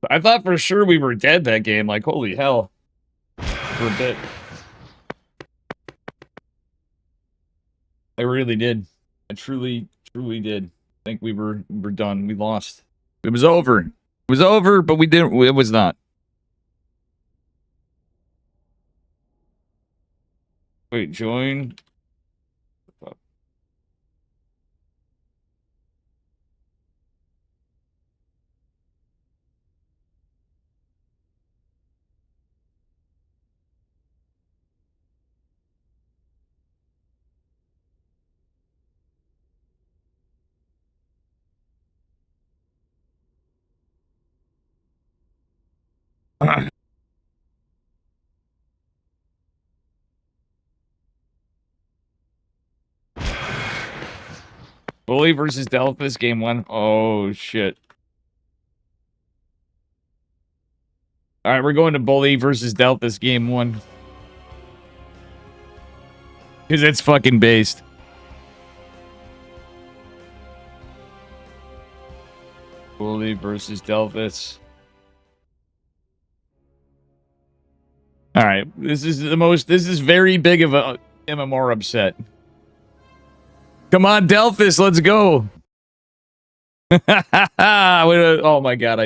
I thought for sure we were dead that game. Like, holy hell. For a bit. I really did. I truly did. I think we were done. We lost. It was over. It was over, but we didn't. It was not. Wait, join. Bully versus Delphus, game 1. Oh, shit. All right, we're going to Bully versus Delphus, game 1. Because it's fucking based. Bully versus Delphus. All right, this is very big of a MMR upset. Come on, Delphus, let's go. Oh my god,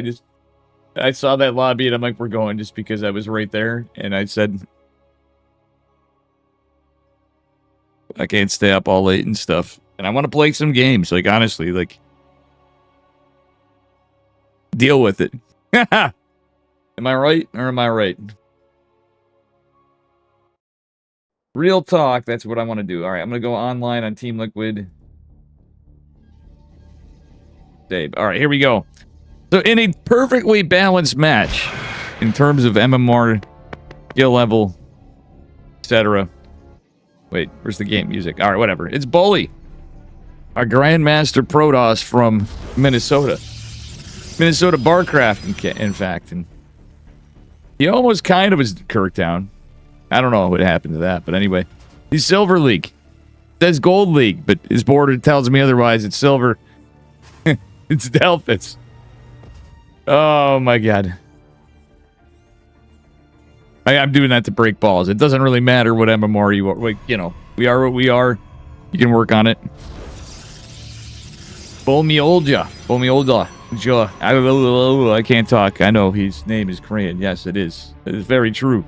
I saw that lobby and I'm like, we're going, just because I was right there and I said I can't stay up all late and stuff. And I want to play some games, like honestly, like deal with it. Am I right or am I right? Real talk, that's what I want to do. All right, I'm going to go online on Team Liquid. Dave. All right, here we go. So in a perfectly balanced match, in terms of MMR, skill level, etc. Wait, where's the game music? All right, whatever. It's Bully, our Grandmaster Protoss from Minnesota. Minnesota Barcraft, in fact. And he almost kind of was Kirktown. I don't know what happened to that, but anyway. He's Silver League. It says Gold League, but his border tells me otherwise. It's Silver. It's Delphus. Oh my god. I'm doing that to break balls. It doesn't really matter what MMR you are. Like, you know, we are what we are. You can work on it. Bolmiolja. I can't talk. I know his name is Korean. Yes, it is. It is very true.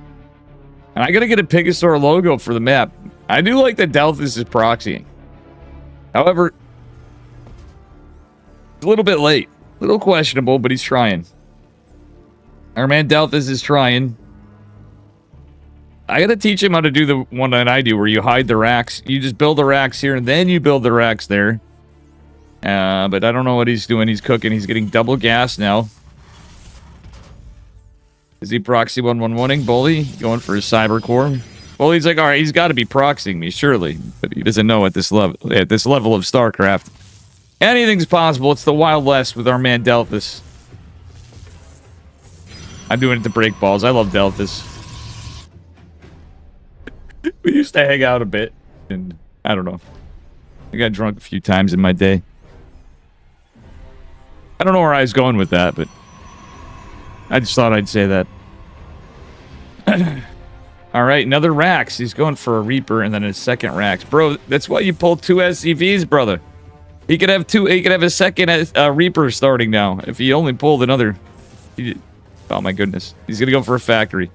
And I gotta get a Pigosaur logo for the map. I do like that Delphus is proxying. However, it's a little bit late. A little questionable, but he's trying. Our man Delphus is trying. I gotta teach him how to do the one that I do, where you hide the racks. You just build the racks here, and then you build the racks there. But I don't know what he's doing. He's cooking. He's getting double gas now. Is he proxy 111ing? Bully going for his cyber core. Bully's like, all right, he's got to be proxying me, surely. But he doesn't know at this level of StarCraft. Anything's possible. It's the Wild West with our man Delphus. I'm doing it to break balls. I love Delphus. We used to hang out a bit, and I don't know. I got drunk a few times in my day. I don't know where I was going with that, but I just thought I'd say that. All right, another Rax. He's going for a Reaper and then a second Rax. Bro, that's why you pull 2 SCVs, brother. He could have 2. He could have a second Reaper starting now if he only pulled another. Oh my goodness. He's going to go for a factory.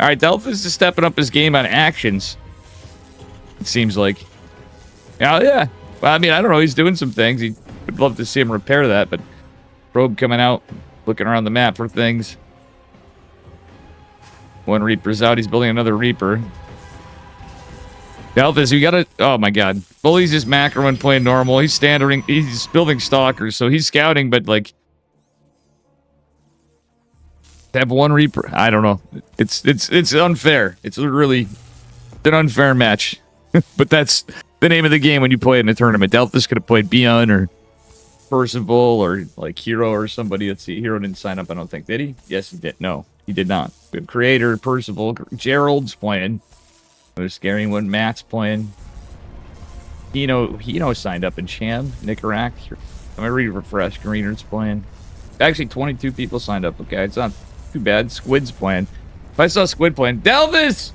All right, Delphus is stepping up his game on actions. It seems like. Yeah. Well, I mean, I don't know. He's doing some things. He would love to see him repair that, but Probe coming out, looking around the map for things. One Reaper's out. He's building another Reaper. Delphus, you gotta... Oh, my God. Bully's just macroing, playing normal. He's standing... He's building Stalkers, so he's scouting, but, like... To have one Reaper... I don't know. It's unfair. It's really... an unfair match. But that's the name of the game when you play in a tournament. Delphus could have played Beyond or Percival or, like, Hero or somebody. Let's see. Hero didn't sign up, I don't think. Did he? Yes, he did. No, he did not. We have Creator, Percival, Gerald's playing. There's Scary One, Matt's playing. Hino signed up in Cham, Nicarac. I'm gonna refresh. Greener's playing. Actually, 22 people signed up. Okay, it's not too bad. Squid's playing. If I saw Squid playing, Delvis,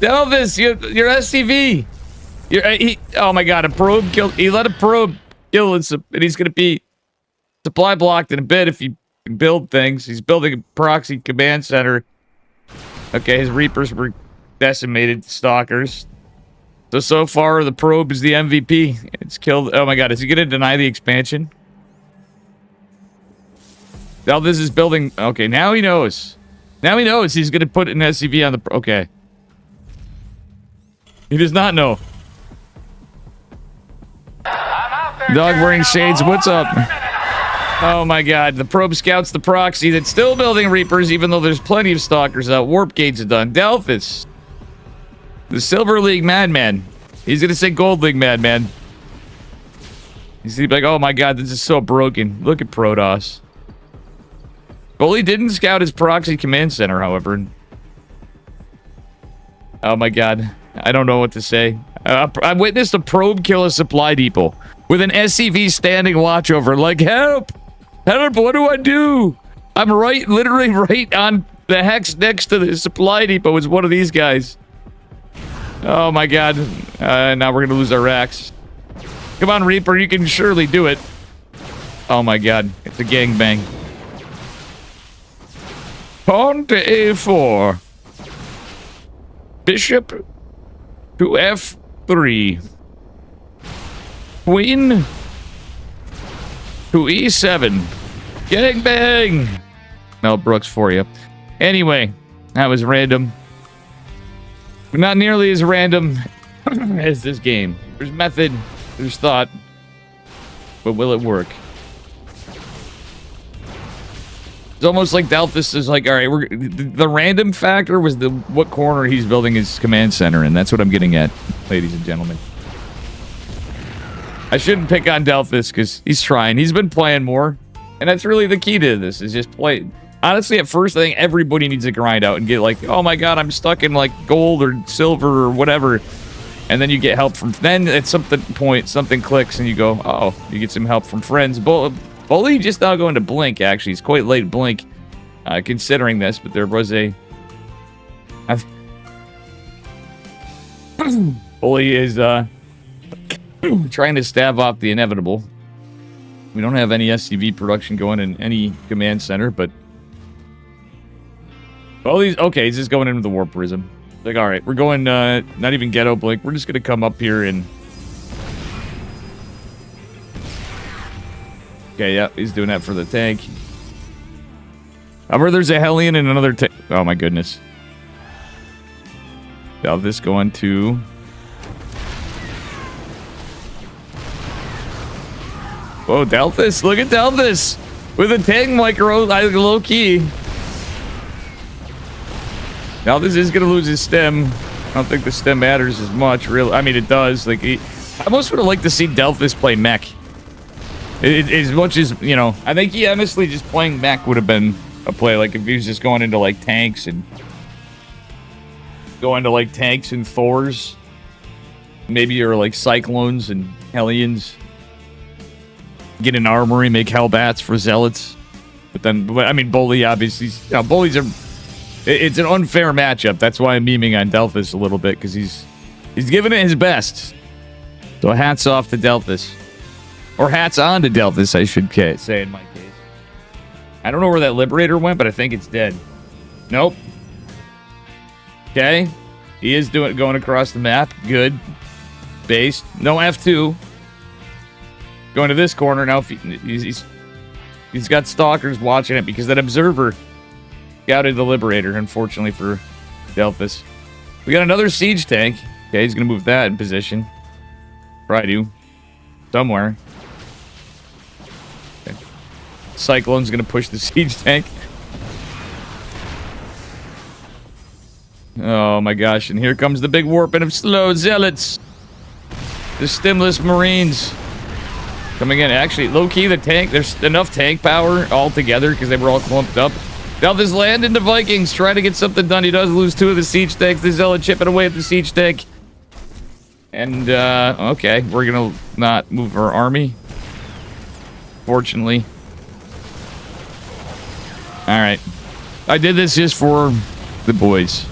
your SCV. Oh my God, a probe killed. He let a probe kill us, and he's gonna be supply blocked in a bit if you build things. He's building a proxy command center. Okay, his Reapers were decimated. Stalkers. So far, the probe is the MVP. It's killed. Oh my God, is he gonna deny the expansion? Now this is building. Okay, now he knows. Now he knows he's gonna put an SCV on the. Okay. He does not know. Dog wearing shades. What's up? Oh my God, the probe scouts the proxy that's still building Reapers, even though there's plenty of Stalkers out. Warp gates are done. Delphis. The Silver League Madman. He's gonna say Gold League Madman. He's gonna be like, oh my God, this is so broken. Look at Protoss. Bully didn't scout his proxy command center, however. Oh my God. I don't know what to say. I witnessed a probe kill a supply depot with an SCV standing watch over. Like, help! Help, what do I do? I'm literally right on the hex next to the supply depot. It's one of these guys. Oh my God. Now we're gonna lose our racks. Come on, Reaper, you can surely do it. Oh my God, it's a gangbang. Pawn to A4. Bishop to F3. Queen to E7. Gangbang! Mel Brooks for you. Anyway, that was random. Not nearly as random as this game. There's method, there's thought, but will it work? It's almost like Delphis is like, all right, the random factor was what corner he's building his command center in. That's what I'm getting at, ladies and gentlemen. I shouldn't pick on Delphis because he's trying. He's been playing more, and that's really the key to this, is just play. Honestly, at first, I think everybody needs to grind out and get like, oh my God, I'm stuck in like gold or silver or whatever. And then you get help from, then at some point, something clicks and you go, oh, you get some help from friends. Bully just now going to Blink, actually. It's quite late Blink, considering this, but there was a... Bully is trying to stab off the inevitable. We don't have any SCV production going in any command center, but... Bully's... Okay, he's just going into the Warp Prism. Like, alright, we're going, not even Ghetto Blink. We're just gonna come up here and... Okay, yeah, he's doing that for the tank. However, there's a Hellion and another tank. Oh my goodness. Now this going to... Whoa, Delphis! Look at Delphis! With a tank micro, low key. Now this is gonna lose his stem. I don't think the stem matters as much, really. I mean, it does. Like, I almost would have liked to see Delphis play mech. As much as, you know, I think he honestly just playing mech would have been a play. Like, if he was just going into, like, tanks and... Going to, like, tanks and Thors. Maybe, or, like, Cyclones and Hellions. Get an armory, make Hellbats for Zealots. But then, I mean, Bully, obviously... You know, Bullies are... It's an unfair matchup. That's why I'm memeing on Delphis a little bit, because he's giving it his best. So hats off to Delphis. Or hats on to Delphis, I should say in my case. I don't know where that Liberator went, but I think it's dead. Nope. Okay. He is going across the map. Good. Base. No F2. Going to this corner. Now he's got Stalkers watching it because that Observer scouted the Liberator, unfortunately for Delphis. We got another Siege tank. Okay, he's going to move that in position. Probably do. Somewhere. Okay. Cyclone's going to push the Siege tank. Oh my gosh, and here comes the big warping of slow Zealots. The stemless Marines. Coming in. Actually, low-key, the tank, there's enough tank power all together because they were all clumped up. Now this land into Vikings, trying to get something done. He does lose 2 of the Siege tanks. The Zealot chipping away at the Siege tank. And, okay, we're gonna not move our army. Fortunately. All right. I did this just for the boys.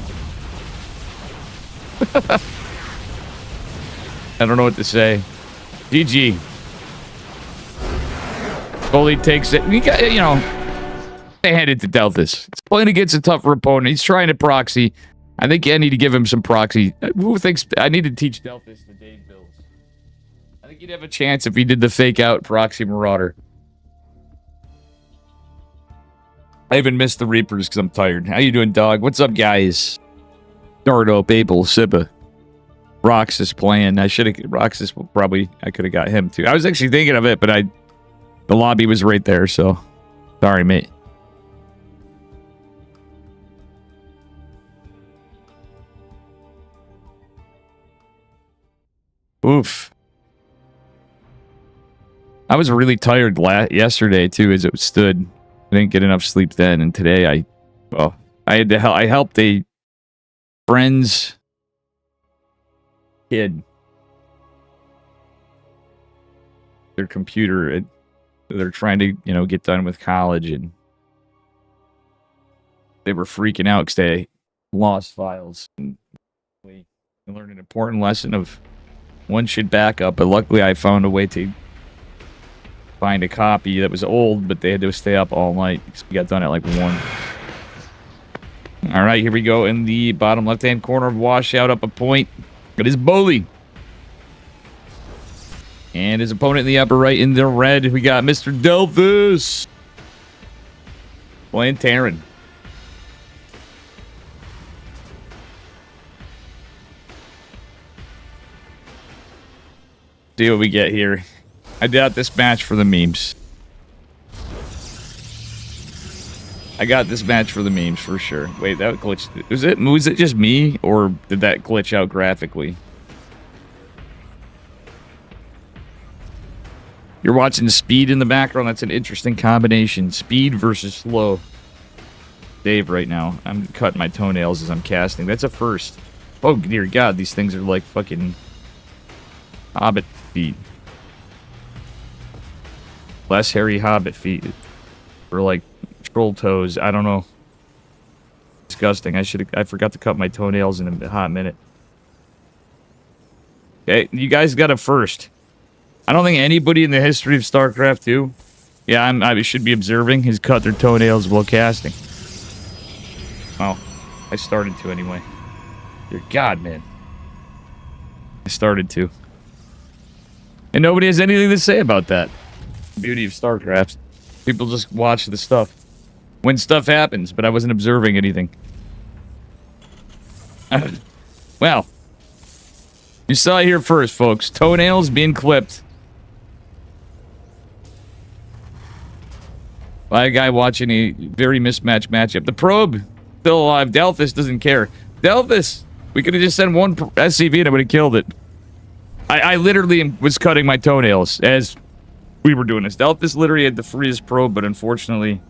I don't know what to say. GG. Bully takes it. You know, they hand it to Delphus. He's playing against a tougher opponent. He's trying to proxy. I think I need to give him some proxy. Who thinks I need to teach Delphus the Dave Bills? I think he'd have a chance if he did the fake out proxy marauder. I even missed the Reapers because I'm tired. How you doing, dog? What's up, guys? Dardo, Babel, Sibba. Roxas playing. I should have... Roxas, probably... I could have got him, too. I was actually thinking of it, but the lobby was right there, so... Sorry, mate. Oof. I was really tired yesterday, too, as it stood. I didn't get enough sleep then, and today I had to help. I helped a friend's kid. Their computer, they're trying to, you know, get done with college, and they were freaking out because they lost files. And we learned an important lesson of one should back up, but luckily I found a way to find a copy that was old, but they had to stay up all night because we got done at like 1. All right, here we go in the bottom left-hand corner of Washout, up a point. It is Bully. And his opponent in the upper right in the red, we got Mr. Delphus. Playing Terran. See what we get here. I doubt this match for the memes. I got this match for the memes for sure. Wait, that glitched. Was it just me, or did that glitch out graphically? You're watching speed in the background. That's an interesting combination. Speed versus slow. Dave right now. I'm cutting my toenails as I'm casting. That's a first. Oh, dear God. These things are like fucking hobbit feet. Less hairy hobbit feet. Or like troll toes. I don't know. Disgusting. I forgot to cut my toenails in a hot minute. Okay, you guys got a first. I don't think anybody in the history of StarCraft 2, I should be observing, has cut their toenails while casting. Well, I started to anyway. Dear God, man. I started to. And nobody has anything to say about that. Beauty of StarCraft. People just watch the stuff. When stuff happens, but I wasn't observing anything. Well. You saw it here first, folks. Toenails being clipped. By a guy watching a very mismatched matchup. The probe, still alive. Delphus doesn't care. Delphus! We could have just sent one SCV and I would have killed it. I literally was cutting my toenails as we were doing this. Delphus literally had the freest probe, but unfortunately...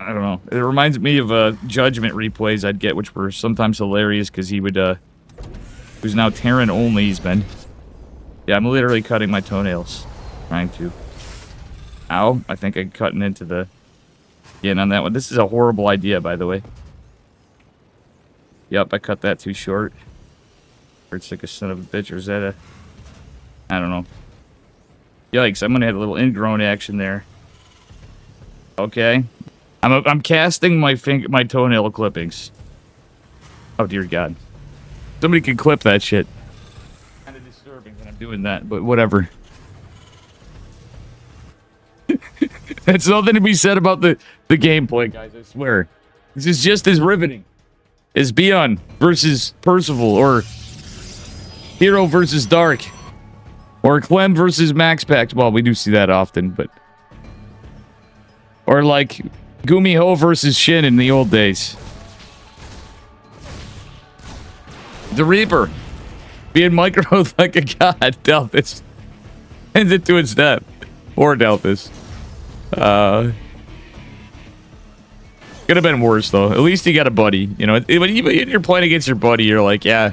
I don't know. It reminds me of Judgment replays I'd get, which were sometimes hilarious because he would... who's now Terran only, he's been. Yeah, I'm literally cutting my toenails. Trying to. Ow. I think I'm cutting into the... Yeah, on that one. This is a horrible idea, by the way. Yep, I cut that too short. It's like a son of a bitch, or is that a... I don't know. Yikes, I'm gonna have a little ingrown action there. Okay. I'm casting my toenail clippings. Oh, dear God. Somebody can clip that shit. Kind of disturbing when I'm doing that, but whatever. That's nothing to be said about the gameplay, guys, I swear. This is just as riveting as Beyond versus Percival, or Hero versus Dark, or Clem versus Max Pact. Well, we do see that often, but... Or like Gumiho versus Shin in the old days. The Reaper being microed like a god. Delphus ends it to its death. Or Delphus. Could have been worse though. At least you got a buddy. You know, when you're playing against your buddy, you're like, yeah,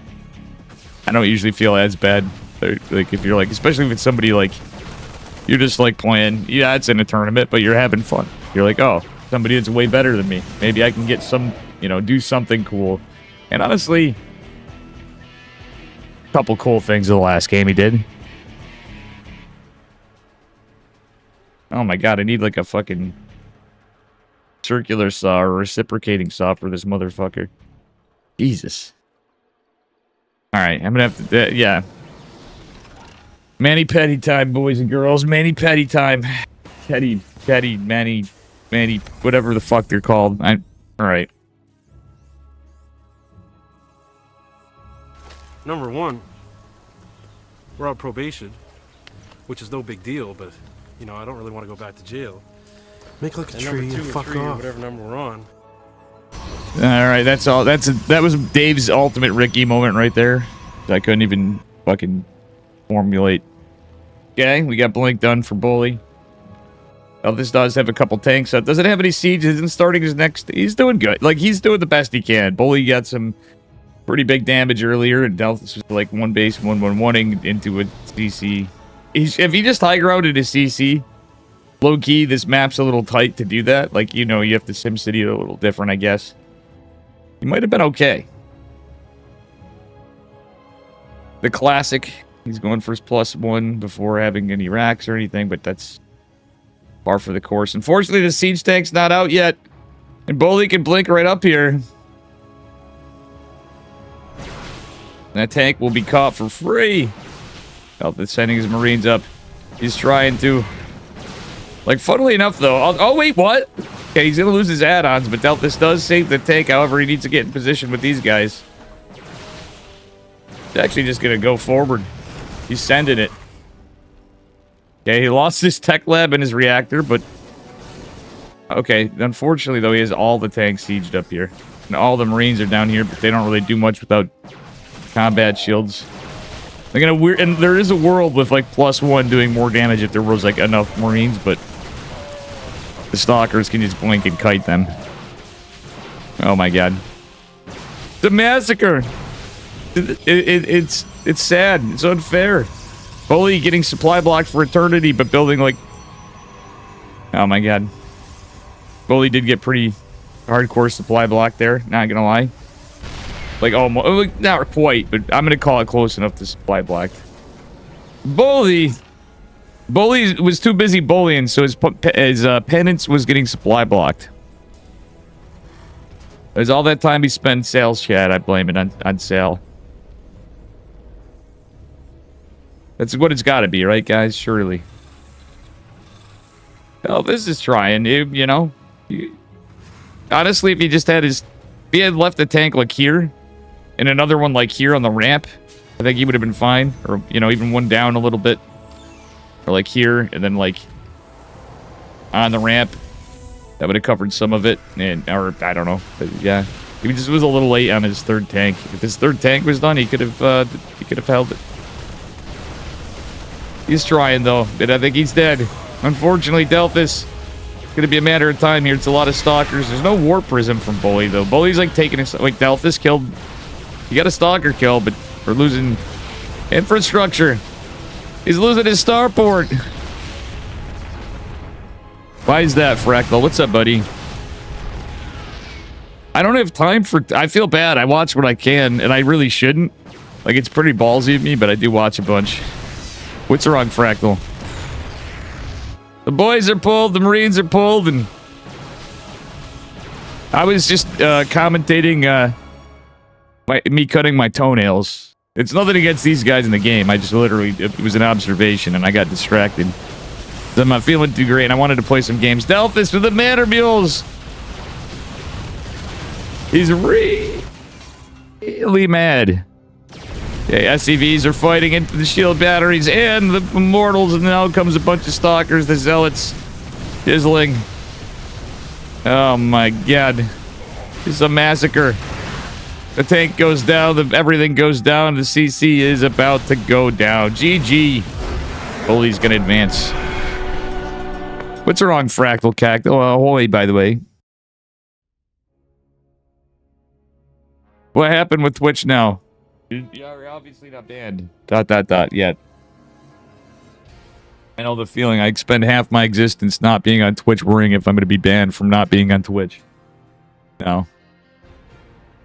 I don't usually feel as bad. Like if you're like, especially if it's somebody like you're just like playing. Yeah, it's in a tournament, but you're having fun. You're like, oh, somebody that's way better than me. Maybe I can get some, do something cool. And honestly, a couple cool things in the last game he did. Oh my god, I need like a fucking circular saw or reciprocating saw for this motherfucker. Jesus. Alright, I'm gonna have to, yeah. Mani-pedi time, boys and girls. Mani-pedi time. Teddy, mani, whatever the fuck they're called. Alright. Number one, we're on probation, which is no big deal, but, I don't really want to go back to jail. Make like a tree and fuck off. Whatever number we're on. Alright, that's all. That was Dave's ultimate Ricky moment right there. I couldn't even fucking formulate. Okay, we got Blink done for Bully. Oh, this does have a couple tanks up. Doesn't have any siege. Isn't starting his next. He's doing good. Like, he's doing the best he can. Bully got some pretty big damage earlier, and dealt was like one base, 1-1-1ing into a CC. If he just high grounded his CC, low key, this map's a little tight to do that. Like, you have to SimCity it a little different, I guess. He might have been okay. The classic. He's going for his +1 before having any racks or anything, but that's par for the course. Unfortunately, the siege tank's not out yet, and Bully can blink right up here. That tank will be caught for free. Delta's sending his Marines up. He's trying to... Like, funnily enough, though... Oh, wait, what? Okay, he's gonna lose his add-ons, but Deltas does save the tank. However, he needs to get in position with these guys. He's actually just gonna go forward. He's sending it. Okay, he lost his tech lab and his reactor, but... Okay, unfortunately, though, he has all the tanks sieged up here. And all the Marines are down here, but they don't really do much without combat shields. Like, and there is a world with, like, +1 doing more damage if there was, like, enough Marines, but... The Stalkers can just blink and kite them. Oh my god. The massacre! It's sad. It's unfair. Bully getting supply blocked for eternity, but building, like... Oh my god. Bully did get pretty hardcore supply block there, not gonna lie. Like, almost, not quite, but I'm gonna call it close enough to supply block. Bully was too busy bullying, so his penance was getting supply blocked. There's all that time he spent sales chat. I blame it on Sal. That's what it's got to be, right, guys? Surely. Well, this is trying. Honestly, if he just had if he had left the tank like here, and another one like here on the ramp, I think he would have been fine. Or even one down a little bit. Or like here, and then like on the ramp. That would have covered some of it. Or I don't know. But yeah. He just was a little late on his third tank. If his third tank was done, he could have held it. He's trying though, but I think he's dead. Unfortunately, Delphus. It's gonna be a matter of time here. It's a lot of stalkers. There's no warp prism from Bully though. Bully's like taking his Delphus killed. He got a stalker kill, but we're losing infrastructure. He's losing his starport. Why is that, Fractal? What's up, buddy? I don't have time for... I feel bad. I watch what I can, and I really shouldn't. Like, it's pretty ballsy of me, but I do watch a bunch. What's wrong, Fractal? The boys are pulled, the Marines are pulled, and... I was just commentating me cutting my toenails. It's nothing against these guys in the game. I just literally... It was an observation, and I got distracted. I'm not feeling too great, and I wanted to play some games. Delphus with the Manor Mules! He's really mad. Okay, SCVs are fighting into the shield batteries and the Immortals, and now comes a bunch of Stalkers, the Zealots. Chiseling. Oh my god. It's a massacre. The tank goes down, everything goes down, the CC is about to go down. GG. Bully's gonna advance. What's wrong, Fractal Cact? Oh, ahoy, by the way. What happened with Twitch now? You're obviously not banned. ... yet. I know the feeling. I spend half my existence not being on Twitch worrying if I'm going to be banned from not being on Twitch. No. I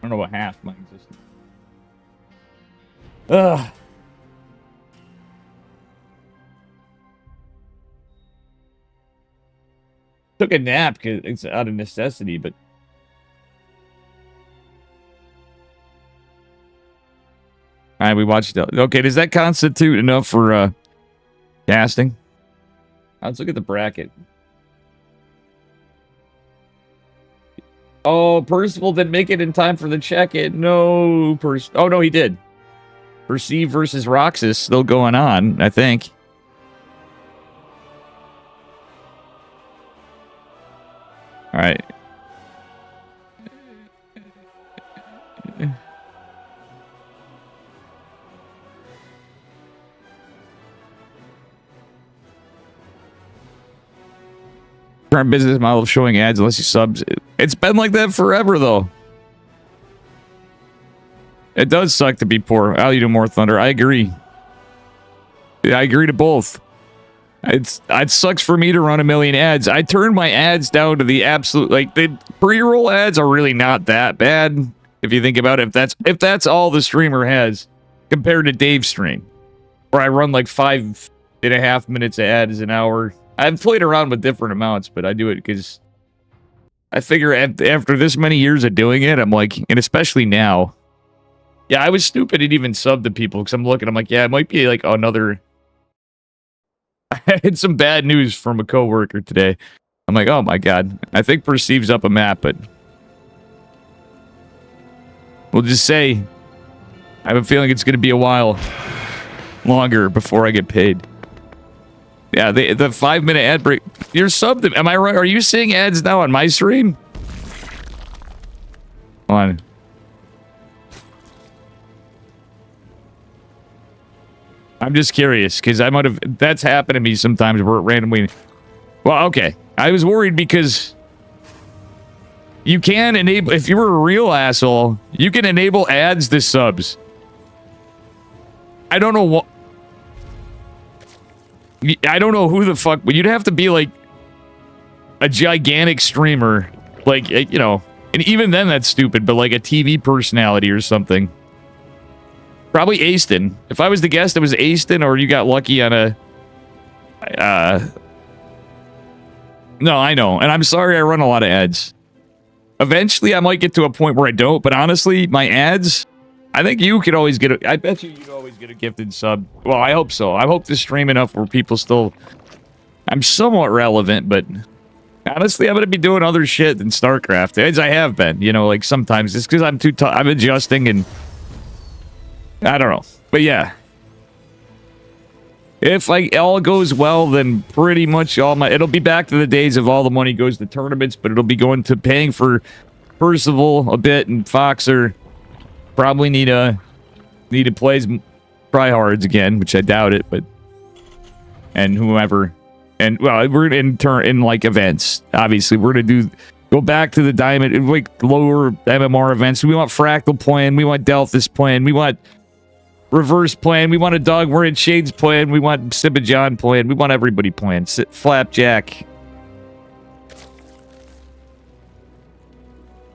don't know what half my existence. Ugh. Took a nap because it's out of necessity, but... Alright, we watched it. Okay, does that constitute enough for casting? Let's look at the bracket. Oh, Percival didn't make it in time for the check-in. No, oh, no, he did. Perceive versus Roxas still going on, I think. All right. Current business model of showing ads unless you subs. It's been like that forever, though. It does suck to be poor. I'll do more Thunder. I agree. I agree to both. It sucks for me to run a million ads. I turn my ads down to the absolute, like, the pre-roll ads are really not that bad if you think about it. If that's all the streamer has compared to Dave's stream, where I run like 5.5 minutes of ads an hour. I've played around with different amounts, but I do it because I figure after this many years of doing it, I'm like, and especially now, yeah, I was stupid and even sub to people because I'm looking, I'm like, yeah, it might be like another. I had some bad news from a coworker today. I'm like, oh my god, I think Perceive's up a map, but we'll just say I have a feeling it's going to be a while longer before I get paid. Yeah, the 5-minute ad break. You're subbed. Am I right? Are you seeing ads now on my stream? Hold on. I'm just curious because I might have. That's happened to me sometimes where it randomly. Well, okay. I was worried because you can enable. If you were a real asshole, you can enable ads to subs. I don't know what. I don't know who the fuck, but you'd have to be like a gigantic streamer, like, you know, and even then that's stupid, but like a TV personality or something. Probably Aston. If I was the guest, it was Aston, or you got lucky on a... No, I know, and I'm sorry I run a lot of ads. Eventually, I might get to a point where I don't, but honestly, my ads... I think you could always get a... I bet you'd always get a gifted sub. Well, I hope so. I hope to stream enough where people still... I'm somewhat relevant, but... Honestly, I'm going to be doing other shit than StarCraft. As I have been, you know, like sometimes. It's because I'm too... I'm adjusting and... I don't know. But yeah. If like all goes well, then pretty much all my... It'll be back to the days of all the money goes to tournaments, but it'll be going to paying for Percival a bit and Foxer... Probably need to play tryhards again, which I doubt it, but and whoever, and well, we're in like events. Obviously, we're gonna go back to the diamond, like lower MMR events. We want Fractal Plan, we want Delphus Plan, we want Reverse Plan, we want a Dog We're in Shades Plan, we want Sibajon Plan, we want everybody plan. Flapjack.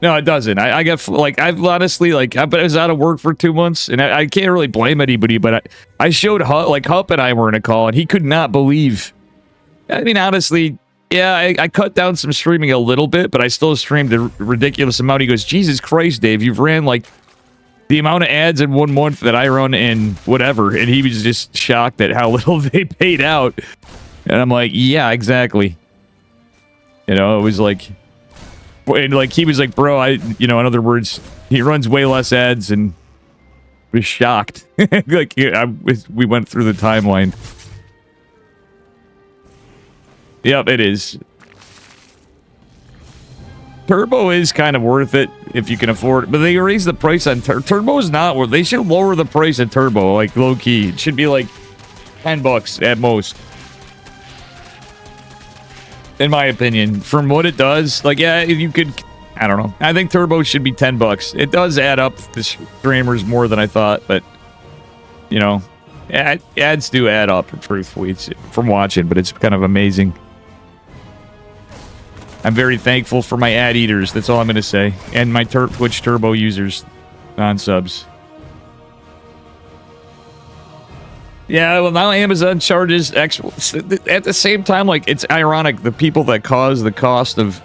No, it doesn't. I got, like, I've honestly, like, I was out of work for 2 months, and I can't really blame anybody, but I showed Hup and I were in a call, and he could not believe. I mean, honestly, yeah, I cut down some streaming a little bit, but I still streamed a ridiculous amount. He goes, Jesus Christ, Dave, you've ran, like, the amount of ads in 1 month that I run in whatever, and he was just shocked at how little they paid out. And I'm like, yeah, exactly. You know, it was like... And like he was like, bro, you know, in other words, he runs way less ads, and was shocked. Like we went through the timeline. Yep, it is. Turbo is kind of worth it if you can afford it, but they raised the price on Turbo is not worth. They should lower the price of Turbo, like low key. It should be like $10 at most. In my opinion, from what it does, like, yeah, you could, I don't know. I think Turbo should be $10. It does add up to streamers more than I thought, but, you know, Ads do add up, truthfully, from watching, but it's kind of amazing. I'm very thankful for my ad eaters. That's all I'm going to say. And my Twitch Turbo users, non-subs. Yeah, well, now Amazon charges extra. At the same time, like, it's ironic. The people that cause the cost of...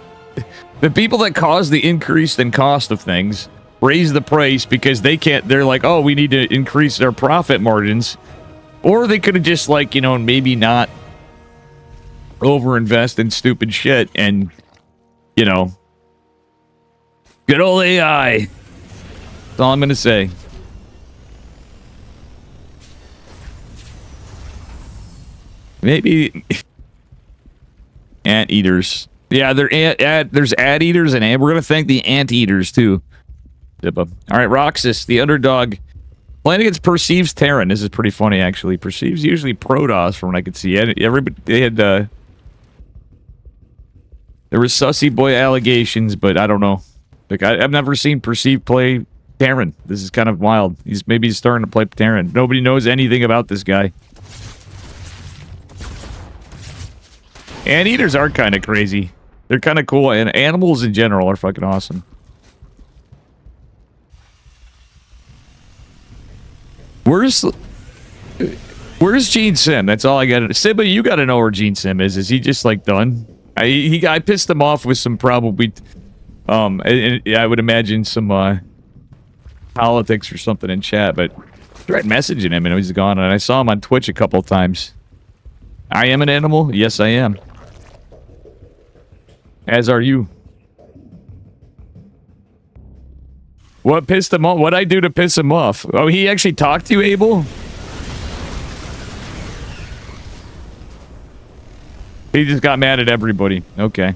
The people that cause the increase in cost of things raise the price because they can't... They're like, oh, we need to increase our profit margins. Or they could have just, like, you know, maybe not overinvest in stupid shit and... You know, good old AI. That's all I'm going to say. Maybe anteaters. Yeah, there's ad eaters, and we're going to thank the anteaters too. All right, Roxas, the underdog. Playing against Perceives Terran. This is pretty funny, actually. Perceives usually Protoss, from what I could see. Everybody, they had... There were sussy boy allegations, but I don't know. Like I've never seen Perceive play Terran. This is kind of wild. Maybe he's starting to play Terran. Nobody knows anything about this guy. Anteaters are kind of crazy. They're kind of cool, and animals in general are fucking awesome. Where's Gene Sim? That's all I got. Sibba, you got to know where Gene Sim is. Is he just like done? I pissed him off with some probably, I would imagine some politics or something in chat, but I tried messaging him and he's gone, and I saw him on Twitch a couple of times. I am an animal? Yes, I am. As are you. What pissed him off? What'd I do to piss him off? Oh, he actually talked to you, Abel? He just got mad at everybody. Okay.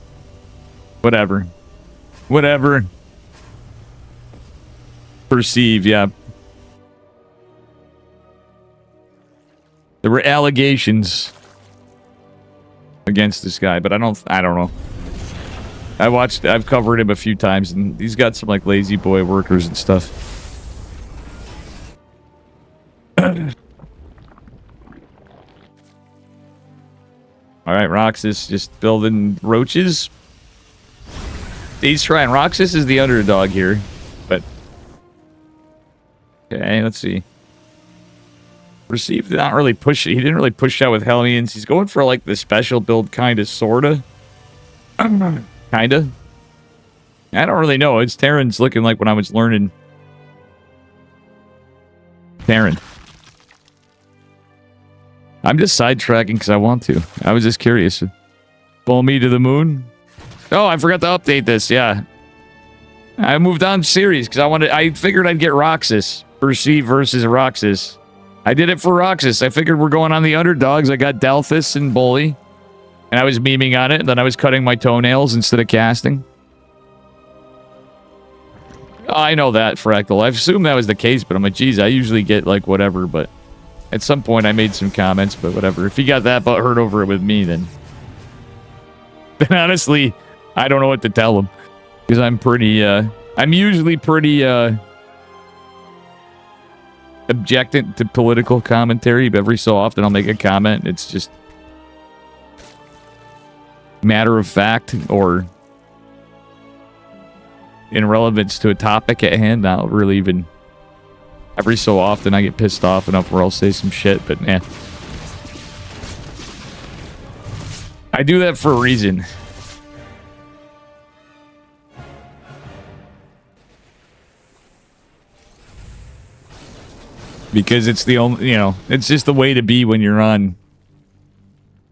Whatever. Whatever. Perceive, yeah. There were allegations against this guy, but I don't know. I've covered him a few times, and he's got some, like, lazy boy workers and stuff. Alright, Roxas just building roaches. He's trying. Roxas is the underdog here, but... Okay, let's see. Perceive did not really push it. He didn't really push out with Hellions. He's going for, like, the special build kinda, sorta. Kinda. I don't really know. It's Terran's looking like when I was learning. Terran. I'm just sidetracking because I want to. I was just curious. Follow me to the moon. Oh, I forgot to update this. Yeah. I moved on series because I figured I'd get Roxas. Perceive versus Roxas. I did it for Roxas. I figured we're going on the underdogs. I got Delphus and Bully. And I was memeing on it. And then I was cutting my toenails instead of casting. I know that, Fractal. I assumed that was the case, but I'm like, geez, I usually get, like, whatever, but... At some point, I made some comments, but whatever. If you got that butthurt over it with me, then honestly, I don't know what to tell him. Because I'm pretty, I'm usually pretty, objectant to political commentary, but every so often I'll make a comment. It's just matter of fact or in relevance to a topic at hand. Not really even... Every so often I get pissed off enough where I'll say some shit, but yeah. I do that for a reason. Because it's the only, you know, it's just the way to be when you're on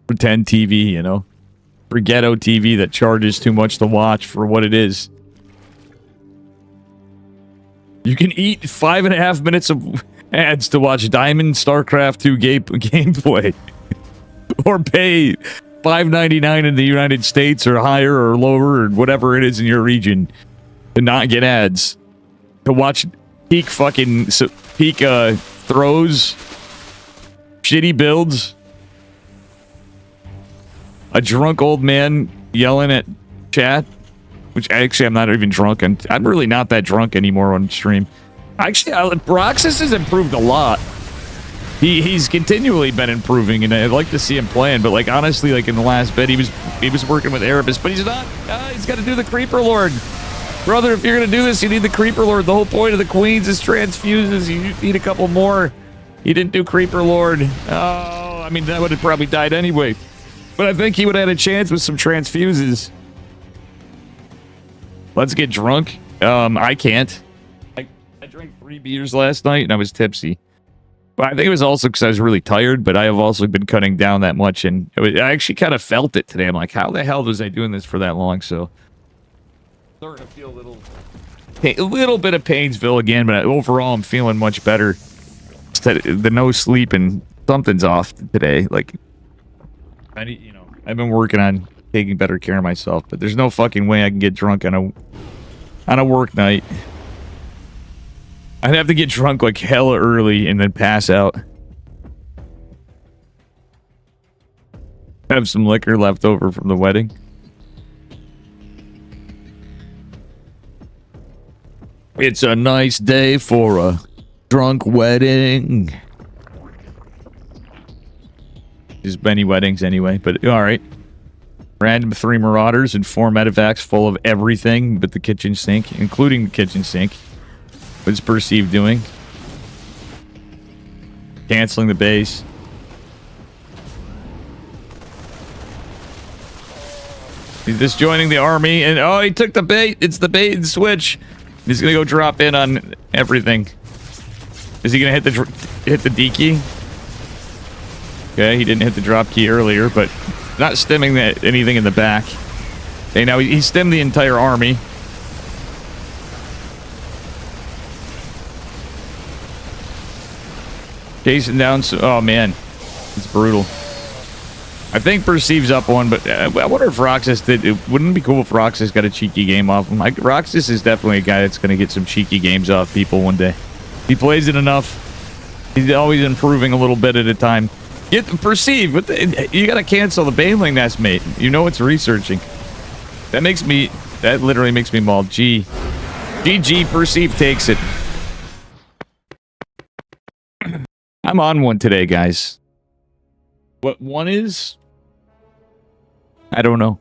pretend TV, you know? For ghetto TV that charges too much to watch for what it is. You can eat 5.5 minutes of ads to watch Diamond StarCraft 2 gameplay. Or pay $5.99 in the United States or higher or lower or whatever it is in your region to not get ads. To watch peak throws, shitty builds, a drunk old man yelling at chat. Which actually, I'm not even drunk. I'm really not that drunk anymore on stream. Actually, Roxas has improved a lot. He's continually been improving, and I'd like to see him playing. But like honestly, like in the last bit, he was working with Erebus, but he's not. He's got to do the Creeper Lord, brother. If you're gonna do this, you need the Creeper Lord. The whole point of the Queens is transfuses. You need a couple more. He didn't do Creeper Lord. Oh, I mean that would have probably died anyway. But I think he would have had a chance with some transfuses. Let's get drunk. I can't. I drank 3 beers last night and I was tipsy. But I think it was also because I was really tired, but I have also been cutting down that much, and I actually kind of felt it today. I'm like, how the hell was I doing this for that long? So, starting to feel a little bit of Painesville again, but overall I'm feeling much better. The no sleep and something's off today. Like, I've been working on taking better care of myself, but there's no fucking way I can get drunk on a work night. I'd have to get drunk like hella early and then pass out. Have some liquor left over from the wedding. It's a nice day for a drunk wedding. There's many weddings anyway, but alright. Random 3 marauders and 4 medevacs full of everything but the kitchen sink, including the kitchen sink. What's Perceive doing? Canceling the base. He's just joining the army, and oh, he took the bait. It's the bait and switch. He's gonna go drop in on everything. Is he gonna hit the D key? Okay, he didn't hit the drop key earlier, but not stemming anything in the back. Okay, now he stemmed the entire army. Chasing down, oh man, it's brutal. I think Perceive's up one, but I wonder if Roxas did. It wouldn't it be cool if Roxas got a cheeky game off him. Roxas is definitely a guy that's going to get some cheeky games off people one day. He plays it enough. He's always improving a little bit at a time. Get Perceive. You got to cancel the Baneling Nest, mate. You know it's researching. That literally makes me mauled. GG, Perceive takes it. I'm on one today, guys. What one is? I don't know.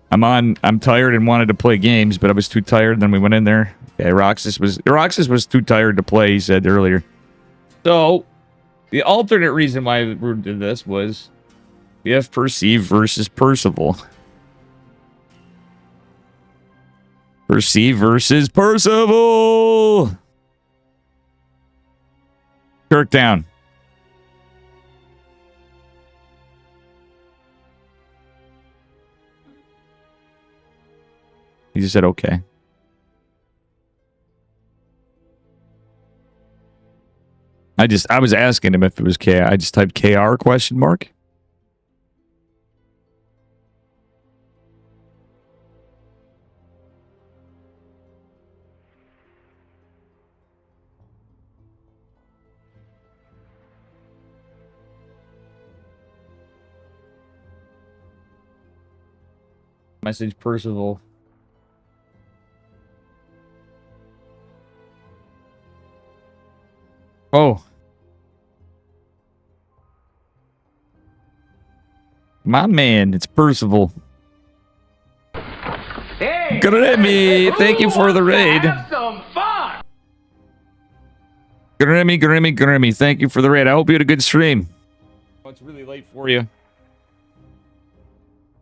I'm tired and wanted to play games, but I was too tired. Then we went in there. Okay, Roxas was too tired to play, he said earlier. So, the alternate reason why we did this was we have Perceive versus Percival. Perceive versus Percival! Kirk down. He just said, okay. I was asking him if it was K. I just typed KR question mark. Message Percival. Oh. My man, it's Percival. Hey, Grimmy, thank you for the raid. Have some fun. Grimmy, thank you for the raid. I hope you had a good stream. Oh, it's really late for you.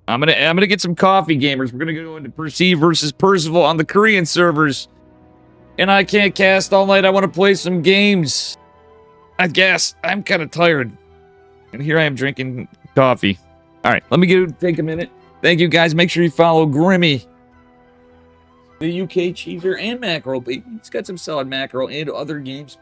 I'm gonna get some coffee, gamers. We're gonna go into Perceive versus Percival on the Korean servers. And I can't cast all night. I want to play some games. I guess I'm kind of tired. And here I am drinking coffee. All right, let me take a minute. Thank you, guys. Make sure you follow Grimmy, the UK cheeser, and mackerel. He's got some solid mackerel and other games.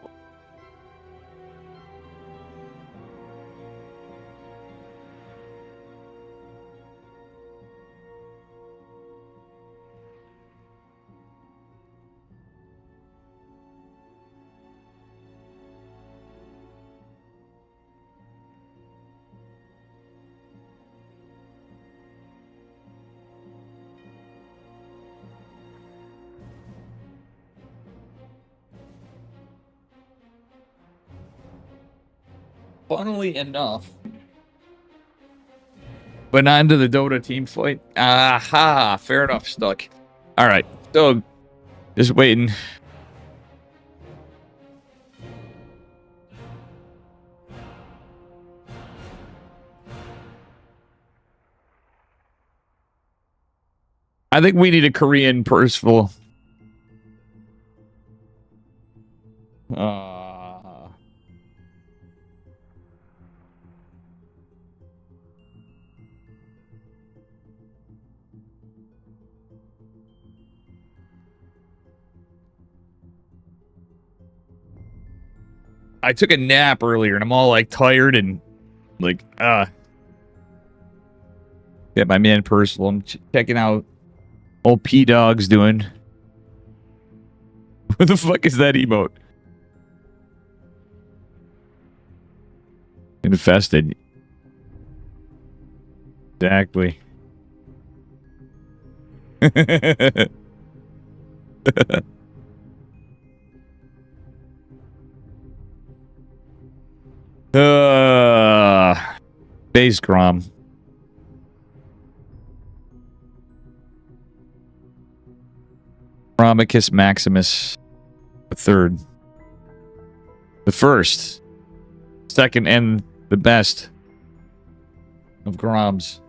funnily enough. But not into the Dota team fight. Aha, fair enough, stuck. All right, so just waiting. I think we need a Korean Percival. I took a nap earlier and I'm all like tired and like, yeah, my man Percival. I'm checking out old P-Dog's doing. What the fuck is that emote? Infested. Exactly. Base Grom. Romicus Maximus the third. The first. Second and the best of Groms.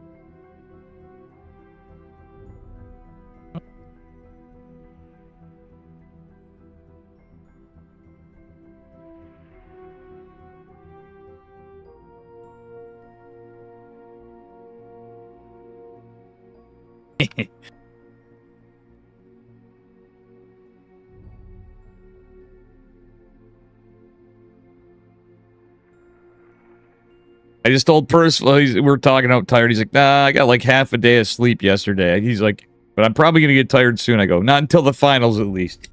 I just told Percival, we were talking out tired. He's like, nah, I got like half a day of sleep yesterday. He's like, but I'm probably going to get tired soon. I go, not until the finals at least.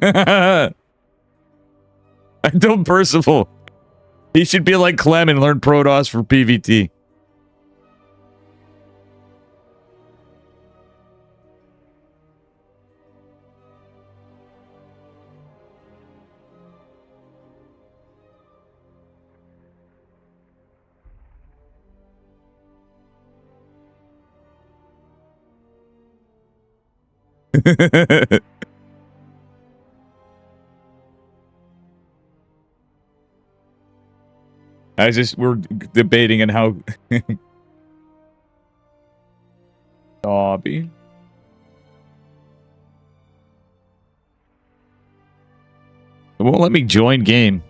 I told Percival, he should be like Clem and learn Protoss for PvT. We're debating on how Dobby. It won't let me join game.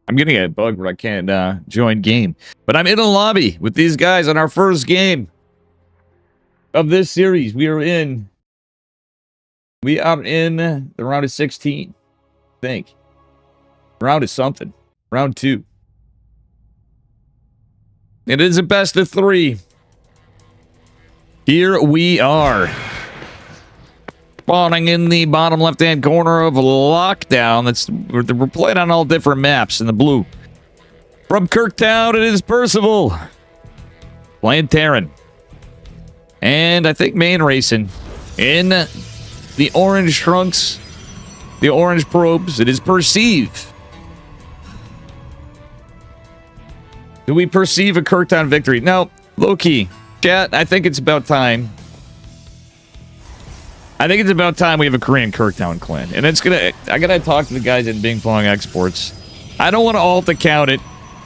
I'm getting a bug where I can't join game. But I'm in a lobby with these guys on our first game of this series. We are in the round of 16, I think. Round of something. Round 2. It is a best of 3. Here we are. Spawning in the bottom left-hand corner of Lockdown. We're playing on all different maps in the blue. From Kirktown, it is Percival. Playing Terran. And I think main racing. In the orange trunks, the orange probes, it is Perceive. Do we perceive a Kirktown victory? No, low-key. Chat, I think it's about time. I think it's about time we have a Korean Kirktown clan. And I gotta talk to the guys in Bing Pong Exports. I don't want to alt account it,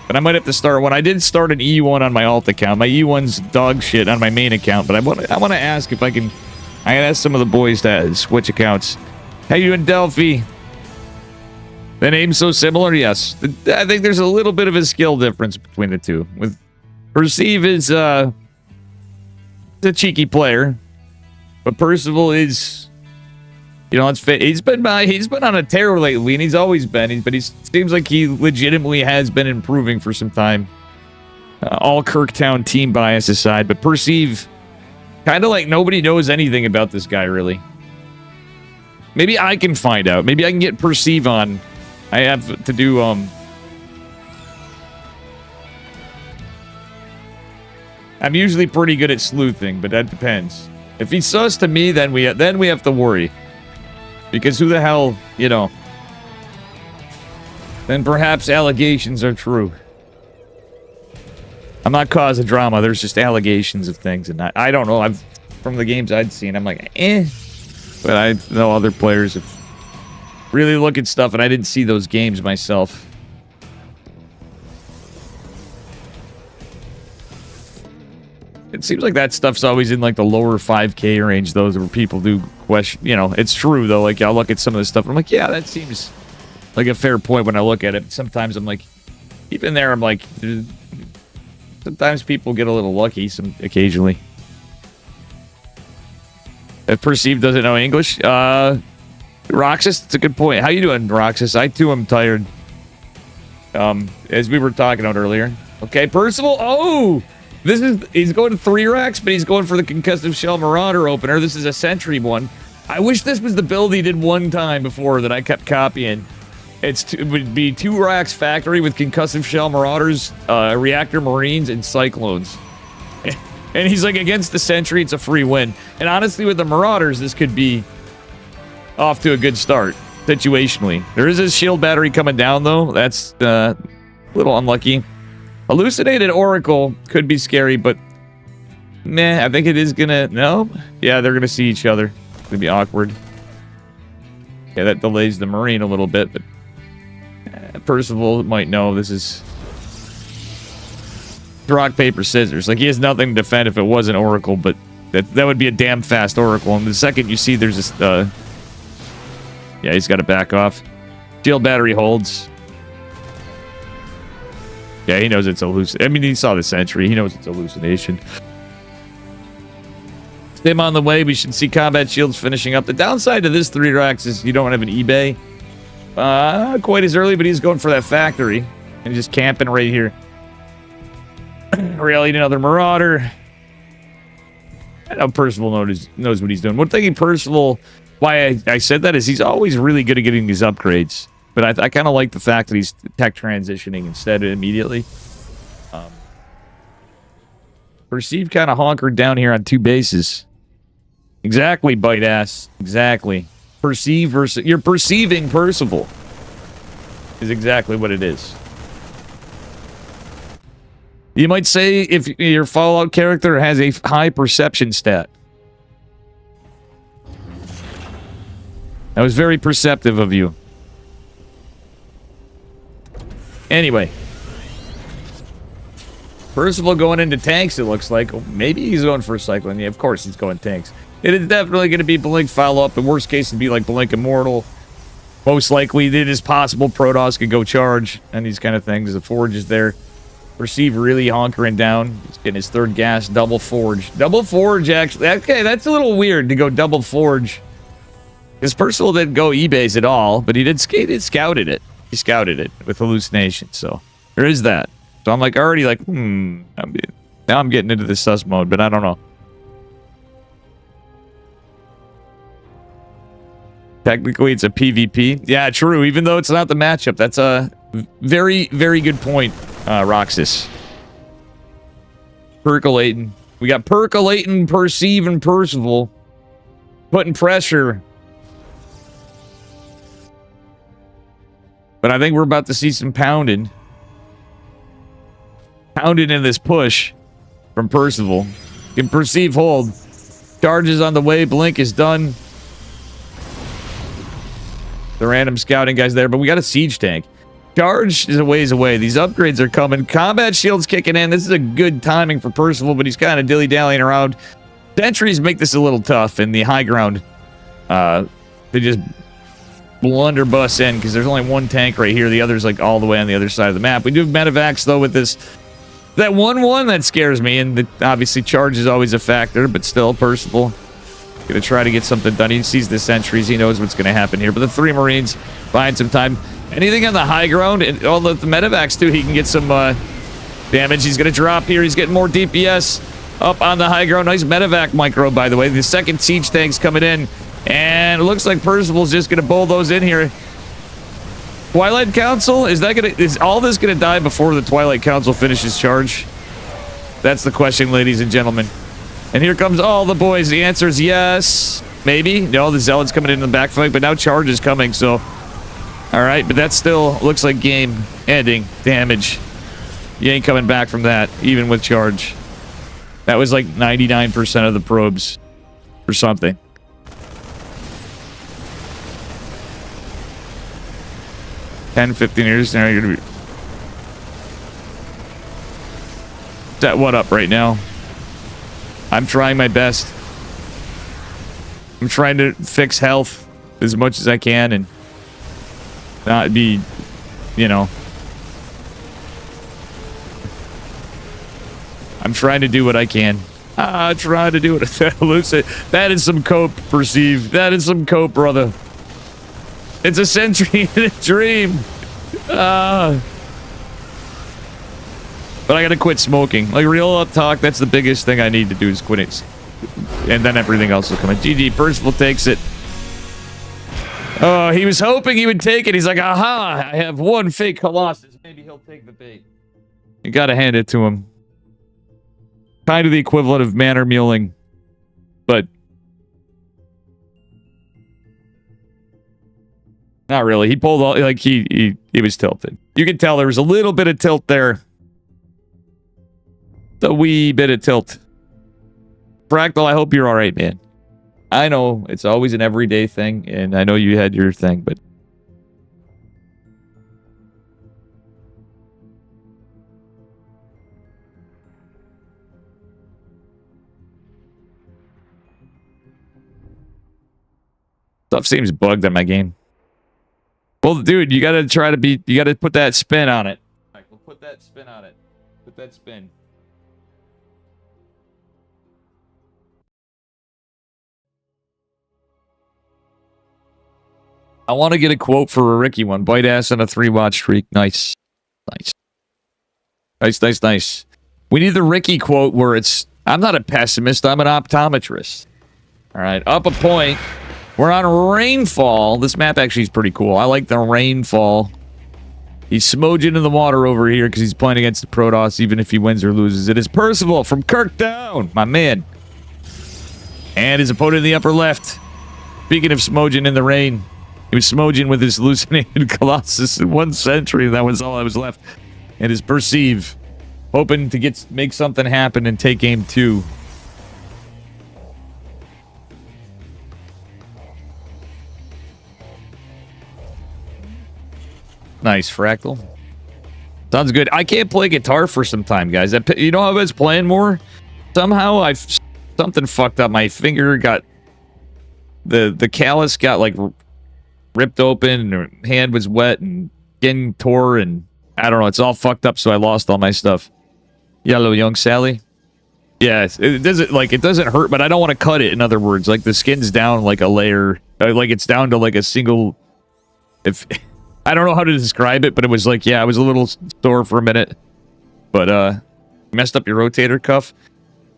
but I might have to start one. I did start an E1 on my alt account. My E1's dog shit on my main account, but I want to ask if I can ask some of the boys to switch accounts. How you doing, Delphi? The name's so similar, yes. I think there's a little bit of a skill difference between the two. With Perceive is a cheeky player. But Percival is, he's been on a tear lately, and he's always been. But he seems like he legitimately has been improving for some time. All Kirktown team bias aside, but Perceive Kind of like nobody knows anything about this guy, really. Maybe I can find out. Maybe I can get Perceive on. I have to do, I'm usually pretty good at sleuthing, but that depends. If he's sus to me, then we have to worry. Because who the hell, you know... Then perhaps allegations are true. I'm not causing drama. There's just allegations of things, and I don't know. From the games I'd seen, I'm like, eh. But I know other players have really look at stuff, and I didn't see those games myself. It seems like that stuff's always in like the lower 5K range. Those where people do question. You know, it's true though. Like I'll look at some of this stuff, and I'm like, yeah, that seems like a fair point when I look at it. Sometimes I'm like, even there, I'm like, sometimes people get a little lucky. Occasionally. If Perceive doesn't know English, Roxas, it's a good point. How you doing, Roxas? I too am tired. As we were talking about earlier. Okay, Percival. Oh, he's going to 3 racks, but he's going for the Concussive Shell Marauder opener. This is a Sentry one. I wish this was the build he did one time before that I kept copying. It would be 2 racks factory with Concussive Shell Marauders, Reactor Marines, and Cyclones. And he's like, against the Sentry, it's a free win. And honestly, with the Marauders, this could be off to a good start, situationally. There is a shield battery coming down, though. That's a little unlucky. Hallucinated Oracle could be scary, but meh, I think it is gonna... No? Yeah, they're gonna see each other. It's gonna be awkward. Yeah, that delays the Marine a little bit, but... Percival might know this is... rock, paper, scissors. Like, he has nothing to defend if it wasn't Oracle, but that would be a damn fast Oracle. And the second you see there's this, yeah, he's got to back off. Shield battery holds. Yeah, he knows it's hallucination. I mean, he saw the Sentry. He knows it's hallucination. Stim on the way. We should see combat shields finishing up. The downside to this 3 racks is you don't have an eBay quite as early, but he's going for that factory and just camping right here. Really, another Marauder. I know Percival knows what he's doing. One thing Percival, why I said that is he's always really good at getting these upgrades. But I kind of like the fact that he's tech transitioning instead immediately. Perceive kind of honkered down here on 2 bases. Exactly, bite ass. Exactly. Perceive versus... You're perceiving Percival. Is exactly what it is. You might say if your Fallout character has a high perception stat. That was very perceptive of you. Anyway. Percival going into tanks, it looks like. Oh, maybe he's going for a Cyclone. Yeah, of course he's going tanks. It is definitely going to be Blink follow-up. The worst case would be like Blink Immortal. Most likely, it is possible Protoss could go charge and these kind of things. The Forge is there. Perceive really honkering down. He's getting his 3rd gas. Double Forge. Double Forge, actually. Okay, that's a little weird to go double Forge. Because Percival didn't go eBays at all, but he scouted it. He scouted it with hallucination, so there is that. So I'm like already like, now I'm getting into the sus mode, but I don't know. Technically, it's a PvP. Yeah, true. Even though it's not the matchup, that's a very, very good point, Roxas. Percolating. We got Percolating, Perceive, and Percival putting pressure. But I think we're about to see some pounding. Pounding in this push from Percival. Can Perceive hold. Charges on the way. Blink is done. The random scouting guys there, but we got a siege tank. Charge is a ways away. These upgrades are coming. Combat shield's kicking in. This is a good timing for Percival, but he's kind of dilly-dallying around. Sentries make this a little tough in the high ground. They just blunderbuss in because there's only 1 tank right here. The other's like all the way on the other side of the map. We do have medevacs though with this. That 1-1 that scares me, and obviously charge is always a factor, but still Percival gonna try to get something done. He sees the sentries. He knows what's gonna happen here. But the 3 Marines buying some time. Anything on the high ground, and all the medevacs too, he can get some damage. He's gonna drop here. He's getting more DPS. up on the high ground. Nice medevac micro, by the way. The second siege tank's coming in. And it looks like Percival's just going to bowl those in here. Twilight Council? Is all this going to die before the Twilight Council finishes charge? That's the question, ladies and gentlemen. And here comes all the boys. The answer is yes. Maybe. No, the Zealot's coming in the back fight, but now charge is coming, so... All right, but that still looks like game-ending damage. You ain't coming back from that, even with charge. That was like 99% of the probes or something. $10, $15. Now you're gonna be set what up right now. I'm trying my best. I'm trying to fix health as much as I can and not be, you know. I'm trying to do what I can. Trying to do it. That is some cope, Perceive. That is some cope, brother. It's a century in a dream. But I gotta quit smoking. Like, real talk, that's the biggest thing I need to do is quit it. And then everything else will come in. GG, Percival takes it. Oh, he was hoping he would take it. He's like, aha, I have one fake Colossus. Maybe he'll take the bait. You gotta hand it to him. Kind of the equivalent of manor muling. But... not really. He pulled all... like, he was tilted. You can tell there was a little bit of tilt there. A wee bit of tilt. Fractal, I hope you're alright, man. I know it's always an everyday thing, and I know you had your thing, but... stuff seems bugged on my game. Well, dude, you gotta try to be... you gotta put that spin on it. Michael, put that spin on it. Put that spin. I want to get a quote for a Ricky one. Bite ass on a 3-watch streak. Nice. Nice. Nice, nice, nice. We need the Ricky quote where it's... I'm not a pessimist. I'm an optometrist. All right. Up a point. We're on Rainfall. This map actually is pretty cool. I like the Rainfall. He's smoging in the water over here because he's playing against the Protoss, even if he wins or loses. It is Percival from Kirkdown, my man. And his opponent in the upper left. Speaking of smoging in the rain, he was smoging with his hallucinated Colossus in 1 century. That was all I was left. And his Perceive, hoping to make something happen and take game 2. Nice, Fractal. Sounds good. I can't play guitar for some time, guys. You know how I was playing more? Somehow something fucked up. My finger got... The callus got, like, ripped open, and hand was wet, and skin tore, and I don't know. It's all fucked up, so I lost all my stuff. Yellow Young Sally. Yeah, it doesn't hurt, but I don't want to cut it, in other words. Like, the skin's down, like, a layer. Like, it's down to, like, a single... I don't know how to describe it, but it was like, yeah, I was a little sore for a minute. But, messed up your rotator cuff.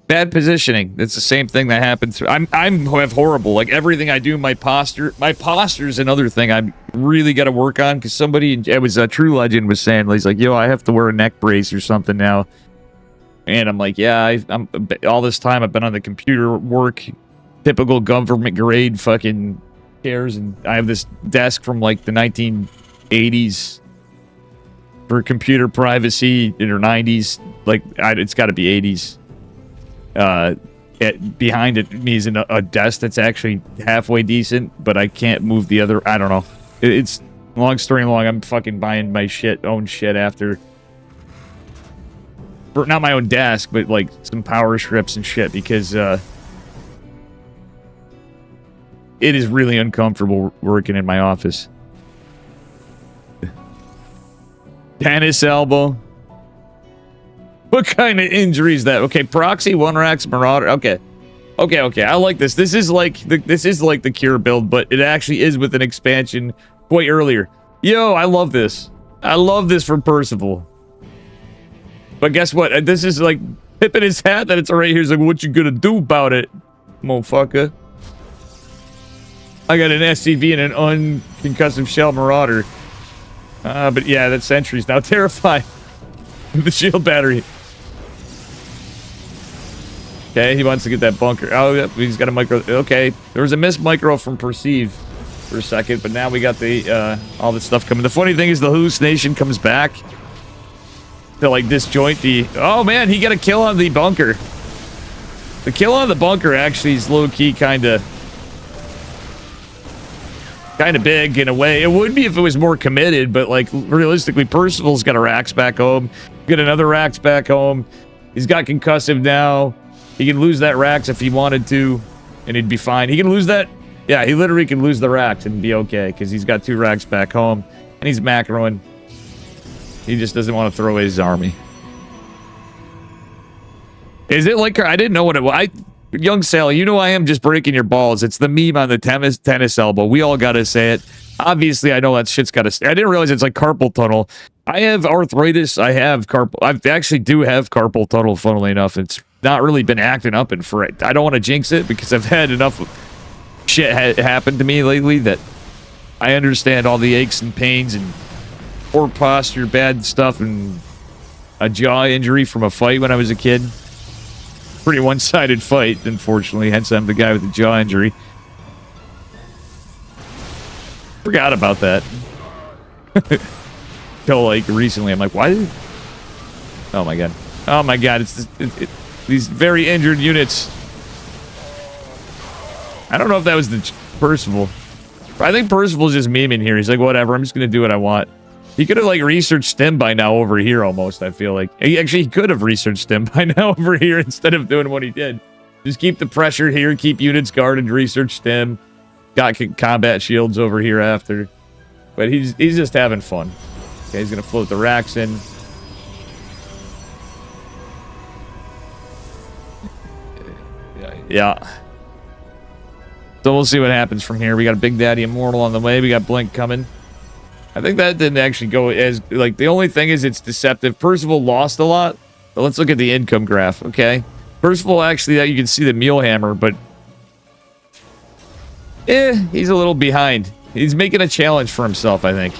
Bad positioning. It's the same thing that happens. I'm have horrible. Like, everything I do, my posture's another thing I really got to work on, because somebody, it was a True Legend was saying, he's like, yo, I have to wear a neck brace or something now. And I'm like, yeah, I'm all this time I've been on the computer work, typical government grade fucking chairs, and I have this desk from, like, the 1980s for computer privacy, in her 90s. Like, it's got to be 80s. Behind me is a desk that's actually halfway decent, but I can't move the other. I don't know. It's long story long. I'm fucking buying my own shit after. Not my own desk, but like some power strips and shit, because it is really uncomfortable working in my office. Tennis elbow. What kind of injury is that? Okay, Proxy, One Rax, Marauder. Okay. I like this. This is like the Cure build, but it actually is with an expansion way earlier. Yo, I love this. I love this from Percival. But guess what? This is like tipping his hat that it's right here. He's like, what you gonna do about it, motherfucker? I got an SCV and an unconcussive shell marauder. But yeah, that sentry's now terrified. The shield battery. Okay, he wants to get that bunker. Oh, yep, he's got a micro. Okay, there was a missed micro from Perceive for a second, but now we got the all this stuff coming. The funny thing is the hallucination comes back to like disjoint the. Oh man, he got a kill on the bunker. The kill on the bunker actually is low key kind of big in a way. It would be if it was more committed, but like realistically, Percival's got a Rax back home. Get another Rax back home. He's got concussive now. He can lose that Rax if he wanted to, and he'd be fine. He can lose that. Yeah, he literally can lose the Rax and be okay because he's got 2 Rax back home, and he's macroing. He just doesn't want to throw away his army. Is it like I didn't know what it was. Young Sally, you know I am just breaking your balls. It's the meme on the tennis elbow. We all got to say it. Obviously, I know that shit's got to. I didn't realize it's like carpal tunnel. I have arthritis. I actually do have carpal tunnel. Funnily enough, it's not really been acting up and for it. I don't want to jinx it because I've had enough shit happen to me lately that I understand all the aches and pains and poor posture, bad stuff, and a jaw injury from a fight when I was a kid. Pretty one-sided fight, unfortunately. Hence, I'm the guy with the jaw injury. Forgot about that. Till like recently, I'm like, why did? Oh my god! Oh my god! It's these very injured units. I don't know if that was the Percival. I think Percival's just memeing here. He's like, whatever. I'm just gonna do what I want. He could have like researched STEM by now over here almost. I feel like he could have researched STEM by now over here instead of doing what he did. Just keep the pressure here. Keep units guarded. Research STEM. Got combat shields over here after. But he's just having fun. Okay, he's gonna float the Rax in. Yeah. So we'll see what happens from here. We got a Big Daddy Immortal on the way. We got Blink coming. I think that didn't actually go as like the only thing is it's deceptive. Percival lost a lot, but let's look at the income graph. Okay, Percival actually you can see the Mule Hammer, but he's a little behind. He's making a challenge for himself, I think.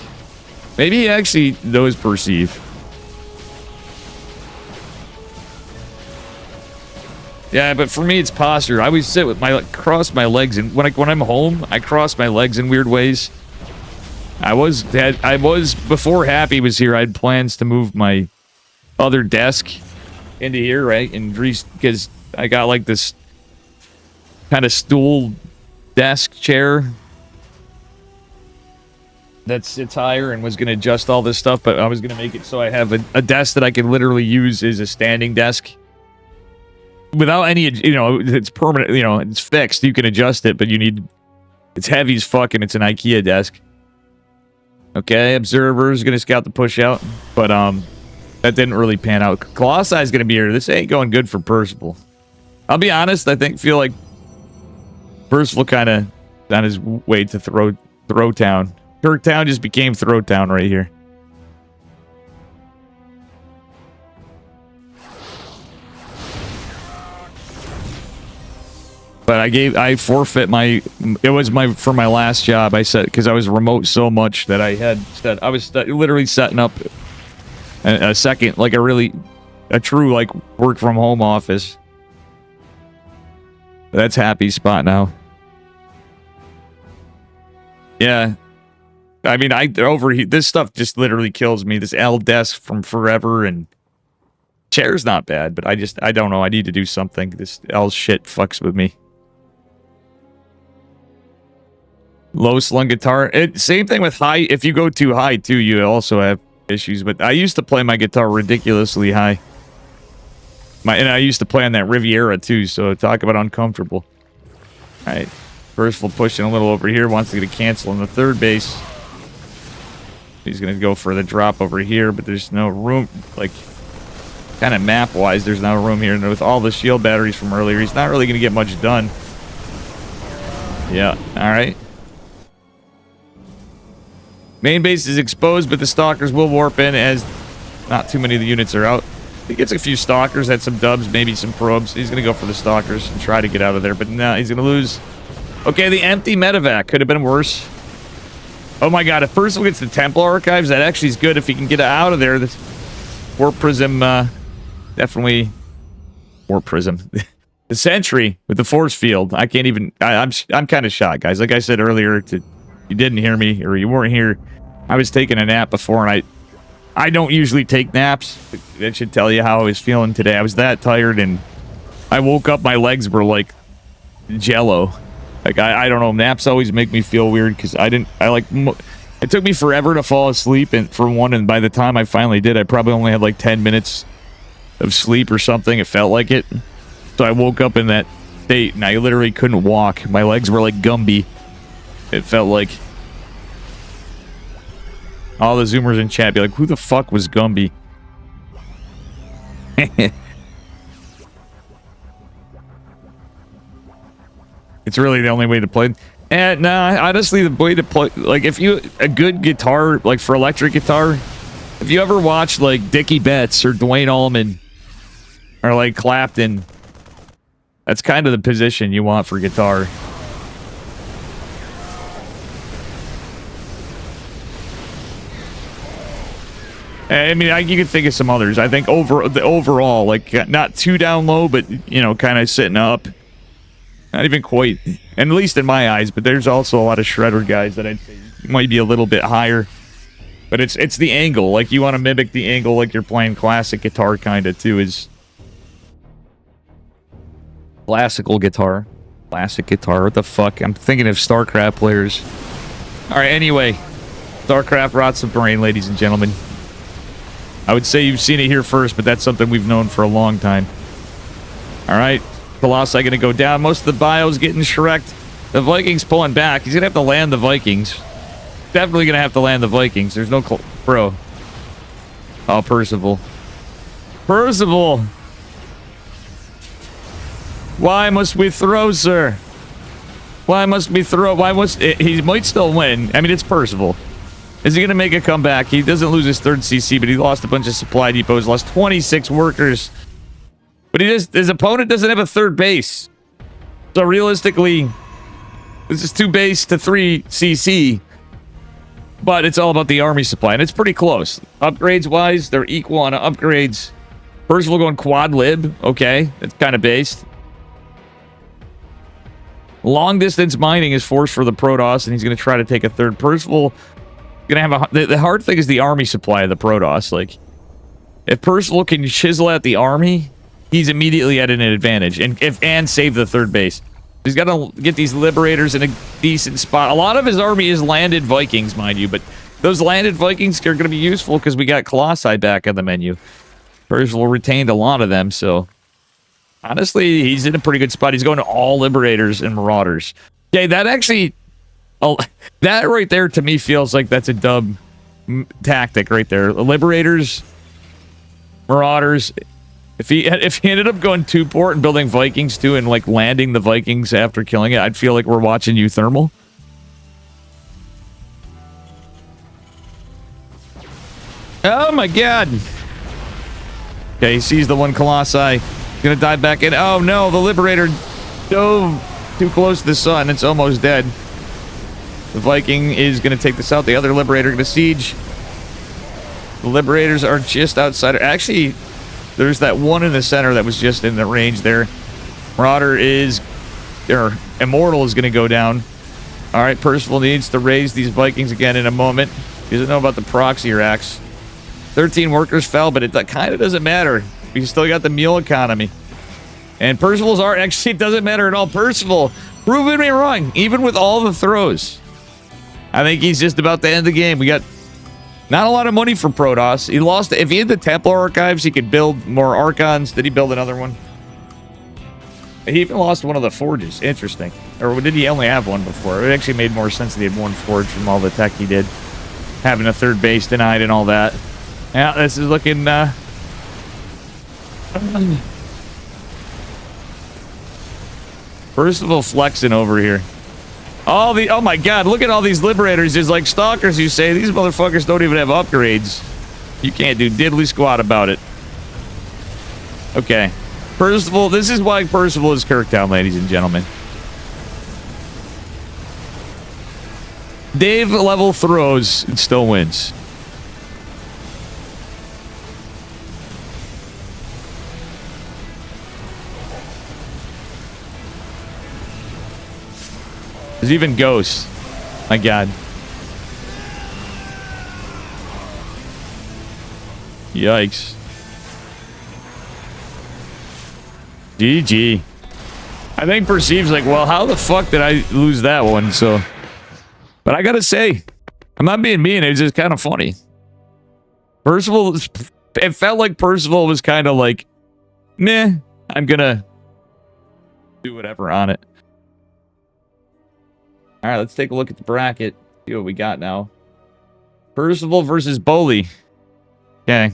Maybe he actually knows Perceive. Yeah, but for me, it's posture. I always sit with cross my legs, and when I'm home, I cross my legs in weird ways. I was before Happy was here. I had plans to move my other desk into here, right? And because I got like this kind of stool desk chair that sits higher and was going to adjust all this stuff, but I was going to make it so I have a desk that I can literally use as a standing desk without any, it's permanent, it's fixed. You can adjust it, but it's heavy as fuck and it's an IKEA desk. Okay, Observer's going to scout the push out, but that didn't really pan out. Colossi is going to be here. This ain't going good for Percival. I'll be honest, feel like Percival kind of on his way to Throwtown. Turktown just became Throwtown right here. But I forfeit for my last job. I said, because I was remote so much that I was literally setting up a second, like a true like work from home office. That's Happy spot now. Yeah. I mean, this stuff just literally kills me. This L desk from forever, and chair's not bad, but I don't know. I need to do something. This L shit fucks with me. Low slung guitar. Same thing with high. If you go too high too, you also have issues. But I used to play my guitar ridiculously high. And I used to play on that Riviera too. So talk about uncomfortable. All right, Percival pushing a little over here. Wants to get a cancel on the third base. He's gonna go for the drop over here, but there's no room. Like, kind of map wise, there's no room here. And with all the shield batteries from earlier, he's not really gonna get much done. Yeah. All right. Main base is exposed, but the stalkers will warp in as not too many of the units are out. He gets a few stalkers, had some dubs, maybe some probes. He's going to go for the stalkers and try to get out of there, but no, he's going to lose. Okay, the empty medevac could have been worse. Oh my god, if Percival gets the Templar Archives, that actually is good if he can get out of there. The Warp Prism, definitely... Warp Prism. The Sentry with the Force Field. I can't even... I'm kind of shocked, guys. Like I said earlier, you didn't hear me, or you weren't here. I was taking a nap before, and I don't usually take naps. That should tell you how I was feeling today. I was that tired, and I woke up, my legs were like jello. Like, I don't know, naps always make me feel weird, because it took me forever to fall asleep, and for one, and by the time I finally did, I probably only had like 10 minutes of sleep or something. It felt like it. So I woke up in that state, and I literally couldn't walk. My legs were like Gumby. It felt like... All the Zoomers in chat be like, who the fuck was Gumby? It's really the only way to play. And nah, honestly, the way to play, like, if you a good guitar, like for electric guitar, if you ever watch like Dickie Betts or Dwayne Allman or like Clapton, that's kind of the position you want for guitar. I mean, you could think of some others. I think overall, like, not too down low, but, you know, kind of sitting up. Not even quite, and at least in my eyes, but there's also a lot of shredder guys that I'd say might be a little bit higher. But it's the angle. Like, you want to mimic the angle like you're playing classic guitar, kind of, too, is... Classical guitar. Classic guitar, what the fuck? I'm thinking of StarCraft players. Alright, anyway. StarCraft rots the brain, ladies and gentlemen. I would say you've seen it here first, but that's something we've known for a long time. Alright, Colossi gonna go down. Most of the bio's getting shreked. The Vikings pulling back. He's gonna have to land the Vikings. Definitely gonna have to land the Vikings. There's no... Bro. Oh, Percival. Percival! Why must we throw, sir? Why must we throw? Why must... He might still win. I mean, it's Percival. Is he going to make a comeback? He doesn't lose his third CC, but he lost a bunch of supply depots, lost 26 workers. But his opponent doesn't have a third base. So realistically, this is 2 base to 3 CC. But it's all about the army supply, and it's pretty close. Upgrades-wise, they're equal on upgrades. Percival going quad lib. Okay, that's kind of based. Long-distance mining is forced for the Protoss, and he's going to try to take a third. Percival... Gonna have the hard thing is the army supply of the Protoss. Like, if Percival can chisel at the army, he's immediately at an advantage, and save the third base. He's got to get these liberators in a decent spot. A lot of his army is landed Vikings, mind you, but those landed Vikings are going to be useful because we got Colossi back on the menu. Percival retained a lot of them, so honestly, he's in a pretty good spot. He's going to all liberators and marauders. Okay, that actually... Oh, that right there to me feels like that's a dub tactic right there. Liberators, Marauders. If he ended up going 2-port and building Vikings too, and like landing the Vikings after killing it, I'd feel like we're watching Thermal. Oh my god! Okay, he sees the one Colossi. Gonna dive back in. Oh no, the Liberator dove too close to the sun. It's almost dead. The Viking is going to take this out. The other Liberator going to siege. The Liberators are just outside. Actually, there's that one in the center that was just in the range there. Marauder is... Immortal is going to go down. Alright, Percival needs to raise these Vikings again in a moment. He doesn't know about the proxy racks. 13 workers fell, but it kind of doesn't matter. We still got the mule economy. And Percival's art actually doesn't matter at all. Percival, proving me wrong, even with all the throws. I think he's just about to end the game. We got not a lot of money for Protoss. He lost... If he had the Templar Archives, he could build more Archons. Did he build another one? He even lost one of the forges. Interesting. Or did he only have one before? It actually made more sense that he had one forge from all the tech he did. Having a third base denied and all that. Yeah, this is looking... Percival flexing over here. Oh my god, look at all these Liberators. There's like Stalkers, you say. These motherfuckers don't even have upgrades. You can't do diddly squat about it. Okay. Percival, this is why Percival is Kirktown, ladies and gentlemen. Dave level throws and still wins. There's even ghosts. My God. Yikes. GG. I think Perceive's like, well, how the fuck did I lose that one? So, but I gotta say, I'm not being mean. It's just kind of funny. Percival, it felt like Percival was kind of like, meh, I'm gonna do whatever on it. All right, let's take a look at the bracket. See what we got now. Percival versus Bully. Okay.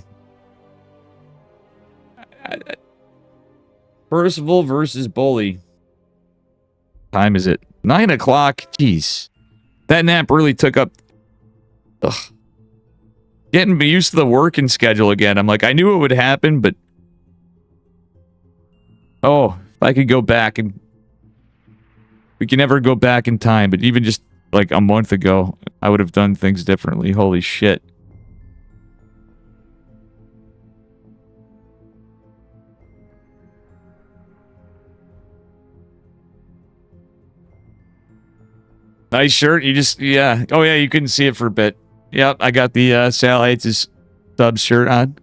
Percival versus Bully. Time is it? 9 o'clock. Jeez. That nap really took up... Ugh. Getting used to the working schedule again. I'm like, I knew it would happen, but... Oh, if I could go back and... We can never go back in time, but even just like a month ago, I would have done things differently. Holy shit. Nice shirt. You just, yeah. Oh, yeah, you couldn't see it for a bit. Yep, I got the Sal Hates sub shirt on.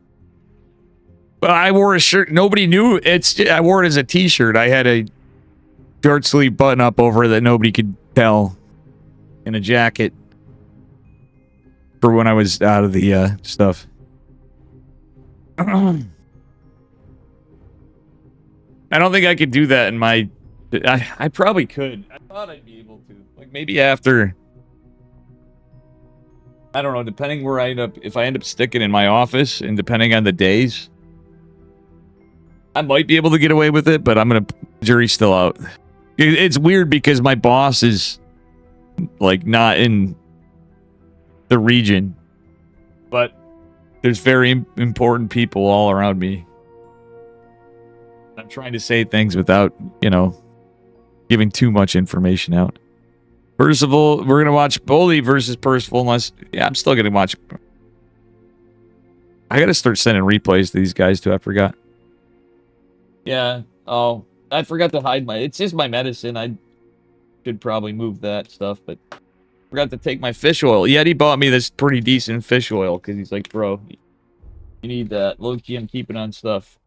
But I wore a shirt. Nobody knew. I wore it as a t-shirt. I had a short sleeve button up over that nobody could tell, in a jacket for when I was out of the stuff. I don't think I could do that in my... I probably could. I thought I'd be able to. Like maybe after... I don't know, depending where I end up... If I end up sticking in my office and depending on the days, I might be able to get away with it, but I'm gonna... Jury's still out. It's weird because my boss is like not in the region, but there's very important people all around me. I'm trying to say things without, you know, giving too much information out. Percival, we're going to watch Bully versus Percival unless... Yeah, I'm still going to watch... I got to start sending replays to these guys too, I forgot. Yeah, oh... I forgot to hide my... It's just my medicine. I should probably move that stuff, but... Forgot to take my fish oil. Yeti bought me this pretty decent fish oil, because he's like, bro, you need that. Low-key, I'm keeping on stuff.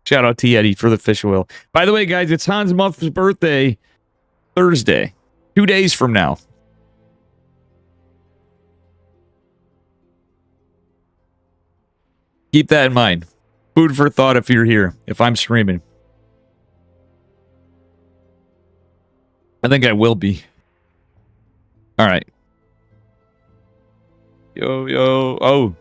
Shout out to Yeti for the fish oil. By the way, guys, it's Hans Muff's birthday Thursday. 2 days from now. Keep that in mind. Food for thought if you're here, if I'm streaming. I think I will be. All right. Yo. Oh.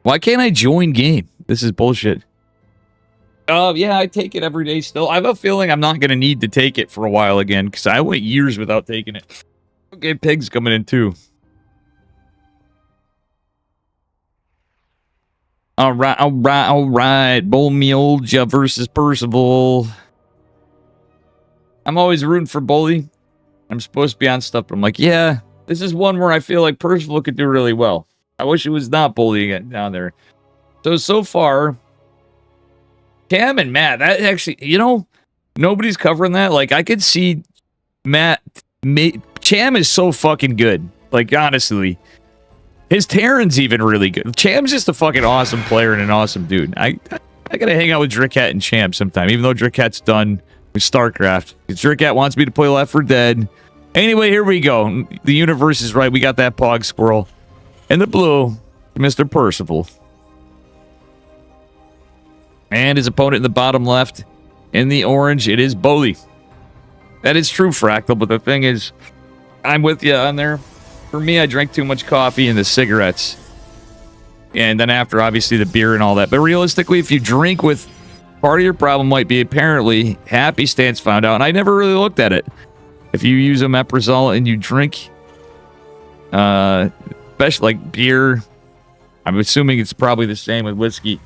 Why can't I join game? This is bullshit. Yeah, I take it every day still. I have a feeling I'm not going to need to take it for a while again because I went years without taking it. Okay, Pig's coming in too. All right. Bolmiolja versus Percival. I'm always rooting for Bully. I'm supposed to be on stuff, but I'm like, yeah, this is one where I feel like Percival could do really well. I wish it was not Bully again down there. So far, Cam and Matt, that actually, you know, nobody's covering that. Like, I could see Matt, Cham is so fucking good. Like, honestly. His Terran's even really good. Cham's just a fucking awesome player and an awesome dude. I gotta hang out with Drickhat and Cham sometime, even though Drickhat's done with StarCraft. Because Drickhat wants me to play Left 4 Dead. Anyway, here we go. The universe is right. We got that Pog Squirrel. In the blue, Mr. Percival. And his opponent in the bottom left. In the orange, it is Bully. That is true, Fractal, but the thing is, I'm with you on there. For me, I drank too much coffee and the cigarettes. And then after, obviously, the beer and all that. But realistically, if you drink with... Part of your problem might be apparently, Happy Stance found out, and I never really looked at it. If you use omeprazole and you drink... especially like beer I'm assuming it's probably the same with whiskey.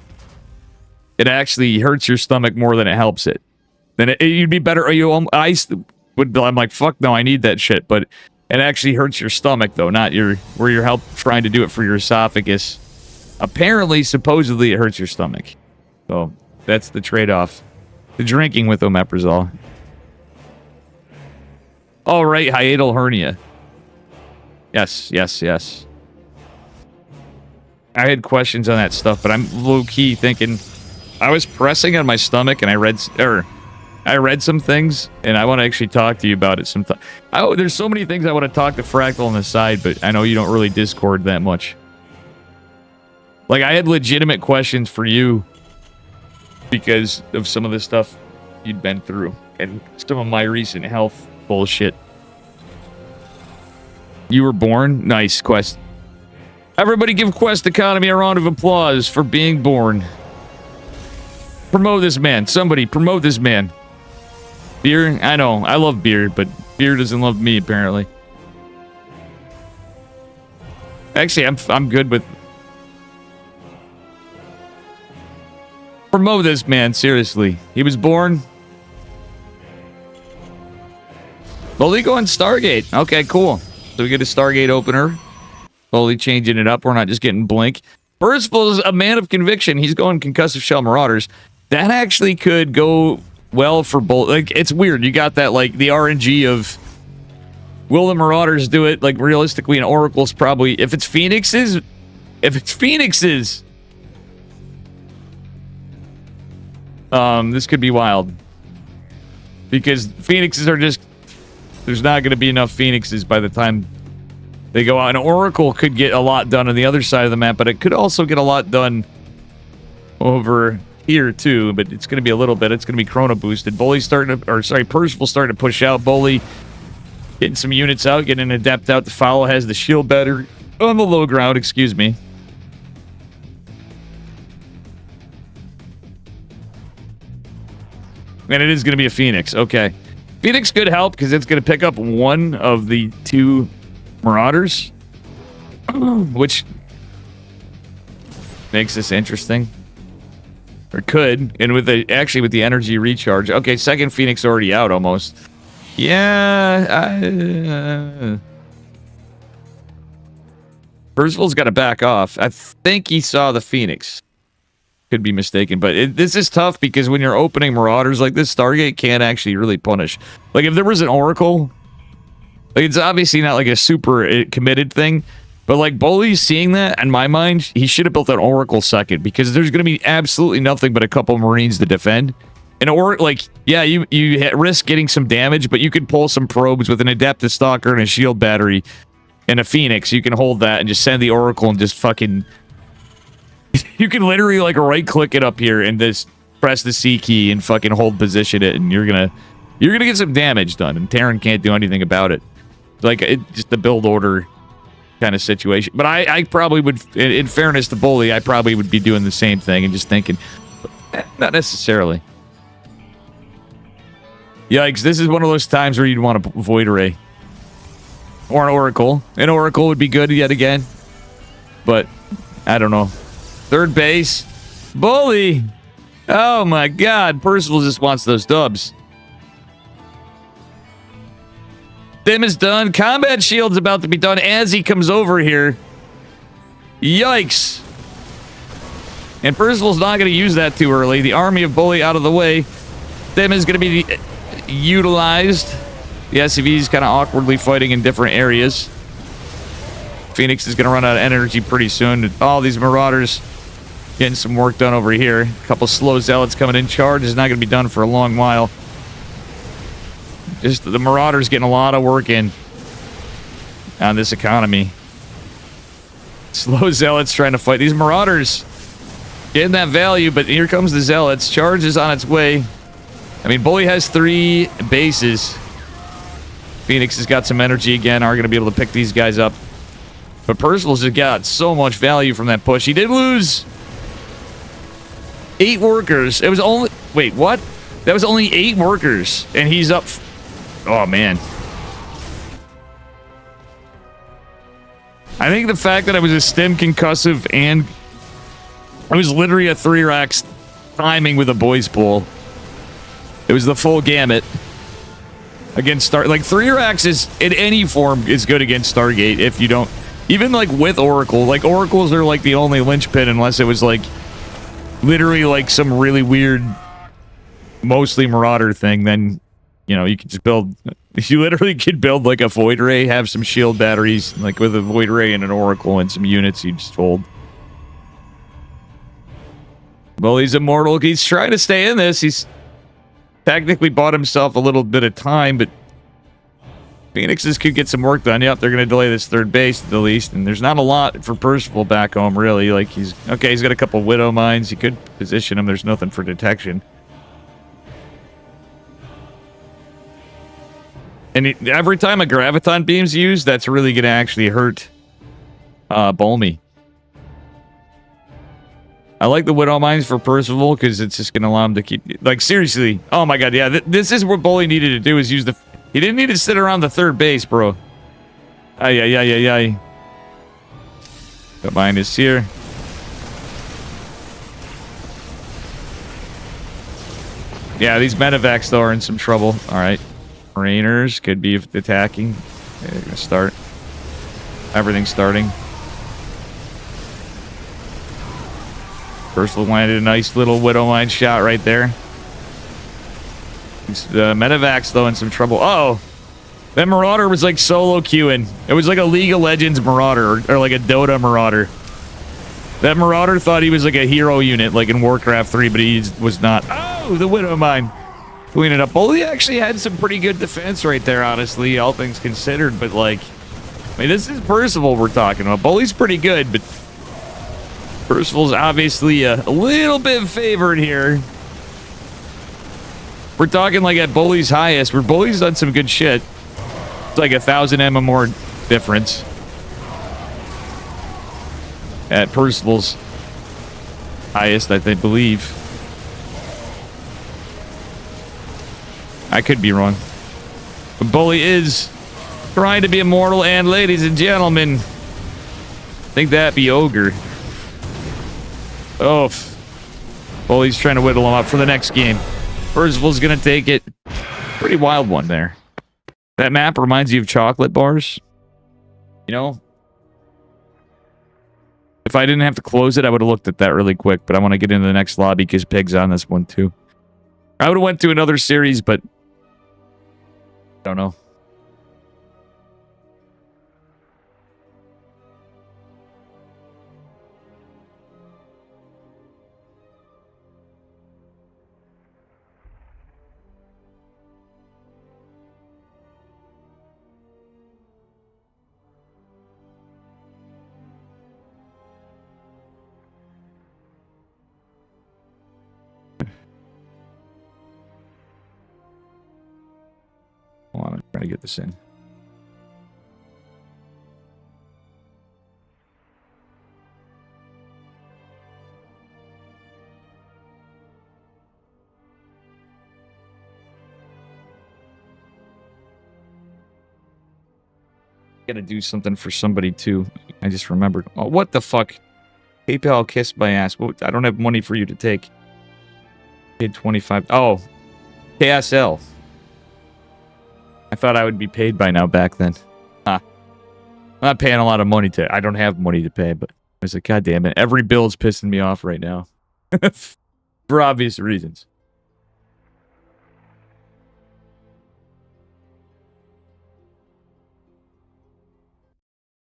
It actually hurts your stomach more than it helps it. Then you'd be better. I'm like, fuck no, I need that shit. But it actually hurts your stomach, though, not where you're trying to do it for your esophagus. Apparently, supposedly, it hurts your stomach. So that's the trade-off. The drinking with omeprazole. All right, hiatal hernia. Yes. I had questions on that stuff, but I'm low-key thinking... I was pressing on my stomach, and I read some things, and I want to actually talk to you about it sometime. There's so many things I want to talk to Fractal on the side, but I know you don't really Discord that much. Like, I had legitimate questions for you because of some of the stuff you'd been through and some of my recent health bullshit. You were born? Nice, Quest. Everybody give Quest Economy a round of applause for being born. Promote this man. Somebody promote this man. Beer? I know. I love beer, but beer doesn't love me, apparently. Actually, I'm good with... Promote this man, seriously. He was born... Slowly going Stargate. Okay, cool. So we get a Stargate opener. Slowly changing it up. We're not just getting Blink. Percival's a man of conviction. He's going Concussive Shell Marauders. That actually could go well for both. Like, it's weird. You got that, like, the RNG of... Will the Marauders do it? Like, realistically, an Oracle's probably... If it's Phoenixes... This could be wild. Because Phoenixes are just... There's not going to be enough Phoenixes by the time they go out. An Oracle could get a lot done on the other side of the map, but it could also get a lot done over here too. But it's going to be a little bit. It's going to be Chrono boosted. Bully's starting to... Percival's starting to push out. Bully getting some units out, getting an Adept out to follow. Has the shield battery on the low ground, excuse me. And it is going to be a Phoenix. Okay. Phoenix could help because it's going to pick up one of the two Marauders, which makes this interesting. Or could. And with the energy recharge. Okay, second Phoenix already out almost. Yeah. Percival's got to back off. I think he saw the Phoenix. Could be mistaken, but this is tough because when you're opening Marauders like this, Stargate can't actually really punish. Like, if there was an Oracle, like, it's obviously not like a super committed thing, but like Bully's seeing that, in my mind, he should have built an Oracle second because there's going to be absolutely nothing but a couple Marines to defend. And yeah, you risk getting some damage, but you could pull some probes with an Adeptus Stalker and a shield battery and a Phoenix. You can hold that and just send the Oracle and just fucking... You can literally, like, right-click it up here and just press the C key and fucking hold position it, and you're gonna get some damage done, and Terran can't do anything about it. Like, just the build order kind of situation. But I probably would, in fairness to Bully, I probably would be doing the same thing and just thinking, not necessarily. Yikes, this is one of those times where you'd want a Void Ray. Or an Oracle. An Oracle would be good yet again. But, I don't know. Third base. Bully! Oh my god, Percival just wants those dubs. Dim is done. Combat Shield's about to be done as he comes over here. Yikes. And Percival's not going to use that too early. The army of Bully out of the way. Dim is going to be utilized. The SCV's kind of awkwardly fighting in different areas. Phoenix is going to run out of energy pretty soon. All these Marauders getting some work done over here. A couple slow Zealots coming in. Charge is not going to be done for a long while. Just the Marauders getting a lot of work in on this economy. Slow Zealots trying to fight. These Marauders getting that value, but here comes the Zealots. Charge is on its way. I mean, Bully has 3 bases. Phoenix has got some energy again. Are going to be able to pick these guys up. But Percival's just got so much value from that push. He did lose 8 workers. It was only... Wait, what? That was only 8 workers. And he's up... Oh, man. I think the fact that I was a stim concussive and I was literally a 3-rack timing with a boys pool. It was the full gamut against Star. Like 3-racks is in any form is good against Stargate if you don't. Even like with Oracle, like Oracles are like the only linchpin unless it was like literally like some really weird, mostly Marauder thing. Then you know you could just build. You literally could build like a Void Ray, have some shield batteries, like with a Void Ray and an Oracle and some units you just hold. Well, he's immortal. He's trying to stay in this. He's technically bought himself a little bit of time, but Phoenixes could get some work done. Yep, they're going to delay this third base at the least, and there's not a lot for Percival back home, really. Like, he's got a couple Widow Mines. He could position him. There's nothing for detection. And every time a Graviton Beam's used, that's really going to actually hurt Bolmy. I like the Widow Mines for Percival because it's just going to allow him to keep... Like, seriously. Oh, my God. Yeah, this is what Bolly needed to do is use the... He didn't need to sit around the third base, bro. Ay. The mine is here. Yeah, these medevacs, though, are in some trouble. All right. Rainers could be attacking. They're going to start. Everything's starting. Percival landed a nice little Widow Mine shot right there. Medevacs, though, in some trouble. Uh-oh. That Marauder was like solo queuing. It was like a League of Legends Marauder or like a Dota Marauder. That Marauder thought he was like a hero unit like in Warcraft 3, but he was not. Oh, the Widow Mine. Cleaning up. Bully actually had some pretty good defense right there, honestly, all things considered. But like, I mean, this is Percival we're talking about. Bully's pretty good, but Percival's obviously a little bit favored here. We're talking like at Bully's highest, where Bully's done some good shit. It's like 1,000 MMR difference. At Percival's highest, I believe. I could be wrong. But Bully is trying to be immortal, and ladies and gentlemen, I think that'd be Ogre. Oh, Bully's trying to whittle him up for the next game. Percival's gonna take it. Pretty wild one there. That map reminds you of chocolate bars. You know? If I didn't have to close it, I would have looked at that really quick, but I want to get into the next lobby because Pig's on this one too. I would have went to another series, but I don't know. Hold on, I'm trying to get this in. Gotta do something for somebody too. I just remembered. Oh, what the fuck? PayPal kissed my ass. Well, I don't have money for you to take. Paid 25. Oh, KSL. I thought I would be paid by now back then. I'm not paying a lot of money to... I don't have money to pay, but I was like, God damn it. Every bill's pissing me off right now. For obvious reasons.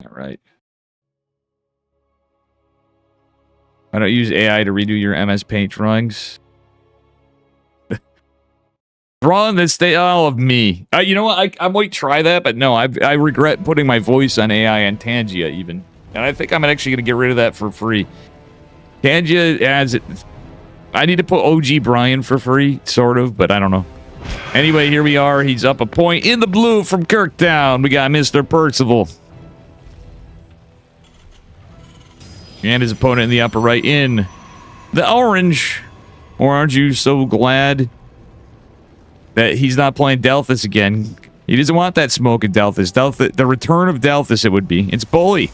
All right. I don't use AI to redo your MS Paint drawings. Drawing the style of me. You know what? I might try that, but no, I regret putting my voice on AI and Tangia even. And I think I'm actually going to get rid of that for free. Tangia has... I need to put OG Brian for free, sort of, but I don't know. Anyway, here we are. He's up a point in the blue from Kirktown. We got Mr. Percival. And his opponent in the upper right in the orange. Or aren't you so glad that he's not playing Delphus again? He doesn't want that smoke at Delphus. The return of Delphus it would be. It's Bully.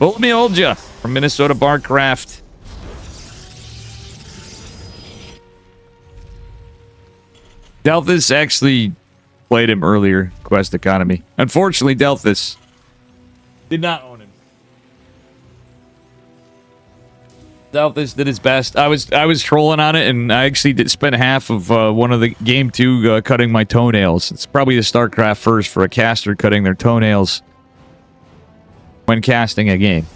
Let me hold ya from Minnesota Barcraft. Delphus actually played him earlier, Quest Economy. Unfortunately, Delphus did not own him. Delphus did his best. I was trolling on it, and I actually did spend half of one of the game 2 cutting my toenails. It's probably the StarCraft first for a caster cutting their toenails when casting a game.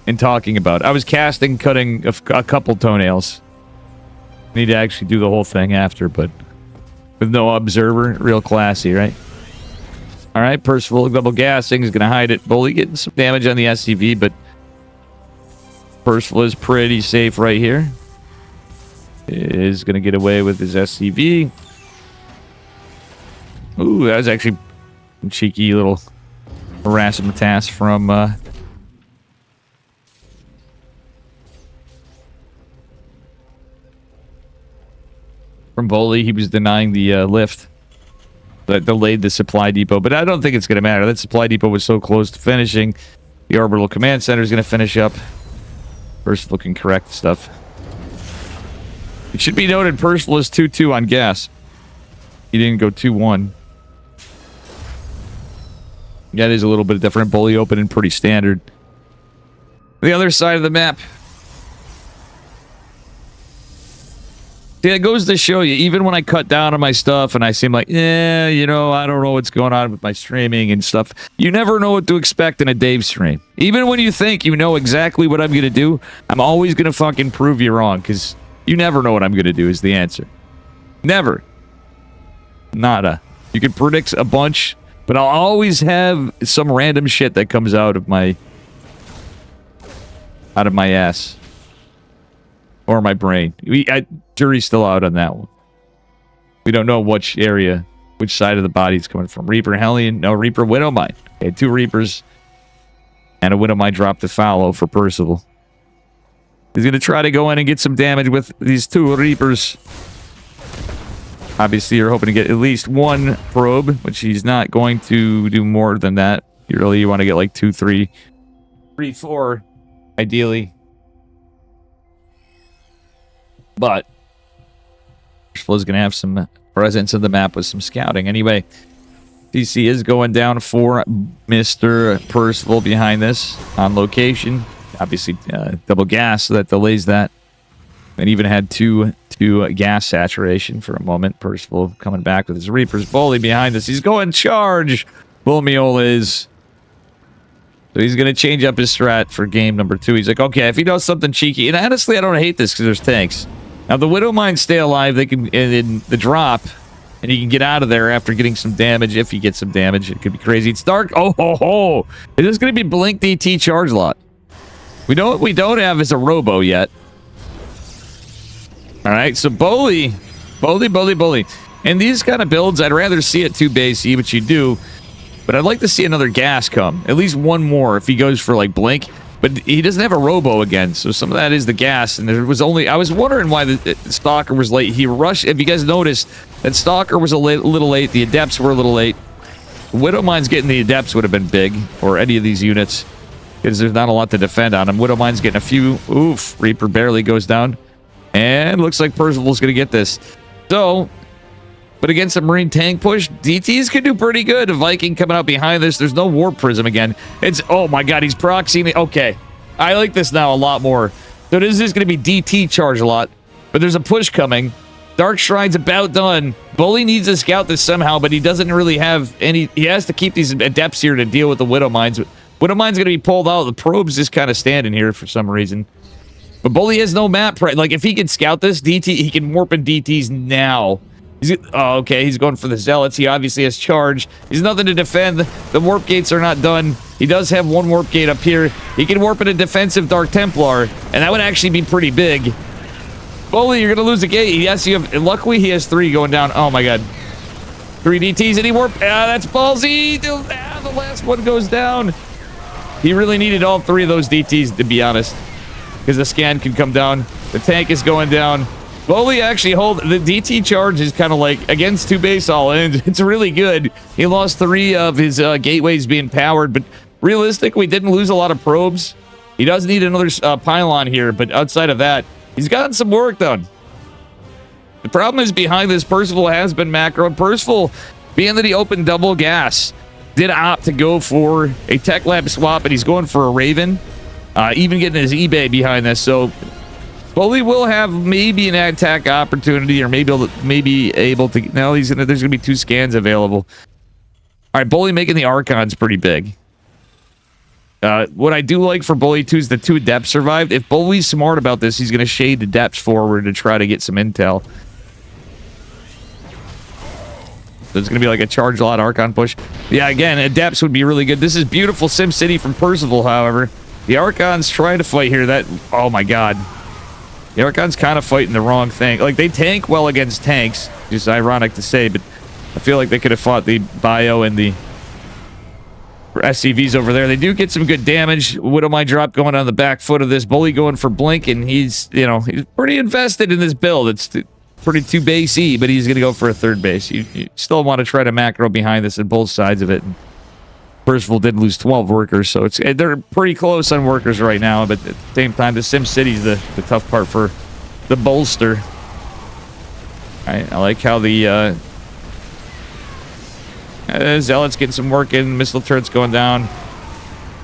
And talking about it. I was casting, cutting a couple toenails. Need to actually do the whole thing after, but with no observer, real classy, right? All right, Percival double gassing is going to hide it. Bully getting some damage on the SCV, but Percival is pretty safe right here. Is going to get away with his SCV. Ooh, that was actually a cheeky little harassment task from Bully. He was denying the lift that delayed the supply depot, but I don't think it's going to matter. That supply depot was so close to finishing. The orbital command center is going to finish up. Percival can correct stuff. It should be noted Percival is 2-2 on gas. He didn't go 2-1. That is a little bit different. Bully open and pretty standard. The other side of the map. See, it goes to show you, even when I cut down on my stuff and I seem like, yeah, you know, I don't know what's going on with my streaming and stuff. You never know what to expect in a Dave stream. Even when you think you know exactly what I'm going to do, I'm always going to fucking prove you wrong, because you never know what I'm going to do is the answer. Never. Nada. You can predict a bunch, but I'll always have some random shit that comes out of my ass. Or my brain. Jury's still out on that one. We don't know which area, which side of the body it's coming from. Reaper Hellion, no, Reaper Widowmine. Okay, 2 Reapers. And a Widowmine dropped the follow for Percival. He's going to try to go in and get some damage with these 2 Reapers. Obviously, you're hoping to get at least 1 probe, which he's not going to do more than that. You want to get like 2, 3, 4, ideally. But Percival's going to have some presence in the map with some scouting. Anyway, DC is going down for Mr. Percival behind this on location. Obviously, double gas, so that delays that. And even had two gas saturation for a moment. Percival coming back with his Reapers. Bully behind us. He's going charge. Bullmeola is. So he's going to change up his strat for game number 2. He's like, okay, if he does something cheeky. And honestly, I don't hate this because there's tanks. Now, the Widowmines stay alive. They can in the drop, and he can get out of there after getting some damage. If he gets some damage, it could be crazy. It's dark. Oh, ho, ho. It is going to be Blink DT charge lot. We don't have is a Robo yet. All right, so Bully. And these kind of builds, I'd rather see it 2 base E, which you do. But I'd like to see another gas come. At least 1 more if he goes for, like, Blink. But he doesn't have a Robo again, so some of that is the gas. And there was only... I was wondering why the Stalker was late. He rushed... If you guys noticed, that Stalker was a little late. The Adepts were a little late. Widowmine's getting the Adepts would have been big, or any of these units, because there's not a lot to defend on them. Widowmine's getting a few... Oof. Reaper barely goes down. And looks like Percival's going to get this. So... But against a Marine tank push, DTs can do pretty good. A Viking coming out behind this. There's no Warp Prism again. It's, oh my god, he's proxying. Okay, I like this now a lot more. So this is going to be DT charge a lot. But there's a push coming. Dark Shrine's about done. Bully needs to scout this somehow, but he doesn't really have any... He has to keep these Adepts here to deal with the Widowmines. Widowmine's going to be pulled out. The Probe's just kind of standing here for some reason. But Bully has no map. Like, if he can scout this, DT, he can warp in DTs now. Oh, okay, he's going for the Zealots. He obviously has charge. He's nothing to defend. The warp gates are not done. He does have 1 warp gate up here. He can warp in a defensive Dark Templar, and that would actually be pretty big. Bully, you're going to lose a gate. Yes, you have... Luckily, he has 3 going down. Oh, my god. 3 DTs, and he warp... Ah, that's ballsy. Ah, the last one goes down. He really needed all 3 of those DTs, to be honest, because the scan can come down. The tank is going down. Bully actually the DT charge is kind of like against 2 base all in. It's really good. He lost 3 of his gateways being powered, but realistic. We didn't lose a lot of probes. He does need another pylon here, but outside of that, he's gotten some work done. The problem is behind this, Percival has been macroed. Percival, being that he opened double gas, did opt to go for a tech lab swap, and he's going for a Raven. Even getting his eBay behind this, so Bully will have maybe an attack opportunity, or maybe able to. No, there's gonna be 2 scans available. All right, Bully making the Archons pretty big. What I do like for Bully too is the 2 depths survived. If Bully's smart about this, he's gonna shade the depths forward to try to get some intel. So it's going to be like a charge lot Archon push. Yeah, again, Adepts would be really good. This is beautiful SimCity from Percival, however. The Archon's trying to fight here. Oh my god. The Archon's kind of fighting the wrong thing. Like, they tank well against tanks. Just ironic to say, but I feel like they could have fought the Bio and the SCVs over there. They do get some good damage. Widowmine drop going on the back foot of this. Bully going for Blink, and he's pretty invested in this build. It's pretty 2 base E, but he's going to go for a 3rd base. You still want to try to macro behind this on both sides of it. And Percival did lose 12 workers, so they're pretty close on workers right now, but at the same time, the SimCity's the tough part for the bolster. All right, I like how the Zealot's getting some work in. Missile turrets going down.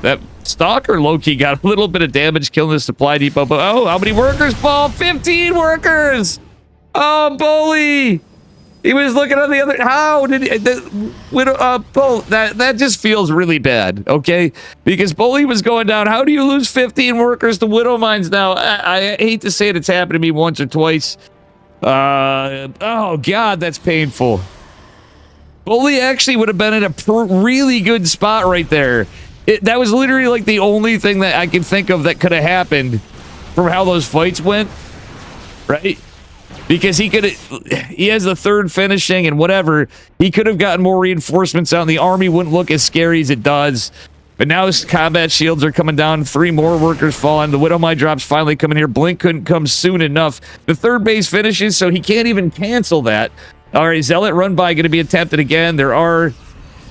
That Stalker low-key got a little bit of damage killing the supply depot, but oh, how many workers fall? 15 workers! Oh, Bully! He was looking on the other. How did he? That just feels really bad, okay? Because Bully was going down. How do you lose 15 workers to Widow Mines now? I hate to say it, it's happened to me once or twice. Oh god, that's painful. Bully actually would have been in a really good spot right there. That was literally like the only thing that I can think of that could have happened from how those fights went, right? Because he has the 3rd finishing and whatever. He could have gotten more reinforcements out, and the army wouldn't look as scary as it does. But now his combat shields are coming down. 3 more workers falling. The Widowmine drops finally coming here. Blink couldn't come soon enough. The 3rd base finishes, so he can't even cancel that. All right, Zealot run by going to be attempted again. There are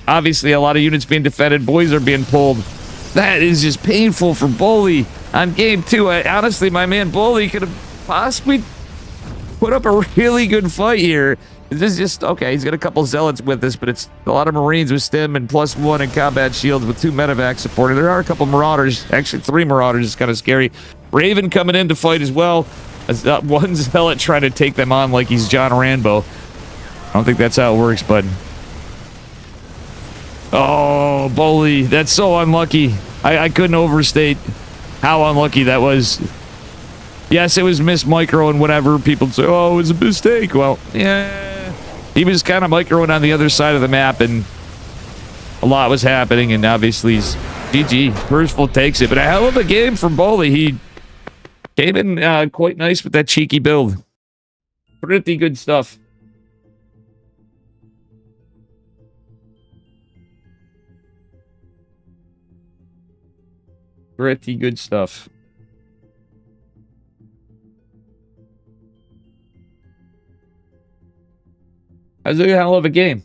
obviously a lot of units being defended. Boys are being pulled. That is just painful for Bully on game 2. Honestly, my man Bully could have possibly put up a really good fight here. This is just, okay, he's got a couple Zealots with us, but it's a lot of Marines with stim and +1 in combat shields with 2 medevacs supporting. There are a couple Marauders, actually 3 Marauders. It's kind of scary. Raven coming in to fight as well. One Zealot trying to take them on like he's John Rambo. I don't think that's how it works, bud. Oh, Bully, that's so unlucky. I couldn't overstate how unlucky that was. Yes, it was miss micro and whatever. People say, oh, it was a mistake. Well, yeah. He was kind of microing on the other side of the map, and a lot was happening, and obviously he's GG. Percival takes it, but a hell of a game from Bully. He came in quite nice with that cheeky build. Pretty good stuff. Pretty good stuff. That was a hell of a game.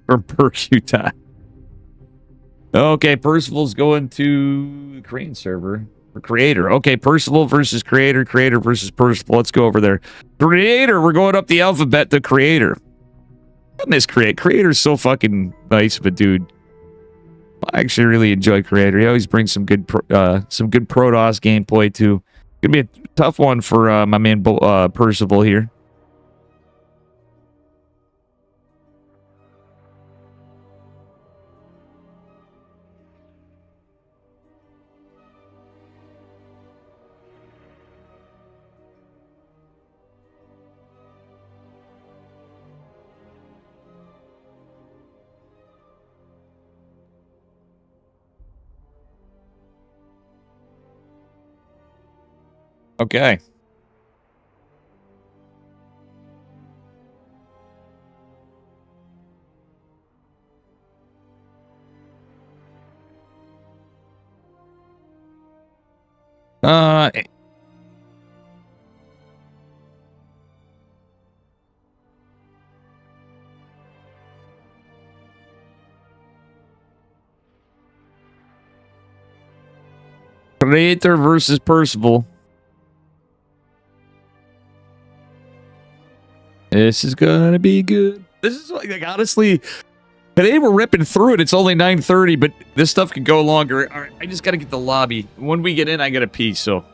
Or Percutai. Okay, Percival's going to the Crane server. Or Creator. Okay, Percival versus Creator. Creator versus Percival. Let's go over there. Creator, we're going up the alphabet to Creator. I miss Creator. Creator's so fucking nice of a dude. I actually really enjoy Creator. He always brings some good Protoss gameplay too. Gonna be a tough one for my man Percival here. Okay. Uh, Creator versus Percival. This is gonna be good. This is like honestly, today we're ripping through it. It's only 9:30, but this stuff could go longer. All right, I just gotta get the lobby. When we get in, I gotta pee. So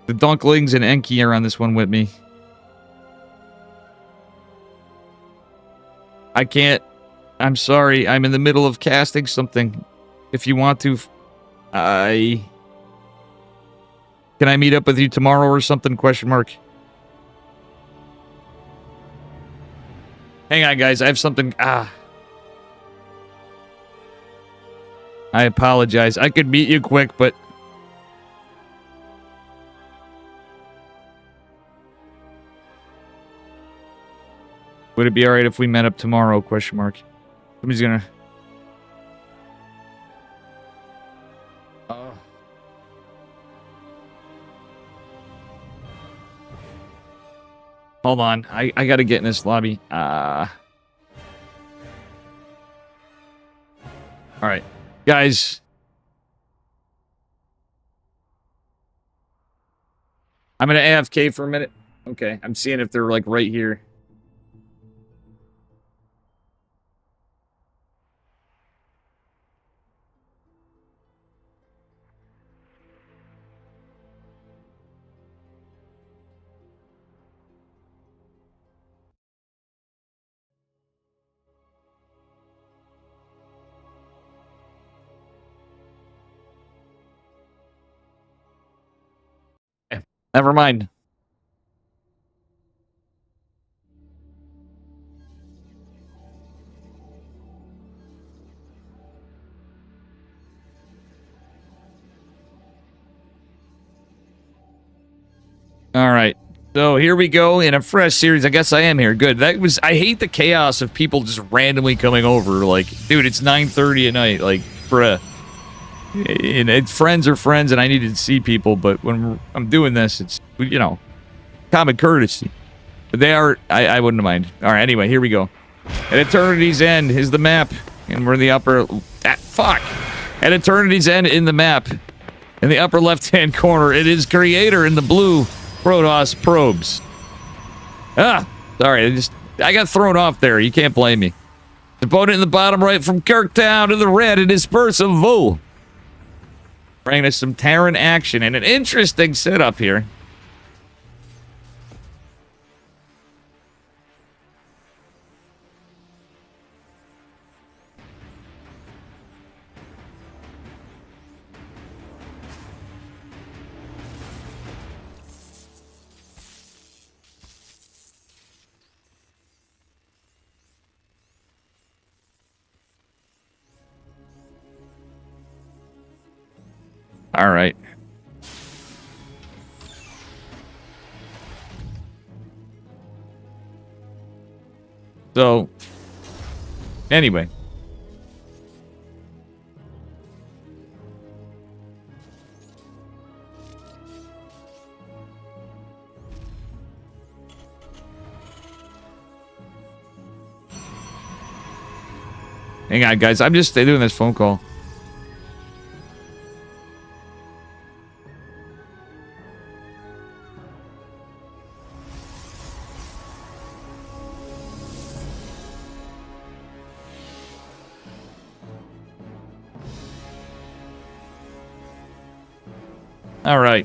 the Dunklings and Enki are on this one with me. I can't. I'm sorry. I'm in the middle of casting something. If you want to, can I meet up with you tomorrow or something? Question mark. Hang on, guys. I have something. I apologize. I could meet you quick, but would it be all right if we met up tomorrow? Question mark. Somebody's gonna. Hold on. I gotta get in this lobby. All right, guys. I'm gonna AFK for a minute. Okay, I'm seeing if they're like right here. Never mind. All right. So here we go in a fresh series. I guess I am here. Good. I hate the chaos of people just randomly coming over. Like, dude, it's 9:30 at night. Like, bruh. And it's friends are friends, and I need to see people. But when I'm doing this, it's, you know, common courtesy. But they are, I wouldn't mind. All right, anyway, here we go. At Eternity's End is the map. And we're in the upper, fuck. At Eternity's End in the map. In the upper left-hand corner, it is Creator in the blue Protoss probes. Sorry, I got thrown off there. You can't blame me. The opponent in the bottom right from Kirktown to the red, it is Percival. Bringing us some Terran action and an interesting setup here. All right. So, anyway. Hang on, guys. I'm just doing this phone call. All right.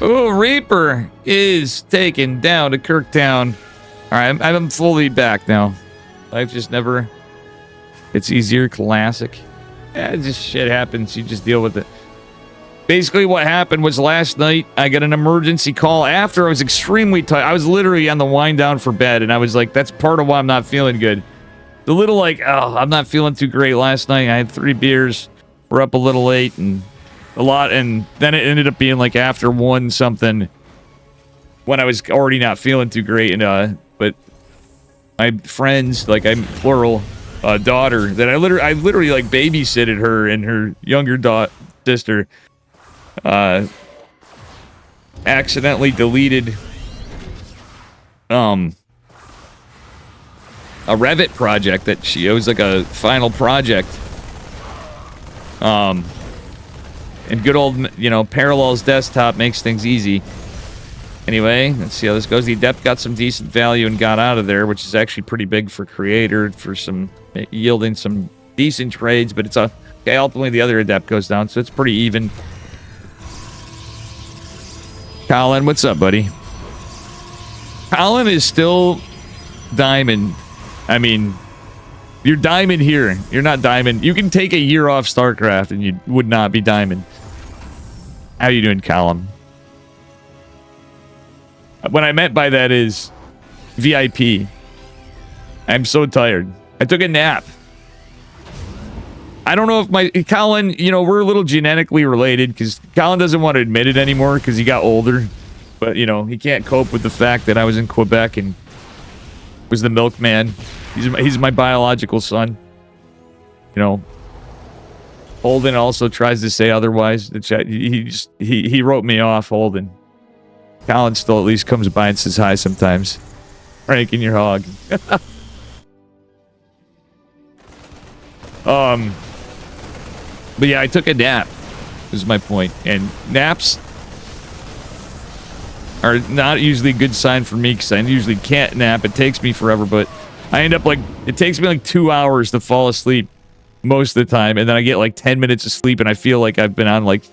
Oh, Reaper is taken down to Kirktown. All right, I'm fully back now. Life just never gets easier. Classic. Yeah, just shit happens. You just deal with it. basically what happened was last night I got an emergency call after I was extremely tired. I was literally on the wind down for bed, and I was like, that's part of why I'm not feeling good. The little like, oh, I'm not feeling too great last night. I had 3 beers. We're up a little late and a lot, and then it ended up being like after 1 something when I was already not feeling too great. And but my friends, like I'm plural, daughter that I literally like babysitted her and her younger sister, accidentally deleted a Revit project that it was like a final project. And good old, you know, Parallels desktop makes things easy. Anyway, let's see how this goes. The Adept got some decent value and got out of there, which is actually pretty big for Creator, for some yielding some decent trades, but it's okay. Ultimately, the other Adept goes down, so it's pretty even. Colin, what's up, buddy? Colin is still diamond. I mean, you're diamond here. You're not diamond. You can take a year off StarCraft and you would not be diamond. How you doing, Colin? What I meant by that is VIP. I'm so tired. I took a nap. I don't know if Colin, you know, we're a little genetically related because Colin doesn't want to admit it anymore because he got older. But, you know, he can't cope with the fact that I was in Quebec and was the milkman. He's my biological son. You know, Holden also tries to say otherwise. He wrote me off, Holden. Colin still at least comes by and says hi sometimes. Ranking your hog. But yeah, I took a nap, is my point. And naps are not usually a good sign for me because I usually can't nap. It takes me forever, but I end up like, it takes me like 2 hours to fall asleep most of the time. And then I get like 10 minutes of sleep and I feel like I've been on like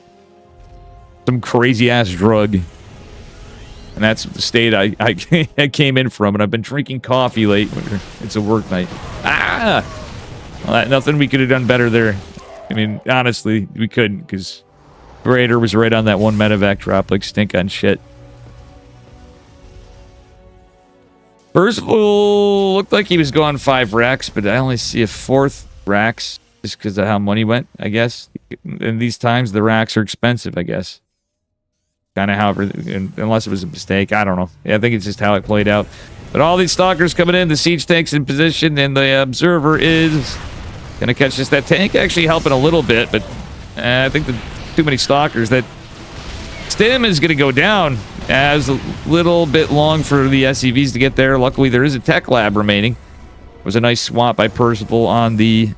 some crazy ass drug. And that's the state I came in from. And I've been drinking coffee late when it's a work night. Well, nothing we could have done better there. I mean, honestly, we couldn't because Raider was right on that 1 medevac drop like stink on shit. Percival looked like he was going 5 racks, but I only see a 4th racks just because of how money went, I guess. In these times, the racks are expensive, I guess. Kind of however, unless it was a mistake. I don't know. Yeah, I think it's just how it played out. But all these stalkers coming in, the siege tank's in position, and the observer is going to catch this. That tank actually helping a little bit, but I think the too many stalkers. That stim is going to go down as a little bit long for the SCVs to get there. Luckily, there is a tech lab remaining. It was a nice swap by Percival on the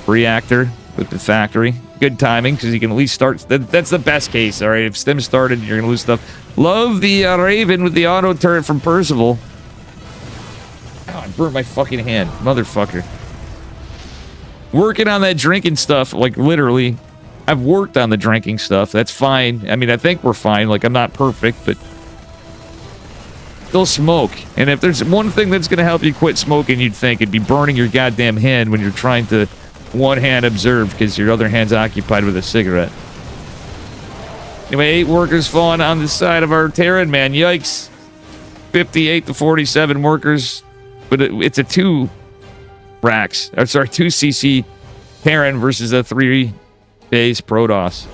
reactor with the factory. Good timing because you can at least start. That's the best case. All right, if stim started, you're gonna lose stuff. Love the Raven with the auto turret from Percival. Oh, I burnt my fucking hand, motherfucker. Working on that drinking stuff, like literally. I've worked on the drinking stuff. That's fine. I mean, I think we're fine. Like, I'm not perfect, but still smoke. And if there's one thing that's gonna help you quit smoking, you'd think it'd be burning your goddamn hand when you're trying to one hand observe because your other hand's occupied with a cigarette. Anyway, 8 workers falling on the side of our Terran, man. Yikes. 58 to 47 workers. But it's a 2 racks. Or sorry, 2 CC Terran versus a 3 base Protoss.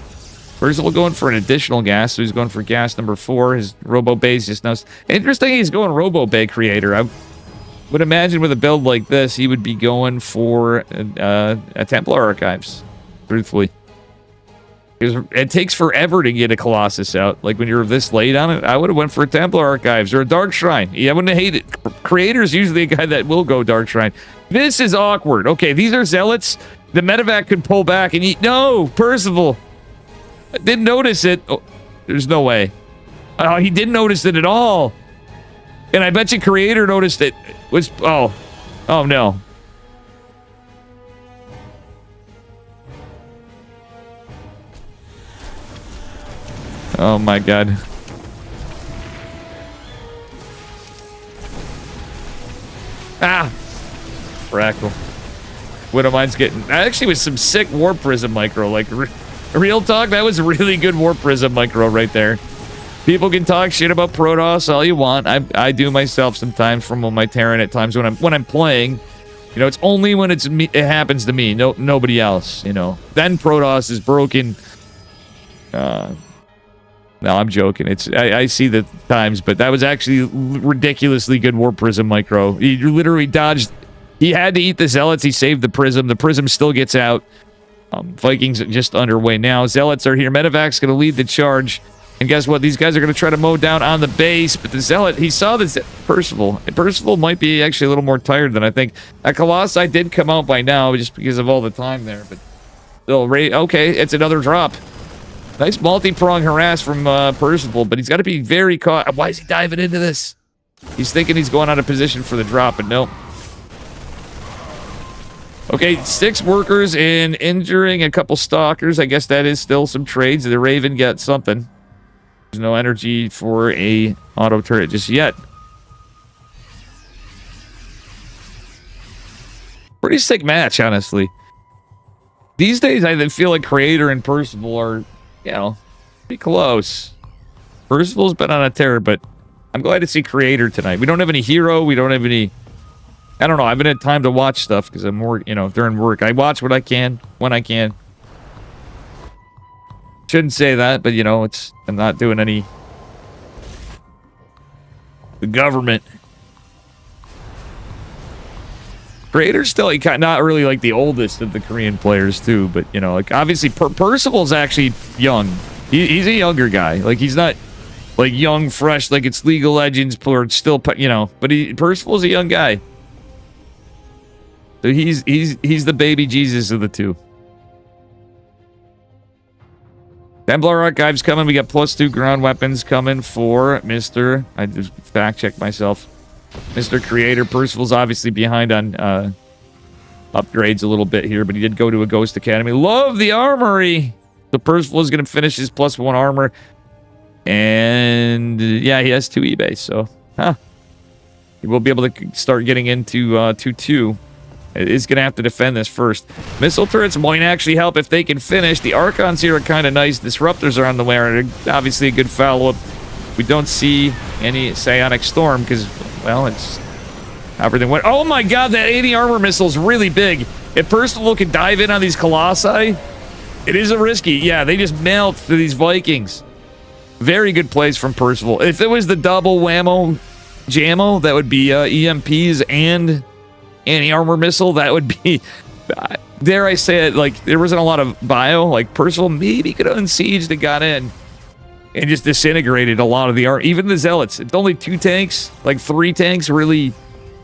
Percival going for an additional gas, so he's going for gas number 4. His Robo Bay's just now. Interesting, he's going Robo Bay Creator. I would imagine with a build like this, he would be going for a Templar Archives, truthfully. Because it takes forever to get a Colossus out. Like, when you're this late on it, I would have went for a Templar Archives or a Dark Shrine. Yeah, I wouldn't have hated it. Creator's usually a guy that will go Dark Shrine. This is awkward. Okay, these are Zealots. The medevac could pull back and eat. No, Percival. I didn't notice it. Oh, there's no way. Oh, he didn't notice it at all. And I bet you Creator noticed it. Oh no. Oh my god. Ah! Crackle. Widowmine's getting... Actually, with some sick Warp Prism micro, like... Real talk, that was really good Warp Prism micro right there. People can talk shit about Protoss all you want. I do myself sometimes from my Terran at times when I'm playing. You know, it's only when it happens to me, nobody else, you know. Then Protoss is broken. No, I'm joking. I see the times, but that was actually ridiculously good Warp Prism micro. He literally dodged. He had to eat the Zealots. He saved the Prism. The Prism still gets out. Vikings are just underway now. Zealots are here. Medevac's going to lead the charge. And guess what? These guys are going to try to mow down on the base. But the Zealot, he saw this Percival. Percival might be actually a little more tired than I think. That Colossi did come out by now just because of all the time there. But still, okay, it's another drop. Nice multi-prong harass from Percival, but he's got to be very caught. Why is he diving into this? He's thinking he's going out of position for the drop, but nope. Okay, 6 workers and injuring a couple stalkers. I guess that is still some trades. The Raven got something. There's no energy for a auto turret just yet. Pretty sick match, honestly. These days, I feel like Creator and Percival are, you know, pretty close. Percival's been on a tear, but I'm glad to see Creator tonight. We don't have any hero. We don't have any... I don't know. I haven't had time to watch stuff because I'm more, you know, during work. I watch what I can, when I can. Shouldn't say that, but, you know, I'm not doing any... The government. Creator's still not really like the oldest of the Korean players, too, but, you know, like, obviously, Percival's actually young. He's a younger guy. Like, he's not, like, young, fresh, like it's League of Legends, or still, you know, but Percival's a young guy. So he's the baby Jesus of the two. Templar Archives coming. We got +2 ground weapons coming for Mr. I just fact-checked myself. Mr. Creator. Percival's obviously behind on upgrades a little bit here, but he did go to a Ghost Academy. Love the armory! So Percival is going to finish his +1 armor. And yeah, he has 2 eBay, so he will be able to start getting into 2-2. It is going to have to defend this first. Missile turrets might actually help if they can finish. The Archons here are kind of nice. Disruptors are on the way. Obviously a good follow-up. We don't see any Psionic Storm because, well, it's... Everything went... Oh my god, that 80 armor missile is really big. If Percival can dive in on these Colossi, it is a risky. Yeah, they just melt through these Vikings. Very good plays from Percival. If it was the double whammo jammo, that would be EMPs and... anti-armor missile, that would be, dare I say it, like, there wasn't a lot of bio. Like, Percival maybe could have unsieged and got in and just disintegrated a lot of the art. Even the Zealots, it's only 2 tanks, like 3 tanks really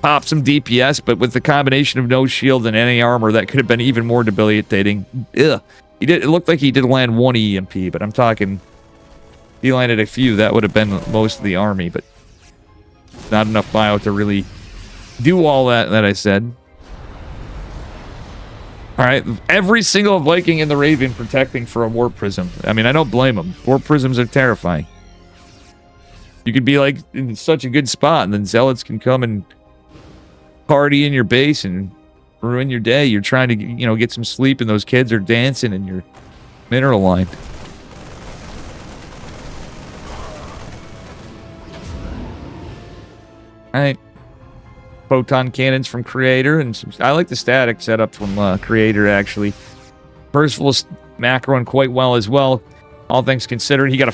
pop some DPS, but with the combination of no shield and anti-armor, that could have been even more debilitating. Ugh. It looked like he did land 1 EMP, but I'm talking, he landed a few. That would have been most of the army, but not enough bio to really do all that I said. All right, every single Viking in the Raven protecting for a Warp Prism. I mean, I don't blame them. Warp Prisms are terrifying. You could be like in such a good spot, and then Zealots can come and party in your base and ruin your day. You're trying to, you know, get some sleep, and those kids are dancing in your mineral line. All right. Photon cannons from Creator, and I like the static setup from Creator, actually. Percival's macroing quite well as well. All things considered, he got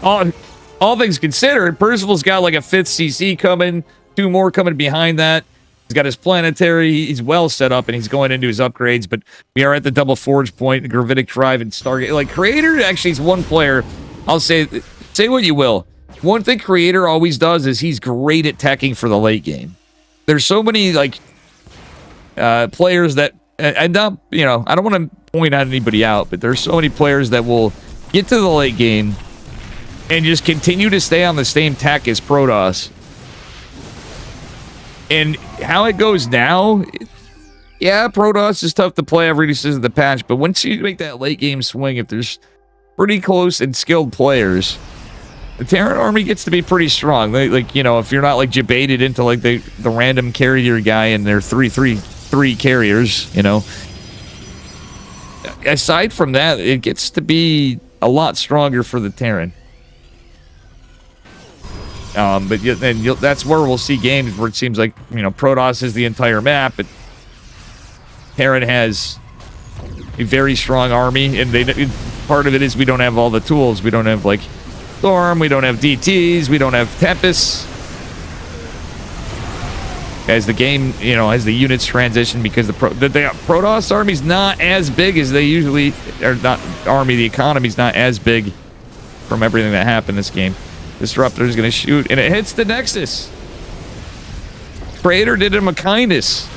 a... all things considered, Percival's got like a 5th CC coming, 2 more coming behind that. He's got his planetary, he's well set up, and he's going into his upgrades, but we are at the double forge point, the Gravitic Drive, and Stargate. Like, Creator actually is one player, I'll say what you will. One thing Creator always does is he's great at teching for the late game. There's so many, like, players that, and not, you know, I don't want to point out anybody out, but there's so many players that will get to the late game and just continue to stay on the same tech as Protoss. And how it goes now, yeah, Protoss is tough to play every decision of the patch, but once you make that late game swing, if there's pretty close and skilled players, the Terran army gets to be pretty strong. Like, you know, if you're not like debated into like the random carrier guy and their 3-3-3 carriers, you know, aside from that, it gets to be a lot stronger for the Terran. But then that's where we'll see games where it seems like, you know, Protoss is the entire map, but Terran has a very strong army, and part of it is we don't have all the tools. We don't have, like, Storm, we don't have DTs, we don't have Tempests. As the game, you know, as the units transition, because the Protoss army's not as big as they usually, or not army, the economy's not as big from everything that happened this game. Disruptor's gonna shoot, and it hits the Nexus. Creator did him a kindness.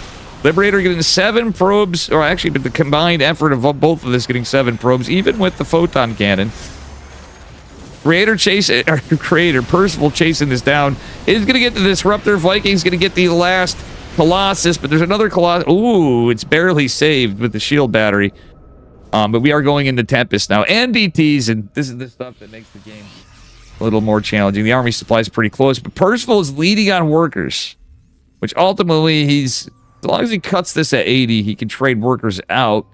Liberator getting 7 probes, or actually, but the combined effort of both of this getting 7 probes, even with the photon cannon. Creator Percival chasing this down. Is going to get the Disruptor. Viking's going to get the last Colossus, but there's another Colossus. Ooh, it's barely saved with the shield battery. But we are going into Tempest now, and DTs, and this is the stuff that makes the game a little more challenging. The army supply is pretty close, but Percival is leading on workers, which ultimately as long as he cuts this at 80, he can trade workers out.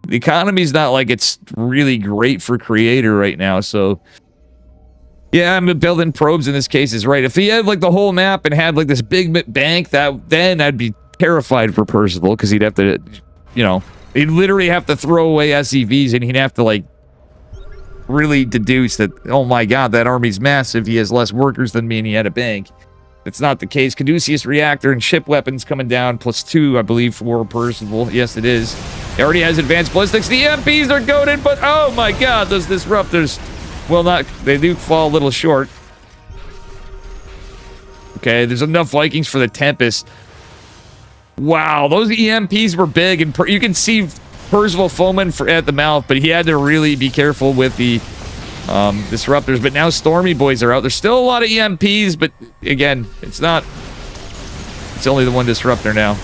The economy's not like it's really great for Creator right now, so yeah, I'm building probes in this case is right. If he had like the whole map and had like this big bank, then I'd be terrified for Percival, because he'd have to, you know, he'd literally have to throw away SEVs, and he'd have to like really deduce that, oh my god, that army's massive, he has less workers than me, and he had a bank. It's not the case. Caduceus Reactor and ship weapons coming down, +2, I believe, for Percival. Yes, it is. He already has advanced ballistics. The EMPs are goaded, but oh my god, those Disruptors will not, they do fall a little short. Okay, there's enough Vikings for the Tempest. Wow, those EMPs were big, and you can see Percival foaming at the mouth, but he had to really be careful with the Disruptors. But now Stormy Boys are out. There's still a lot of EMPs, but again, it's only the one Disruptor now.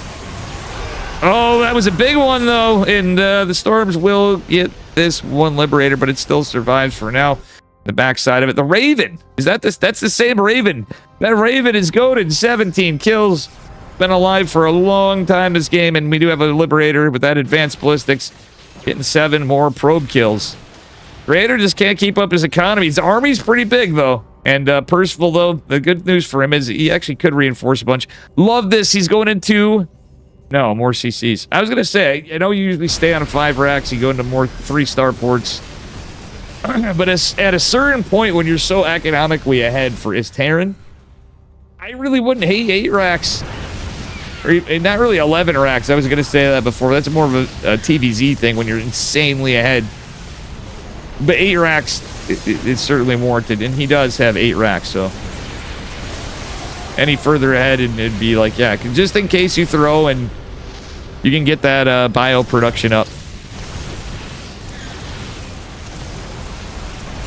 Oh, that was a big one, though, and the Storms will get this one Liberator, but it still survives for now. The backside of it, the Raven. That's the same Raven. That Raven is goated. 17 kills. Been alive for a long time this game, and we do have a Liberator with that advanced ballistics, getting 7 more probe kills. Creator just can't keep up his economy. His army's pretty big, though. And Percival, though, the good news for him is he actually could reinforce a bunch. Love this. He's going into... No, more CCs. I was going to say, I know you usually stay on 5 racks. You go into more 3-star ports. But at a certain point, when you're so economically ahead for his Terran, I really wouldn't hate 8 racks. Or not really 11 racks. I was going to say that before. That's more of a TVZ thing when you're insanely ahead. But 8 racks, it's certainly warranted. And he does have 8 racks, so... Any further ahead, and it'd be like, yeah, just in case you throw, and you can get that bio production up.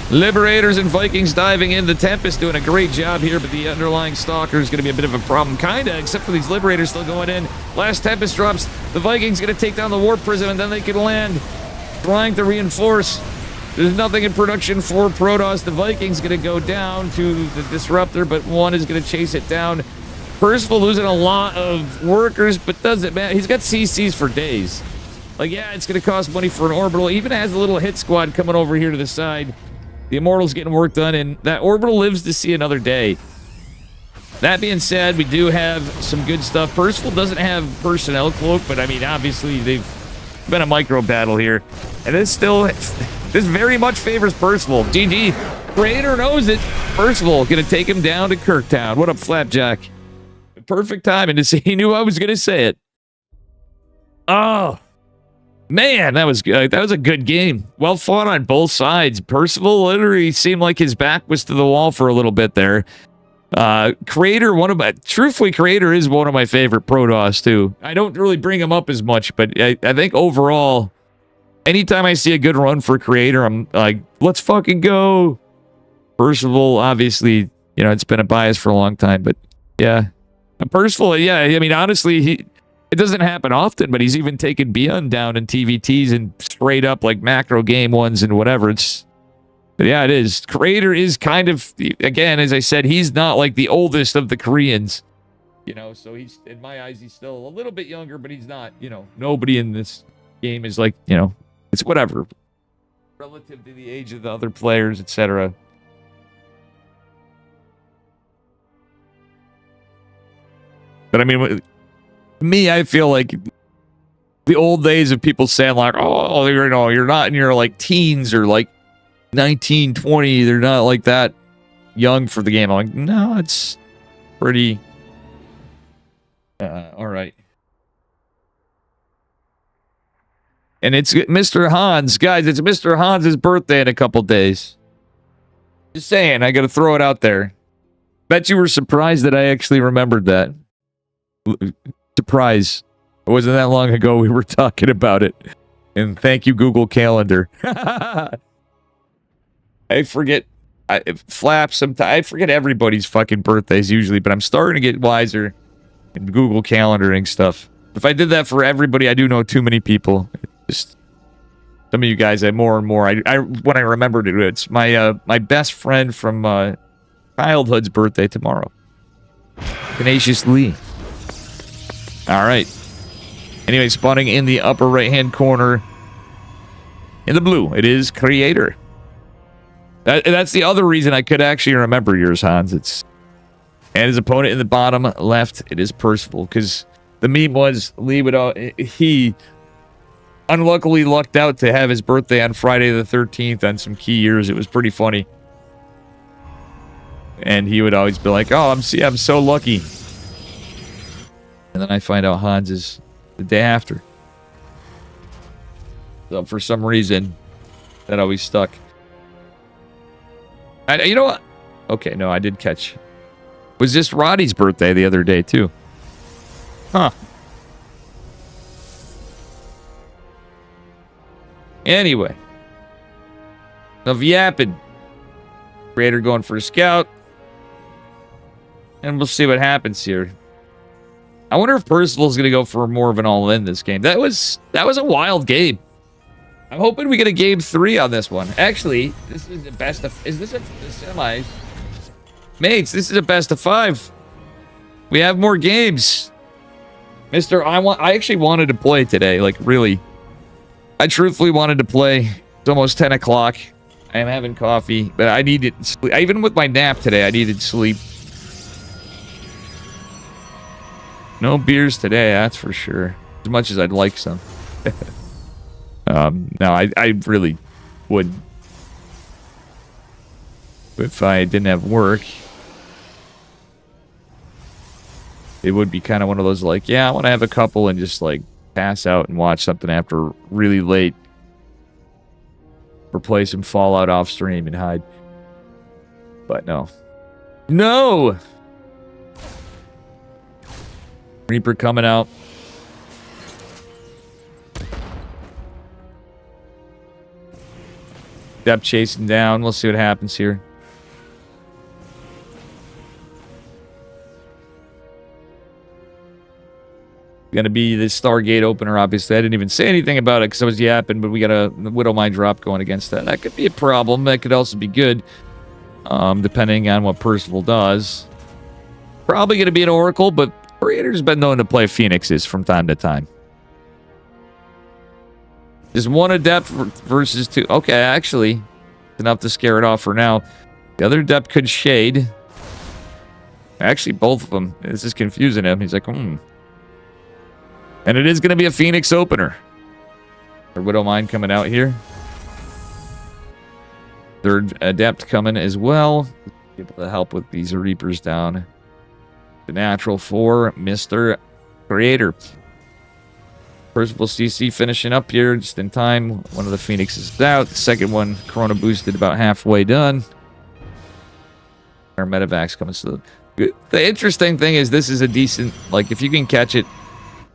Liberators and Vikings diving in. The Tempest doing a great job here, but the underlying Stalker is going to be a bit of a problem, kinda, except for these Liberators still going in. Last Tempest drops. The Vikings going to take down the Warp Prism, and then they can land, trying to reinforce. There's nothing in production for Protoss. The Vikings going to go down to the Disruptor, but one is going to chase it down. Percival losing a lot of workers, but doesn't matter. He's got CCs for days. Like, yeah, it's going to cost money for an orbital. Even has a little hit squad coming over here to the side. The Immortal's getting work done, and that orbital lives to see another day. That being said, we do have some good stuff. Percival doesn't have personnel cloak, but I mean, obviously, they've been a micro battle here. And this very much favors Percival. GG. Creator knows it. Percival gonna take him down to Kirktown. What up, Flapjack? Perfect timing to say he knew I was gonna say it. Oh, man, that was good. That was a good game. Well fought on both sides. Percival literally seemed like his back was to the wall for a little bit there. Creator, truthfully, Creator is one of my favorite Protoss too. I don't really bring him up as much, but I think overall, anytime I see a good run for Creator, I'm like, let's fucking go. Percival, obviously, you know, it's been a bias for a long time, but yeah. Percival, yeah, I mean, honestly, it doesn't happen often, but he's even taken Beyond down in TVTs and straight up like macro game ones and whatever. But yeah, it is. Creator is kind of, again, as I said, he's not like the oldest of the Koreans. You know, so he's, in my eyes, he's still a little bit younger, but he's not, you know, nobody in this game is like, you know, It's whatever. Relative to the age of the other players, etc. But I mean, me, I feel like the old days of people saying like, oh, you're not in your like teens or like 19, 20. They're not like that young for the game. I'm like, no, it's pretty. All right. And it's Mr. Hans. Guys, it's Mr. Hans's birthday in a couple days. Just saying, I got to throw it out there. Bet you were surprised that I actually remembered that. Surprise. It wasn't that long ago we were talking about it. And thank you, Google Calendar. I forget. I forget everybody's fucking birthdays usually, but I'm starting to get wiser in Google Calendaring stuff. If I did that for everybody, I do know too many people. Just some of you guys have more and more. When I remembered it, it's my my best friend from childhood's birthday tomorrow. Tenacious Lee. All right. Anyway, spawning in the upper right-hand corner in the blue, it is Creator. That's the other reason I could actually remember yours, Hans. And his opponent in the bottom left, it is Percival, because the meme was Lee he unluckily lucked out to have his birthday on Friday the 13th on some key years. It was pretty funny. And he would always be like, oh, I'm so lucky. And then I find out Hans is the day after. So for some reason, that always stuck. You know what? Okay, no, I did catch. Was this Roddy's birthday the other day, too? Huh. Anyway. Enough yapping. Creator going for a scout. And we'll see what happens here. I wonder if Percival's going to go for more of an all-in this game. That was a wild game. I'm hoping we get a game 3 on this one. Actually, this is the best of... Is this a semi? Mates, this is a best of 5. We have more games. I actually wanted to play today. Like, really. I truthfully wanted to play. It's almost 10 o'clock. I am having coffee, but I needed sleep. Even with my nap today, I needed sleep. No beers today, that's for sure. As much as I'd like some. No, I really wouldn't. If I didn't have work, it would be kind of one of those like, yeah, I want to have a couple and just like pass out and watch something after really late. Or play some Fallout off stream and hide. But no. No! Reaper coming out. Depth chasing down. We'll see what happens here. Gonna be the Stargate opener, obviously. I didn't even say anything about it because I was yapping, but we got a Widow Mine drop going against that. That could be a problem. That could also be good, depending on what Percival does. Probably gonna be an Oracle, but Creator's been known to play Phoenixes from time to time. Just one Adept versus 2. Okay, actually, enough to scare it off for now. The other Adept could shade. Actually, both of them. This is confusing him. He's like, And it is going to be a Phoenix opener. Our Widow Mine coming out here. Third Adept coming as well. Able to help with these Reapers down. The natural for Mr. Creator. Percival CC finishing up here just in time. One of the Phoenixes is out. The second one, Corona boosted, about halfway done. Our Medivacs coming slow. The interesting thing is this is a decent, like if you can catch it,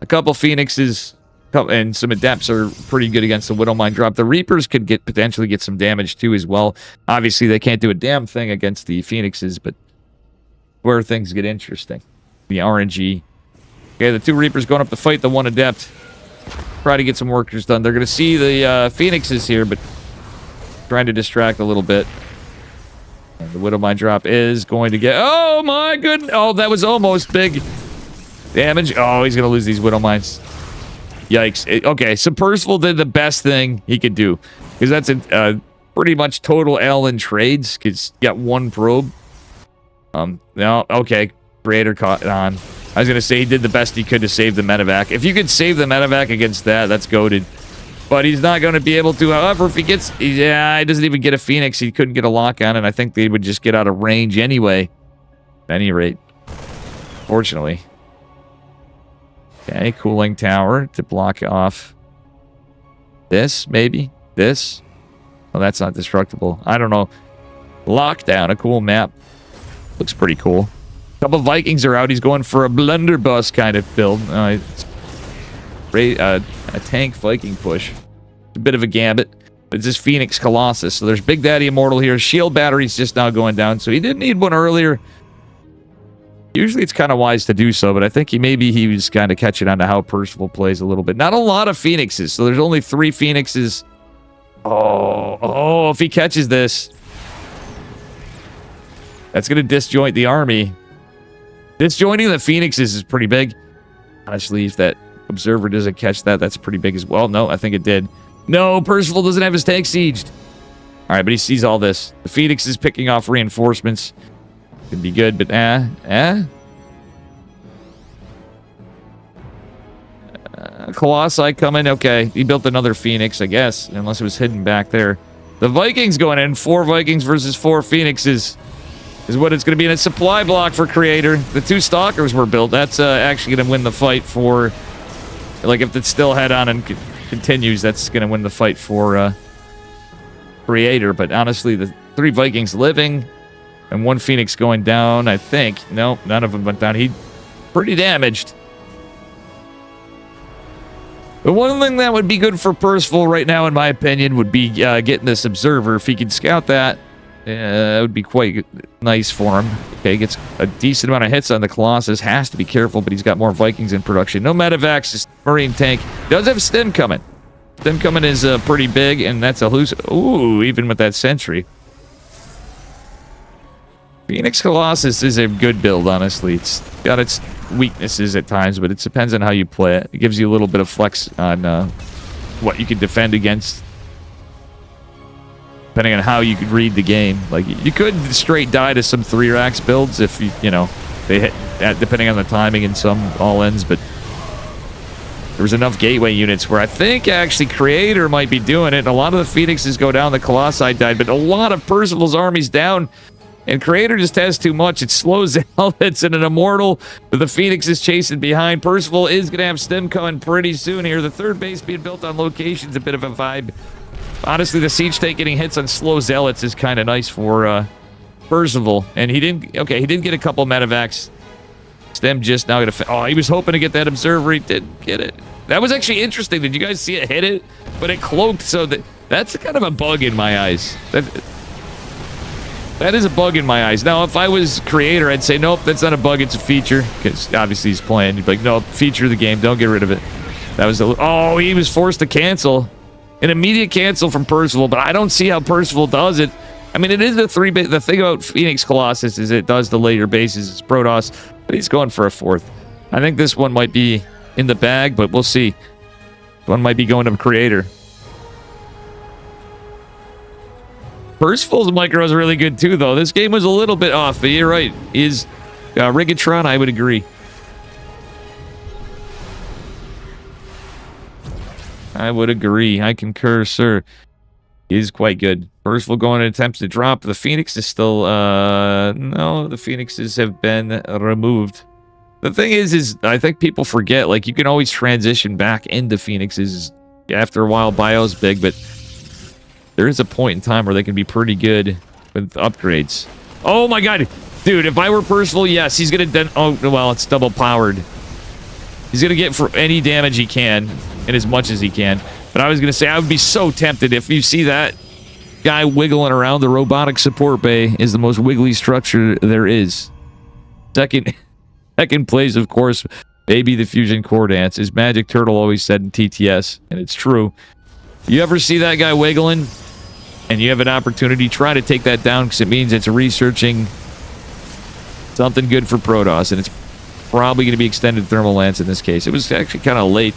a couple Phoenixes and some Adepts are pretty good against the Widow Mine drop. The Reapers could potentially get some damage too as well. Obviously, they can't do a damn thing against the Phoenixes, but where things get interesting. The RNG. Okay, the 2 Reapers going up to fight the 1 Adept. Try to get some workers done. They're going to see the Phoenixes here, but trying to distract a little bit. And the Widow Mine drop is going to get... Oh, my goodness. Oh, that was almost big damage. Oh, he's going to lose these Widow Mines. Yikes. Okay, so Percival did the best thing he could do. Because that's a pretty much total L in trades. Because you got one probe. No, okay. Creator caught on. I was going to say he did the best he could to save the medevac. If you could save the medevac against that, that's goated. But he's not going to be able to. However, if he gets... Yeah, he doesn't even get a Phoenix. He couldn't get a lock on, and I think they would just get out of range anyway. At any rate. Fortunately. Okay, cooling tower to block off this, maybe? This? Oh, that's not destructible. I don't know. Lockdown, a cool map. Looks pretty cool. A couple Vikings are out. He's going for a blunderbuss kind of build. A tank Viking push. A bit of a gambit. It's this Phoenix Colossus. So there's Big Daddy Immortal here. Shield battery's just now going down. So he didn't need one earlier. Usually it's kind of wise to do so, but I think he was kind of catching on to how Percival plays a little bit. Not a lot of Phoenixes, so there's only 3 Phoenixes. Oh, if he catches this, that's going to disjoint the army. Disjointing the Phoenixes is pretty big. Honestly, if that observer doesn't catch that, that's pretty big as well. No, I think it did. No, Percival doesn't have his tank sieged. All right, but he sees all this. The Phoenix is picking off reinforcements. Could be good, but Colossi coming. Okay, he built another Phoenix, I guess, unless it was hidden back there. The Vikings going in. 4 Vikings versus 4 Phoenixes is what it's going to be in a supply block for Creator. The 2 Stalkers were built. That's actually going to win the fight for... Like, if it's still head-on and continues, that's going to win the fight for Creator. But honestly, the 3 Vikings living... And 1 Phoenix going down, I think. No, none of them went down. He pretty damaged. The one thing that would be good for Percival right now, in my opinion, would be getting this observer. If he could scout that, it would be quite nice for him. Okay, gets a decent amount of hits on the Colossus. Has to be careful, but he's got more Vikings in production. No medevacs, just Marine tank. Does have stim coming. Stim coming is pretty big, and that's a loose... Ooh, even with that sentry. Phoenix Colossus is a good build, honestly. It's got its weaknesses at times, but it depends on how you play it. It gives you a little bit of flex on what you can defend against, depending on how you could read the game. Like, you could straight die to some 3-racks builds if, you know, they hit, depending on the timing and some all-ins, but there was enough gateway units where I think actually Creator might be doing it. A lot of the Phoenixes go down, the Colossi died, but a lot of Percival's armies down. And Creator just has too much. It slows Helmets and an Immortal, but the Phoenix is chasing behind. Percival is going to have stim coming pretty soon here. The 3rd base being built on location's a bit of a vibe. Honestly, the Siege Tank getting hits on slow Zealots is kind of nice for Percival. And he didn't... Okay, he did get a couple medevacs. Stim just now going to... Oh, he was hoping to get that Observer. He didn't get it. That was actually interesting. Did you guys see it hit it? But it cloaked, so that's kind of a bug in my eyes. That is a bug in my eyes. Now, if I was Creator, I'd say, nope, that's not a bug, it's a feature. Because obviously he's playing. You'd be like, no, feature of the game, don't get rid of it. That was oh, he was forced to cancel. An immediate cancel from Percival, but I don't see how Percival does it. I mean, it is a 3-base. The thing about Phoenix Colossus is it does the later bases. It's Protoss, but he's going for a 4th. I think this one might be in the bag, but we'll see. One might be going to Creator. Percival's micro is really good too, though. This game was a little bit off, but you're right. Is Rigatron? I would agree. I would agree. I concur, sir. He is quite good. Percival going in attempts to drop. The Phoenix is still... no, the Phoenixes have been removed. The thing is I think people forget, like, you can always transition back into Phoenixes. After a while, bio's big, but... There is a point in time where they can be pretty good with upgrades. Oh my god! Dude, if I were Percival, yes, he's gonna... Oh, well, it's double powered. He's gonna get for any damage he can, and as much as he can. But I was gonna say, I would be so tempted if you see that guy wiggling around. The robotic support bay is the most wiggly structure there is. Second place, of course, maybe the Fusion Core Dance, as Magic Turtle always said in TTS, and it's true. You ever see that guy wiggling, and you have an opportunity, try to take that down, because it means it's researching something good for Protoss, and it's probably going to be extended thermal lance in this case. It was actually kind of late.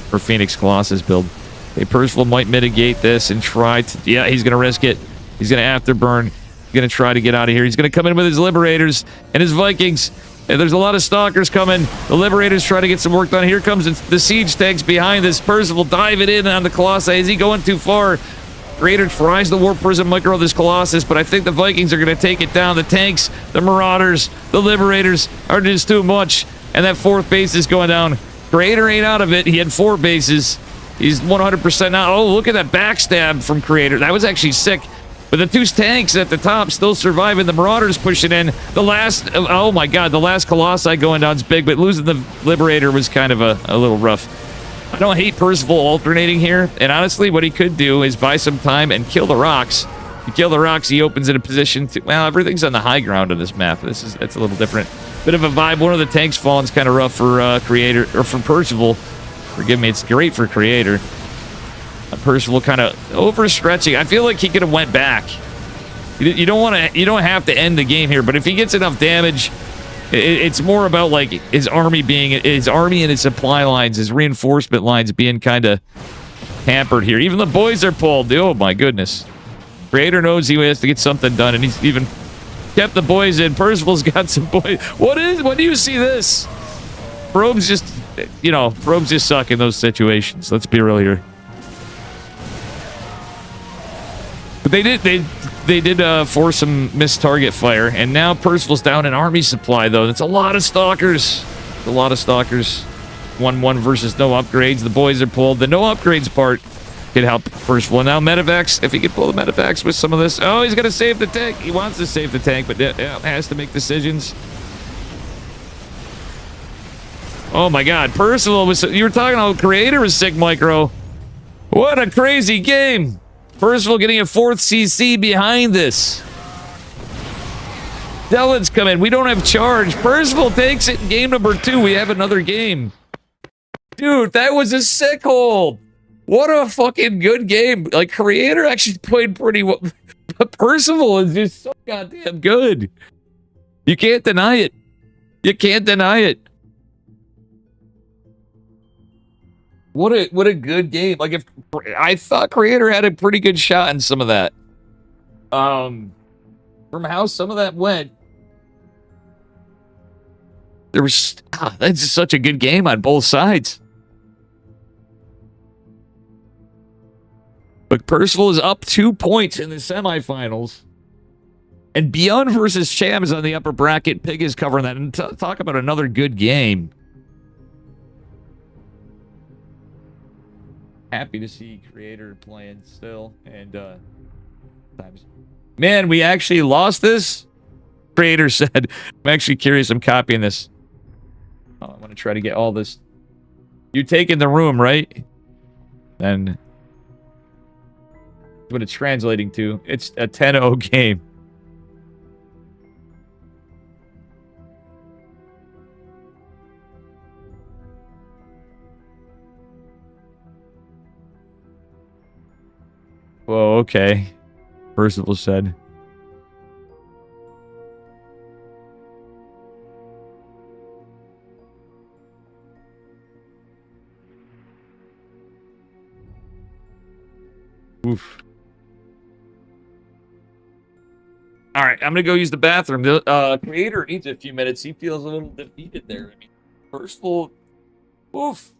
for Phoenix Colossus build. Okay, Percival might mitigate this and try to... Yeah, he's going to risk it. He's going to afterburn. He's going to try to get out of here. He's going to come in with his Liberators and his Vikings. And there's a lot of Stalkers coming. The Liberators try to get some work done. Here comes the Siege tanks behind this. Percival diving in on the Colossi. Is he going too far? Creator tries the Warp Prism micro this Colossus, but I think the Vikings are going to take it down. The tanks, the Marauders, the Liberators are just too much. And that 4th base is going down. Creator ain't out of it. He had 4 bases. He's 100% out. Oh, look at that backstab from Creator. That was actually sick. But the 2 tanks at the top still surviving. The Marauders pushing in. The last... Oh, my God. The last Colossi going down is big, but losing the Liberator was kind of a little rough. I don't hate Percival alternating here. And honestly, what he could do is buy some time and kill the rocks. If you kill the rocks, he opens in a position to... Well, everything's on the high ground on this map. It's a little different. Bit of a vibe. One of the tanks falling is kind of rough for Creator... Or for Percival. Forgive me, it's great for Creator. Percival kind of overstretching. I feel like he could have went back. You don't have to end the game here, but if he gets enough damage, it's more about like his army and his supply lines, his reinforcement lines being kind of hampered here. Even the boys are pulled. Oh my goodness. Creator knows he has to get something done, and he's even kept the boys in. Percival's got some boys. When do you see this? Probes just suck in those situations. Let's be real here. But they did force some missed target fire, and now Percival's down in army supply though. That's a lot of Stalkers. 1-1 versus no upgrades. The boys are pulled. The no upgrades part could help Percival. Now Medivacs, if he could pull the Medivacs with some of this. Oh, he's gonna save the tank. He wants to save the tank, but has to make decisions. Oh my God, Percival was... You were talking about Creator was sick, Micro. What a crazy game. Percival getting a 4th CC behind this. Zealots come in. We don't have charge. Percival takes it in game number 2. We have another game. Dude, that was a sick hold. What a fucking good game. Like, Creator actually played pretty well. But Percival is just so goddamn good. You can't deny it. You can't deny it. What a good game. Like, if I thought Creator had a pretty good shot in some of that. From how some of that went, there was that's just such a good game on both sides. But Percival is up 2 points in the semifinals. And Beyond versus Cham is on the upper bracket. Pig is covering that. And talk about another good game. Happy to see Creator playing still. And, man, we actually lost this? Creator said. I'm actually curious. I'm copying this. Oh, I want to try to get all this. You taking the room, right? And what it's translating to. It's a 10-0 game. Whoa, okay. Percival said. Oof. All right, I'm gonna go use the bathroom. The Creator needs a few minutes. He feels a little defeated there. I mean, Percival. Oof.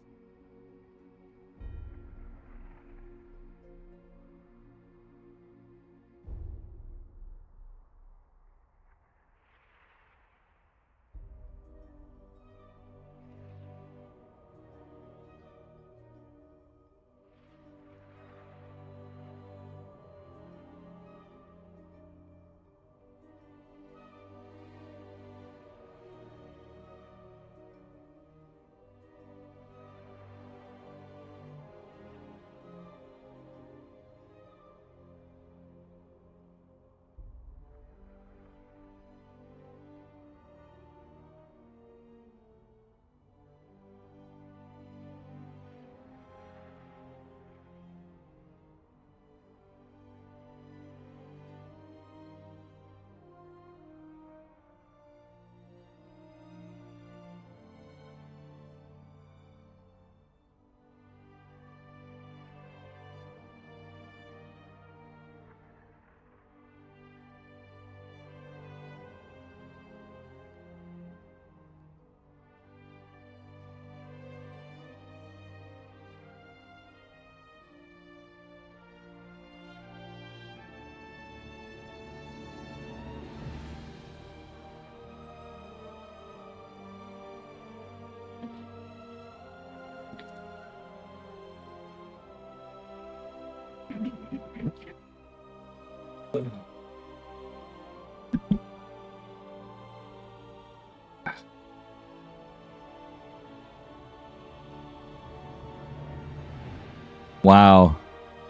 Wow.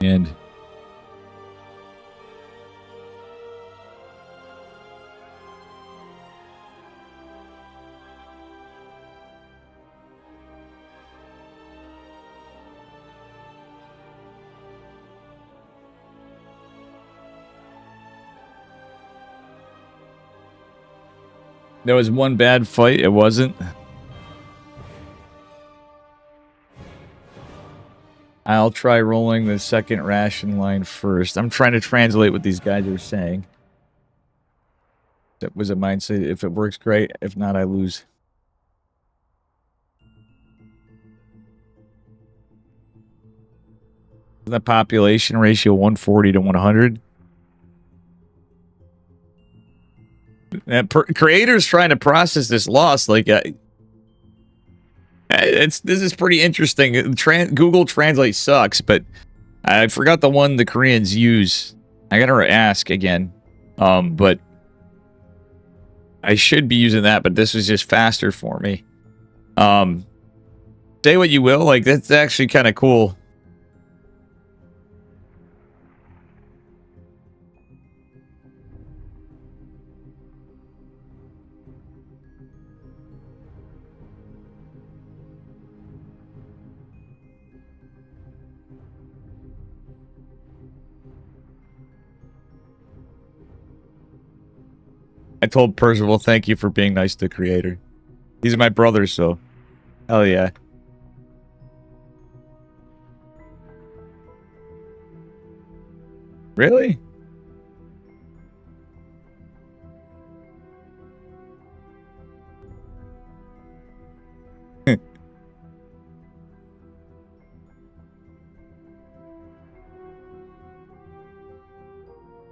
And there was one bad fight. It wasn't. I'll try rolling the second ration line first. I'm trying to translate what these guys are saying. That was a mindset. If it works, great. If not, I lose. The population ratio 140 to 100. Creators trying to process this loss like this is pretty interesting. Google Translate sucks, but I forgot the one the Koreans use. I gotta ask again, but I should be using that. But this was just faster for me. Say what you will, like that's actually kind of cool. I told Percival, thank you for being nice to the creator. He's my brother, so hell yeah. Really?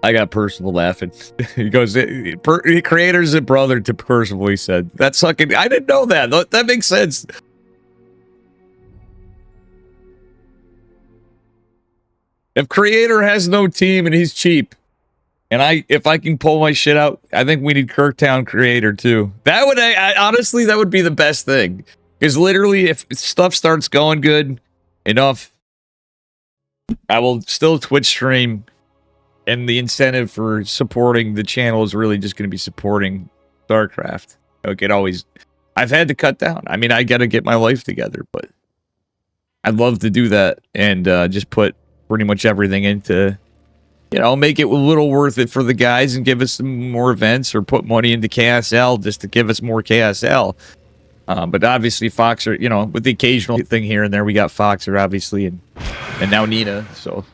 I got Percival laughing. He goes, creator's a brother to Percival, he said. That's fucking, I didn't know that. That makes sense. If creator has no team and he's cheap, and if I can pull my shit out, I think we need Kirktown creator too. That would, honestly, that would be the best thing. Because literally, if stuff starts going good enough, I will still Twitch stream. And the incentive for supporting the channel is really just going to be supporting StarCraft. I've had to cut down. I mean, I got to get my life together, but I'd love to do that and just put pretty much everything into, make it a little worth it for the guys and give us some more events or put money into KSL just to give us more KSL. But obviously Foxer, with the occasional thing here and there, we got Foxer obviously and now Nina, so...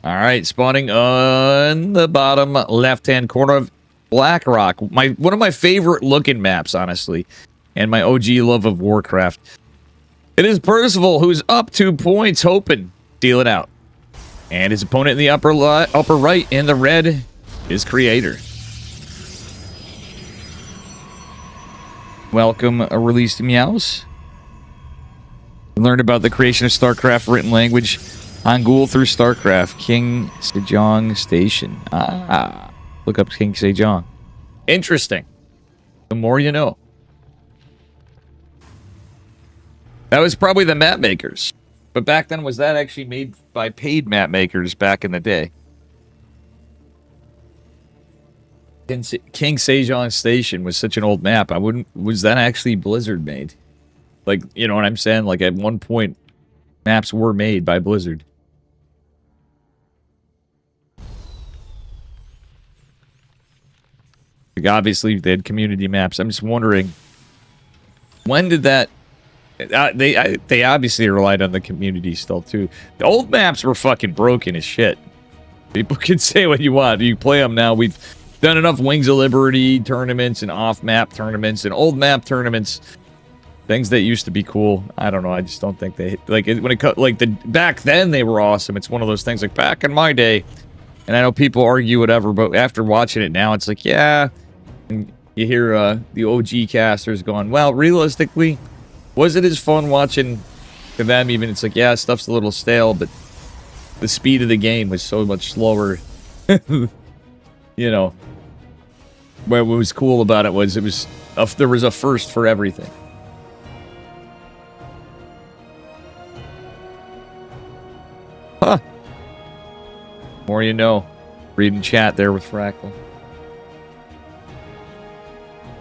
All right, spawning on the bottom left-hand corner of Blackrock. One of my favorite looking maps, honestly, and my OG love of Warcraft. It is Percival who's up 2 points, hoping deal it out, and his opponent in the upper right in the red is Creator. Welcome, Released Meows. Learn about the creation of StarCraft written language. Hangul through StarCraft, King Sejong Station. Look up King Sejong. Interesting. The more you know. That was probably the map makers. But back then, was that actually made by paid map makers back in the day? King Sejong Station was such an old map. Was that actually Blizzard made? Like, you know what I'm saying? Like, at one point, maps were made by Blizzard. Like, obviously, they had community maps. I'm just wondering, when did that... They obviously relied on the community still, too. The old maps were fucking broken as shit. People can say what you want. You play them now. We've done enough Wings of Liberty tournaments and off-map tournaments and old map tournaments. Things that used to be cool. I don't know. I just don't think they... Like, when it cut... Like, back then, they were awesome. It's one of those things, like, back in my day... And I know people argue whatever, but after watching it now, it's like, yeah. And you hear the OG casters going, well, realistically, was it as fun watching to them even? It's like, yeah, stuff's a little stale, but the speed of the game was so much slower. You know, what was cool about it was there was a first for everything. Huh. More you know. Reading chat there with Frackle.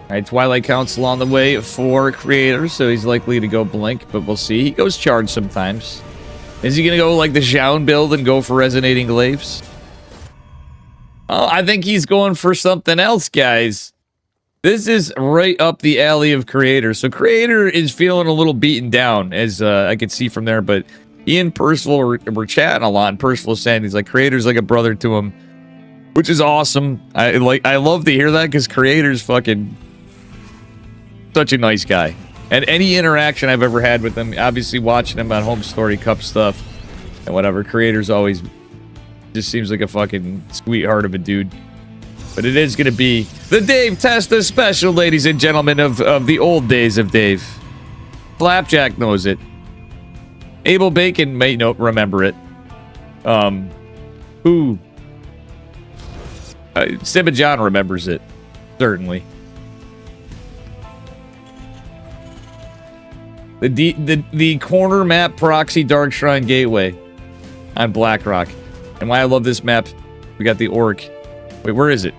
Alright, Twilight Council on the way for creators, so he's likely to go Blink, but we'll see. He goes Charge sometimes. Is he gonna go like the Zhaon build and go for Resonating Glaives? Oh, I think he's going for something else, guys. This is right up the alley of Creator. So Creator is feeling a little beaten down, as I could see from there, but he and Percival were chatting a lot, and Percival's saying he's like, Creator's like a brother to him, which is awesome. I love to hear that, because Creator's fucking such a nice guy. And any interaction I've ever had with him, obviously watching him on Home Story Cup stuff and whatever, Creator's always just seems like a fucking sweetheart of a dude. But it is going to be the Dave Testa special, ladies and gentlemen, of the old days of Dave. Flapjack knows it. Abel Bacon may not remember it. Sibba John remembers it. Certainly. The corner map proxy Dark Shrine Gateway on Blackrock. And why I love this map, we got the Orc. Wait, where is it?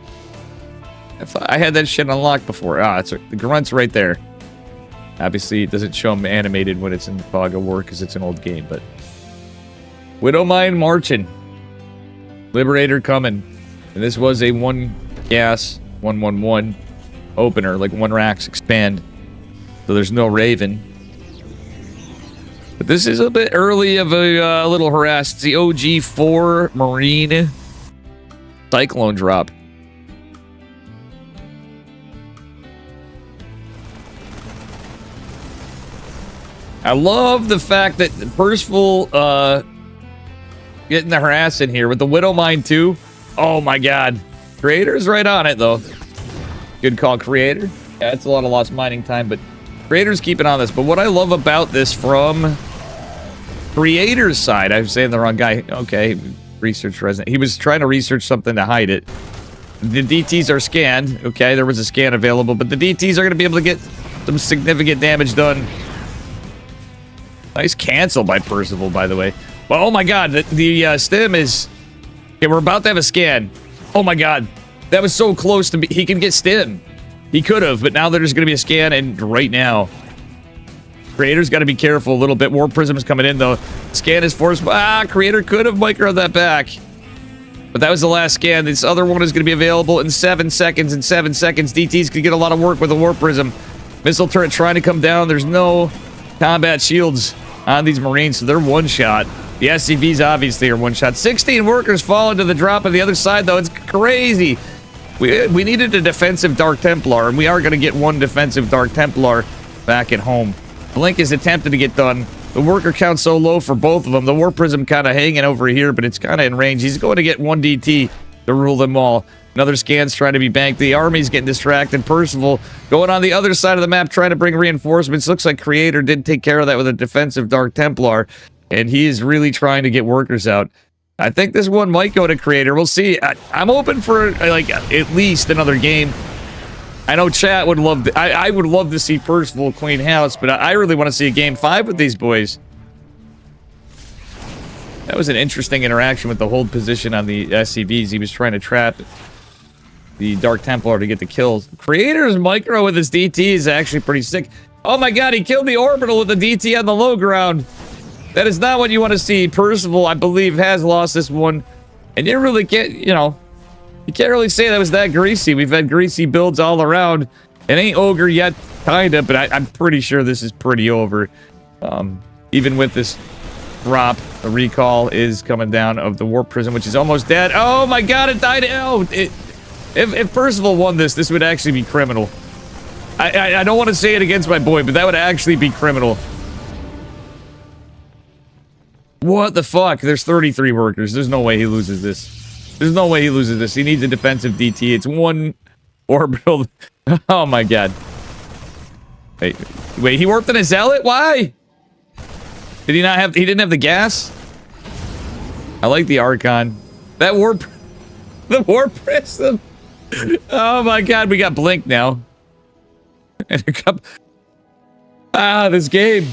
I had that shit unlocked before. The Grunt's right there. Obviously, it doesn't show them animated when it's in the Fog of War because it's an old game, but... Widowmine marching. Liberator coming. And this was a 1 gas, 111 opener, like 1 racks expand. So there's no Raven. But this is a bit early of a little harass. It's the OG4 Marine Cyclone drop. I love the fact that Percival getting the harass in here with the Widowmine too. Oh my god. Creator's right on it though. Good call, Creator. Yeah, it's a lot of lost mining time, but Creator's keeping on this. But what I love about this from Creator's side, I'm saying the wrong guy. Okay, research resident. He was trying to research something to hide it. The DTs are scanned. Okay, there was a scan available, but the DTs are going to be able to get some significant damage done. Nice cancel by Percival, by the way. Well, oh my god, the stem is... Okay, we're about to have a scan. Oh my god, that was so close to be... He can get stem. He could have, but now there's going to be a scan, and right now... Creator's got to be careful a little bit. War Prism is coming in, though. Scan is forced. Creator could have microed that back. But that was the last scan. This other one is going to be available in 7 seconds. In 7 seconds, DTs could get a lot of work with a War Prism. Missile turret trying to come down. There's no combat shields on these Marines, so they're one-shot. The SCVs obviously are one-shot. 16 workers fall into the drop on the other side, though. It's crazy. We needed a defensive Dark Templar, and we are going to get one defensive Dark Templar back at home. Blink is attempted to get done. The worker count's so low for both of them. The War Prism kind of hanging over here, but it's kind of in range. He's going to get one DT to rule them all. Another scan's trying to be banked. The army's getting distracted. Percival going on the other side of the map, trying to bring reinforcements. Looks like Creator did take care of that with a defensive Dark Templar, and he is really trying to get workers out. I think this one might go to Creator. We'll see. I'm open for like at least another game. I know chat would love to, I would love to see Percival clean house, but I really want to see a game 5 with these boys. That was an interesting interaction with the hold position on the SCVs. He was trying to trap the Dark Templar to get the kills. Creator's micro with his DT is actually pretty sick. Oh my god, he killed the orbital with the DT on the low ground. That is not what you want to see. Percival, I believe, has lost this one. And you really can't, you know, you can't really say that was that greasy. We've had greasy builds all around. It ain't Ogre yet, kinda, but I'm pretty sure this is pretty over. Even with this drop, the recall is coming down of the Warp Prism, which is almost dead. Oh my god, it died. Oh, if Percival won this, this would actually be criminal. I don't want to say it against my boy, but that would actually be criminal. What the fuck? There's 33 workers. There's no way he loses this. There's no way he loses this. He needs a defensive DT. It's one orbital. Oh my god. Wait, he warped in a zealot? Why? Did he not have... He didn't have the gas? I like the Archon. That warp... The warp prism! Oh my god, we got Blink now. And a cup... Ah, this game.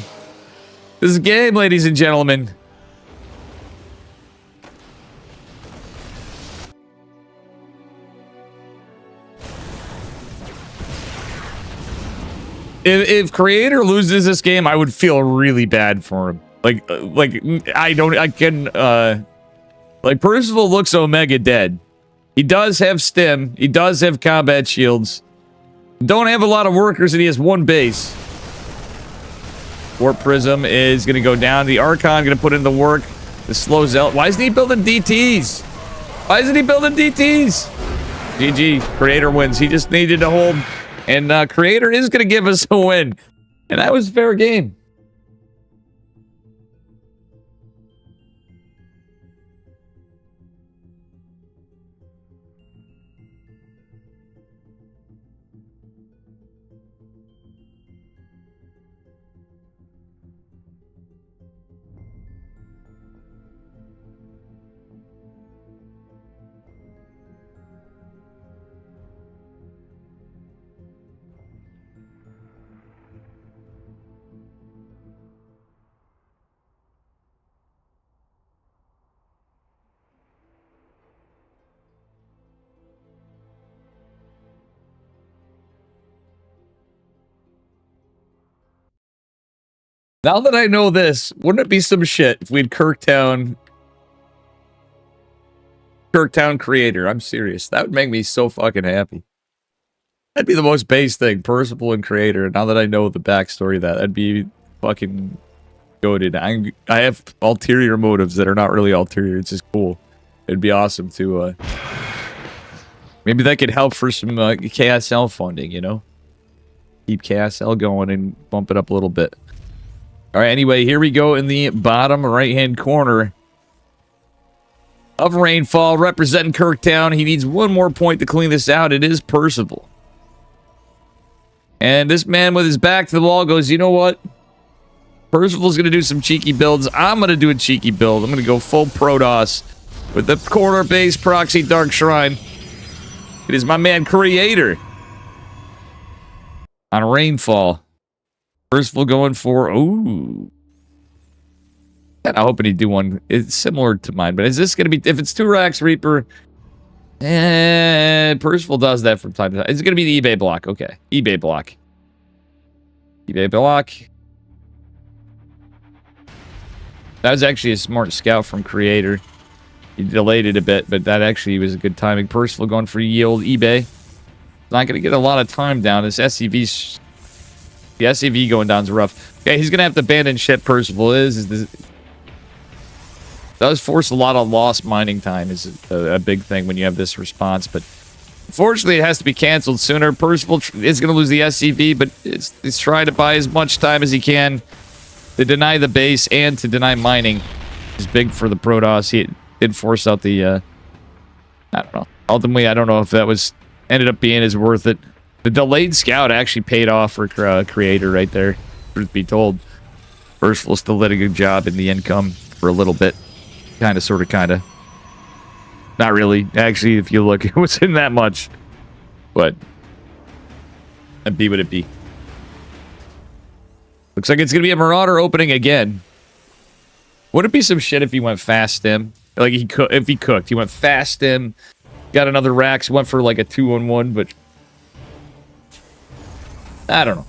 This game, ladies and gentlemen. If Creator loses this game, I would feel really bad for him. Like Percival looks Omega dead. He does have stim. He does have combat shields. Don't have a lot of workers, and he has one base. Warp Prism is going to go down. The Archon going to put in the work. The slow Zealot. Why isn't he building DTs? Why isn't he building DTs? GG. Creator wins. He just needed to hold. And Creator is going to give us a win. And that was fair game. Now that I know this, wouldn't it be some shit if we'd Kirktown Creator? I'm serious. That would make me so fucking happy. That'd be the most base thing, Percival and Creator. Now that I know the backstory of that'd be fucking goated. I have ulterior motives that are not really ulterior. It's just cool. It'd be awesome to, maybe that could help for some KSL funding, you know? Keep KSL going and bump it up a little bit. All right, anyway, here we go in the bottom right-hand corner of Rainfall, representing Kirktown. He needs one more point to clean this out. It is Percival. And this man with his back to the wall goes, you know what? Percival's going to do some cheeky builds. I'm going to do a cheeky build. I'm going to go full Protoss with the corner base proxy Dark Shrine. It is my man Creator on Rainfall. Percival going for, ooh. And I'm hoping he'd do one. It's similar to mine, but is this going to be, if it's 2 racks Reaper, Percival does that from time to time. It's going to be the eBay block. Okay. eBay block. eBay block. That was actually a smart scout from Creator. He delayed it a bit, but that actually was a good timing. Percival going for yield eBay. Not going to get a lot of time down. This SCV's... The SCV going down is rough. Okay, he's going to have to abandon ship. Percival does force a lot of lost mining time is a big thing when you have this response, but unfortunately it has to be canceled sooner. Percival is going to lose the SCV, but it's trying to buy as much time as he can to deny the base and to deny mining. It's big for the Protoss. He did force out the, I don't know. Ultimately, I don't know if that ended up being as worth it. The delayed scout actually paid off for Creator right there, truth be told. Percival still did a good job in the income for a little bit. Kinda, sorta, kinda. Not really. Actually, if you look, it wasn't that much. But that'd be what it be. Looks like it's gonna be a Marauder opening again. Would it be some shit if he went fast stim? Like if he cooked. He went fast stim, got another Rax, went for like a 2-on-1, but I don't know.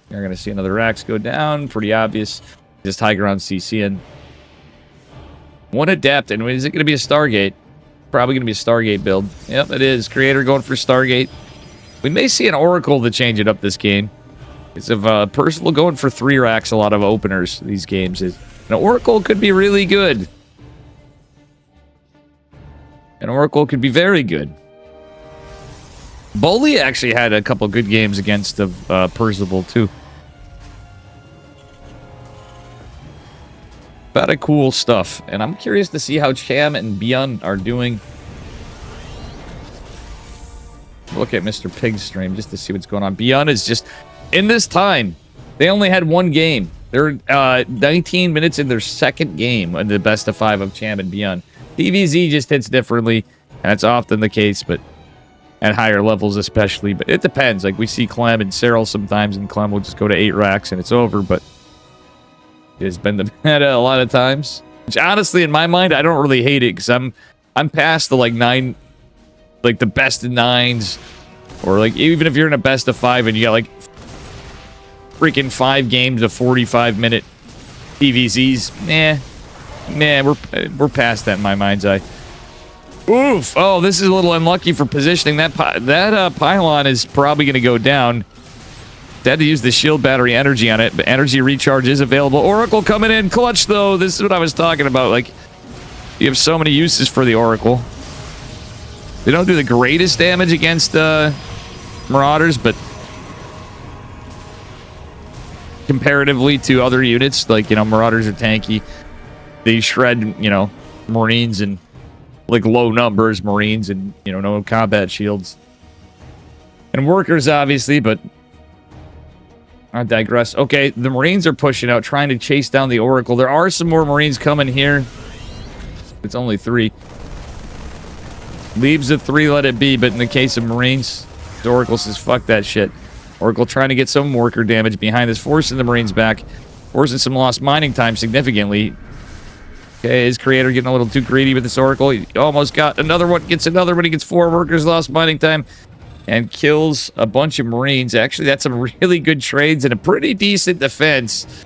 You're going to see another Rax go down. Pretty obvious. Just high ground CCing. One Adept. And is it going to be a Stargate? Probably going to be a Stargate build. Yep, it is. Creator going for Stargate. We may see an Oracle to change it up this game. Because of Percival going for 3 Racks, a lot of openers these games. An Oracle could be really good. An Oracle could be very good. Bully actually had a couple good games against Percival, too. About a cool stuff. And I'm curious to see how Cham and Beyond are doing. Look at Mr. Pig's stream just to see what's going on. Beyond is just... In this time, they only had 1 game. They're 19 minutes in their second game in the best of 5 of Cham and beyond. DVZ just hits differently, and that's often the case, but at higher levels especially. But it depends. Like, we see Clem and Cyril sometimes, and Clem will just go to 8 racks and it's over, but it's been the meta a lot of times. Which, honestly, in my mind, I don't really hate it, because I'm past the, like, 9... like, the best of 9s, or, like, even if you're in a best of 5 and you got, like, freaking 5 games of 45-minute DVZs, we're past that in my mind's eye. Oof! Oh, this is a little unlucky for positioning. That pylon is probably going to go down. They had to use the shield battery energy on it, but energy recharge is available. Oracle coming in clutch, though. This is what I was talking about. Like, you have so many uses for the Oracle. They don't do the greatest damage against Marauders, but comparatively to other units, like, you know, Marauders are tanky. They shred, you know, Marines and, like, low numbers Marines and, you know, no combat shields. And workers, obviously, but I digress. Okay, the Marines are pushing out, trying to chase down the Oracle. There are some more Marines coming here. It's only 3. Leaves of 3, let it be, but in the case of Marines, the Oracle says, fuck that shit. Oracle trying to get some worker damage behind this, forcing the Marines back, forcing some lost mining time significantly. Okay, his creator getting a little too greedy with this Oracle. He almost got another one, gets another one. He gets 4 workers, lost mining time, and kills a bunch of Marines. Actually, that's some really good trades and a pretty decent defense.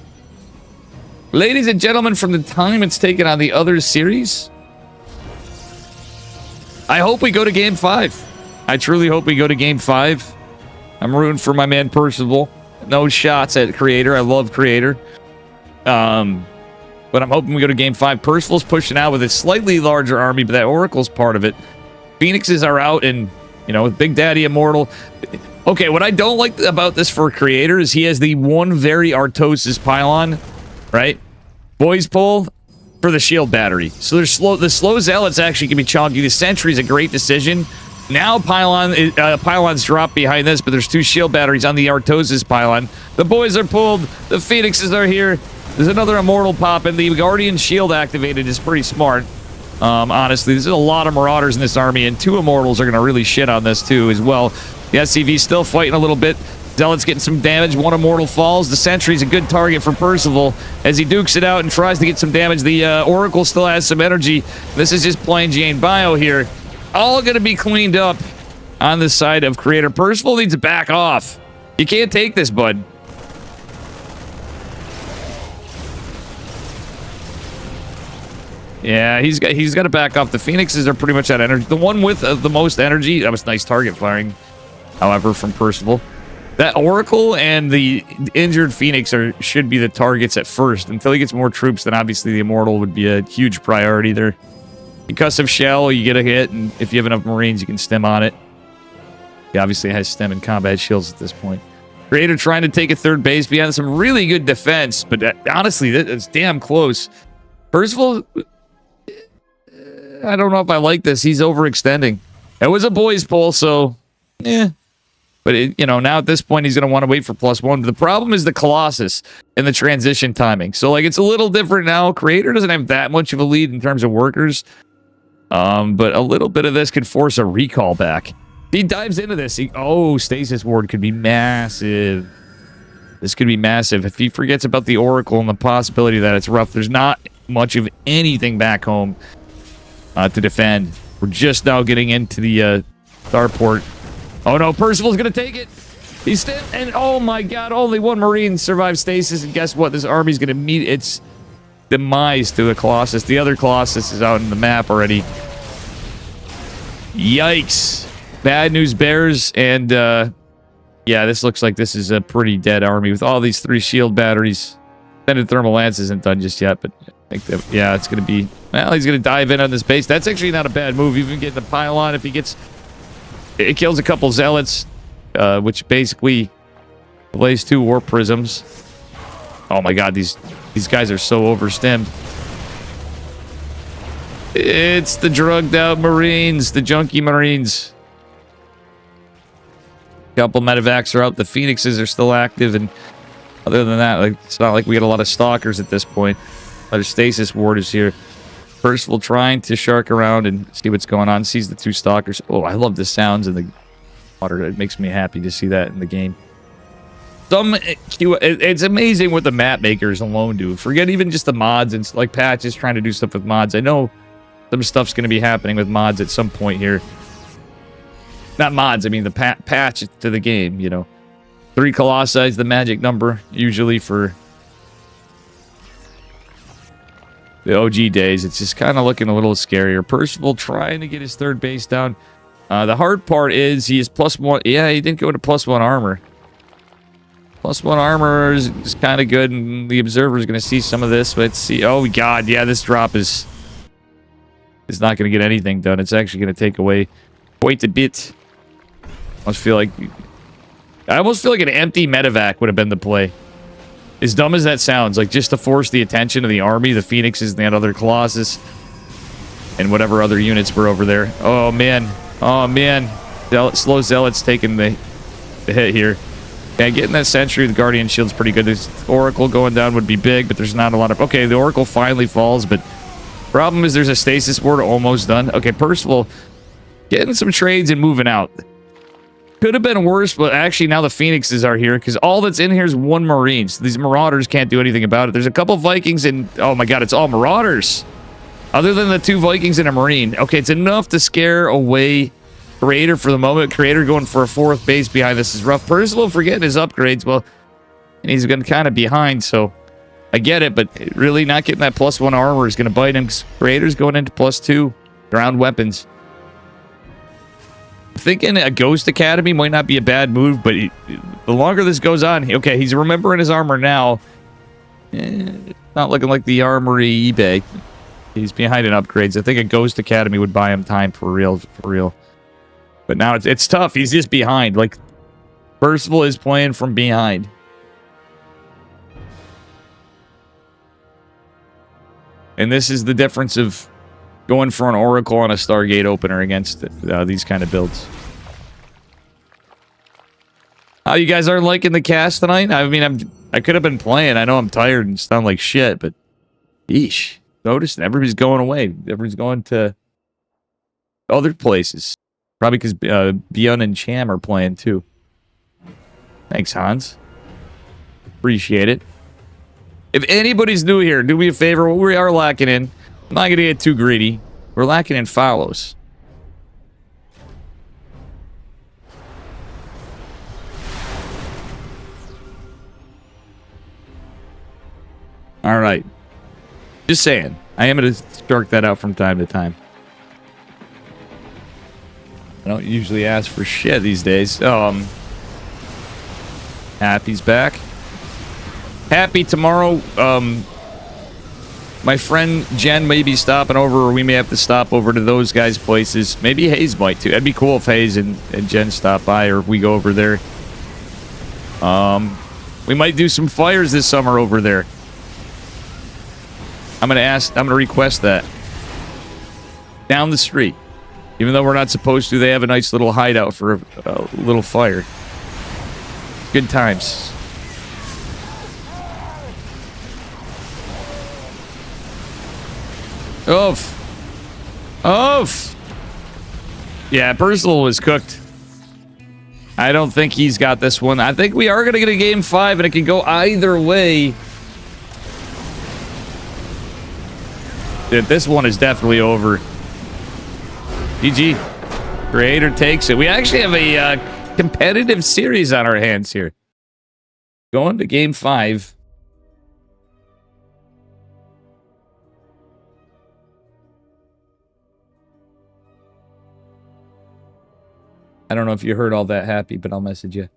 Ladies and gentlemen, from the time it's taken on the other series, I hope we go to Game 5. I truly hope we go to Game 5. I'm rooting for my man Percival. No shots at Creator. I love Creator. But I'm hoping we go to Game 5. Percival's pushing out with a slightly larger army, but that Oracle's part of it. Phoenixes are out, and, you know, with Big Daddy Immortal. Okay, what I don't like about this for Creator is he has the one very Artosis pylon, right? Boys pull for the shield battery. So there's the slow zealots actually can be chunky. The sentry's a great decision. Now pylons drop behind this, but there's 2 shield batteries on the Artosis pylon. The boys are pulled. The Phoenixes are here. There's another Immortal pop, and the Guardian shield activated is pretty smart. Honestly, there's a lot of Marauders in this army, and 2 Immortals are going to really shit on this too as well. The SCV's still fighting a little bit. Zealot's getting some damage. 1 Immortal falls. The Sentry's a good target for Percival as he dukes it out and tries to get some damage. The Oracle still has some energy. This is just plain Jane Bio here. All going to be cleaned up on the side of Creator. Percival needs to back off. You can't take this, bud. Yeah, he's got to back off. The Phoenixes are pretty much at energy. The one with the most energy, that was nice target firing, however, from Percival. That Oracle and the injured Phoenix should be the targets at first. Until he gets more troops, then obviously the Immortal would be a huge priority there. Concussive Shell, you get a hit, and if you have enough Marines, you can stem on it. He obviously has stem and combat shields at this point. Creator trying to take a third base beyond some really good defense, but honestly, that's damn close. Percival, I don't know if I like this. He's overextending. It was a boys' pull, so, But, you know, now at this point, he's going to want to wait for +1. But the problem is the Colossus and the transition timing. So, like, it's a little different now. Creator doesn't have that much of a lead in terms of workers. But a little bit of this could force a recall back. He dives into this. Stasis Ward could be massive. This could be massive. If he forgets about the Oracle and the possibility that it's rough, there's not much of anything back home to defend. We're just now getting into the starport. Oh no, Percival's gonna take it. He's still, and oh my god, only 1 Marine survived stasis, and guess what? This army's gonna meet its demise to the Colossus. The other Colossus is out in the map already. Yikes. Bad news bears, and yeah, this looks like this is a pretty dead army with all these 3 shield batteries. Extended Thermal Lance isn't done just yet, but I think that, yeah, it's gonna be, well, he's gonna dive in on this base. That's actually not a bad move, even getting the pylon if he gets. It kills a couple zealots, which basically plays 2 warp prisms. Oh my god, these guys are so overstemmed. It's the drugged out Marines, the junkie Marines. Couple medevacs are out. The Phoenixes are still active, and Other than that, like, it's not like we got a lot of stalkers at this point. A lot of stasis warders here. Percival trying to shark around and see what's going on. Sees the 2 stalkers. Oh, I love the sounds in the water. It makes me happy to see that in the game. It's amazing what the map makers alone do. Forget even just the mods and like patches trying to do stuff with mods. I know some stuff's going to be happening with mods at some point here. Not mods, I mean the patch to the game, you know. 3 Colossi is the magic number, usually for the OG days. It's just kind of looking a little scarier. Percival trying to get his 3rd base down. The hard part is he is +1. Yeah, he didn't go to +1 armor. +1 armor is kind of good, and the observer is going to see some of this. Let's see. Oh, God. Yeah, this drop is not going to get anything done. It's actually going to take away quite a bit. I almost feel like an empty medevac would have been the play. As dumb as that sounds, like just to force the attention of the army, the Phoenixes, and that other Colossus, and whatever other units were over there. Oh, man. Oh, man. Slow Zealot's taking the hit here. Yeah, getting that Sentry with Guardian Shield's pretty good. This Oracle going down would be big, but there's not a lot of... Okay, the Oracle finally falls, but problem is there's a Stasis Ward almost done. Okay, Percival getting some trades and moving out. Could have been worse, but actually now the Phoenixes are here, because all that's in here is 1 Marine. So these Marauders can't do anything about it. There's a couple Vikings and... Oh my god, it's all Marauders! Other than the 2 Vikings and a Marine. Okay, it's enough to scare away Creator for the moment. Creator going for a 4th base behind this is rough. Percival forgetting his upgrades. Well, and he's going kind of behind, so I get it, but really not getting that +1 armor is going to bite him. Creator's going into +2 ground weapons. Thinking a Ghost Academy might not be a bad move, but the longer this goes on... Okay, he's remembering his armor now. Not looking like the armory eBay. He's behind in upgrades. I think a Ghost Academy would buy him time for real. But now it's tough. He's just behind. Like, Percival is playing from behind. And this is the difference of going for an Oracle on a Stargate opener against these kind of builds. Oh, you guys aren't liking the cast tonight? I mean, I could have been playing. I know I'm tired and sound like shit, but... Yeesh. Notice everybody's going away. Everybody's going to other places. Probably because Bjorn and Cham are playing too. Thanks, Hans. Appreciate it. If anybody's new here, do me a favor. What we are lacking in, I'm not going to get too greedy. We're lacking in follows. All right. Just saying. I am going to shark that out from time to time. I don't usually ask for shit these days. Happy's back. Happy tomorrow. My friend Jen may be stopping over, or we may have to stop over to those guys' places. Maybe Hayes might too. That'd be cool if Hayes and Jen stop by, or if we go over there. We might do some fires this summer over there. I'm gonna request that. Down the street. Even though we're not supposed to, they have a nice little hideout for a little fire. Good times. Oof. Oof. Yeah, Percival was cooked. I don't think he's got this one. I think we are going to get a game 5, and it can go either way. This one is definitely over. GG. Creator takes it. We actually have a competitive series on our hands here. Going to game 5. I don't know if you heard all that, Happy, but I'll message you.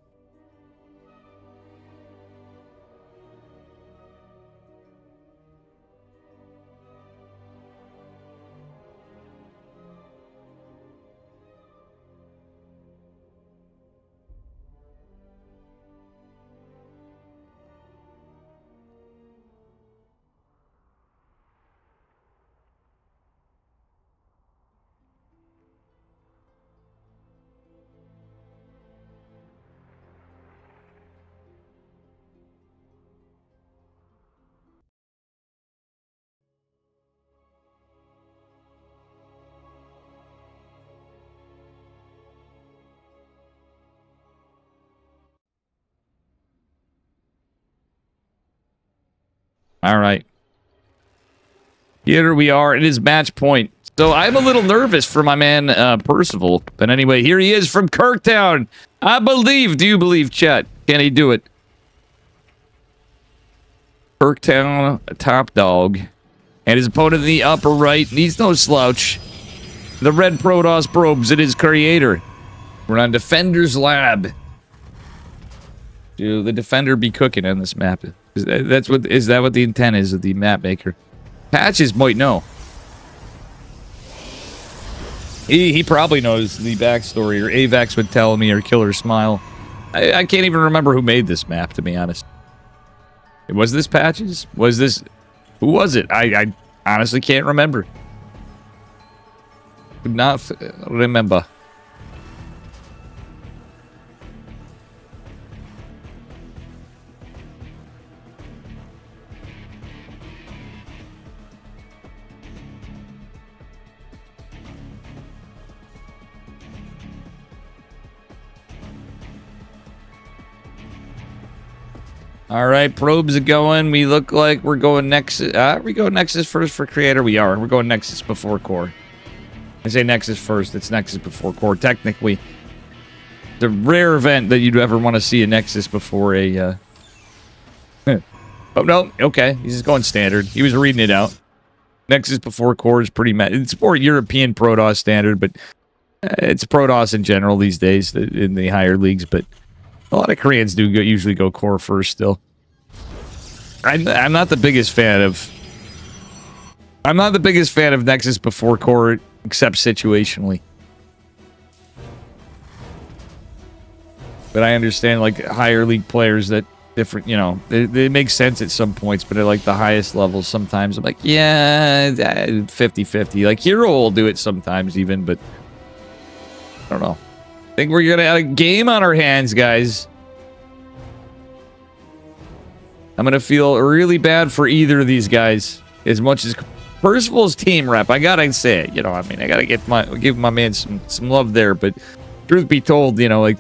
All right. Here we are. It is match point. So I'm a little nervous for my man Percival. But anyway, here he is from Kirktown. I believe. Do you believe, chat? Can he do it? Kirktown, top dog. And his opponent in the upper right. He's no slouch. The red Protoss probes. It is creator. We're on Defender's Lab. Do the Defender be cooking on this map? Is that what the intent is of the map maker? Patches might know. He probably knows the backstory, or Avax would tell me, or Killer Smile. I can't even remember who made this map, to be honest. Was this Patches? Was this... Who was it? I honestly can't remember. Could not remember. All right, probes are going. We look like we're going Nexus. We go Nexus first for creator. We are. We're going Nexus before core. I say Nexus first. It's Nexus before core. Technically, the rare event that you'd ever want to see a Nexus before a. Oh no. Okay, he's just going standard. He was reading it out. Nexus before core is pretty. It's more European Protoss standard, but it's Protoss in general these days in the higher leagues. But a lot of Koreans do usually go core first still. I'm not the biggest fan of... I'm not the biggest fan of Nexus before core, except situationally. But I understand, like, higher league players that different, you know, they make sense at some points, but at, like, the highest levels sometimes, I'm like, yeah, 50-50. Like, Hero will do it sometimes even, but... I don't know. I think we're gonna have a game on our hands, guys. I'm gonna feel really bad for either of these guys. As much as Percival's team rep, I gotta say it. You know, I mean, I gotta give my man some love there. But truth be told, you know, like,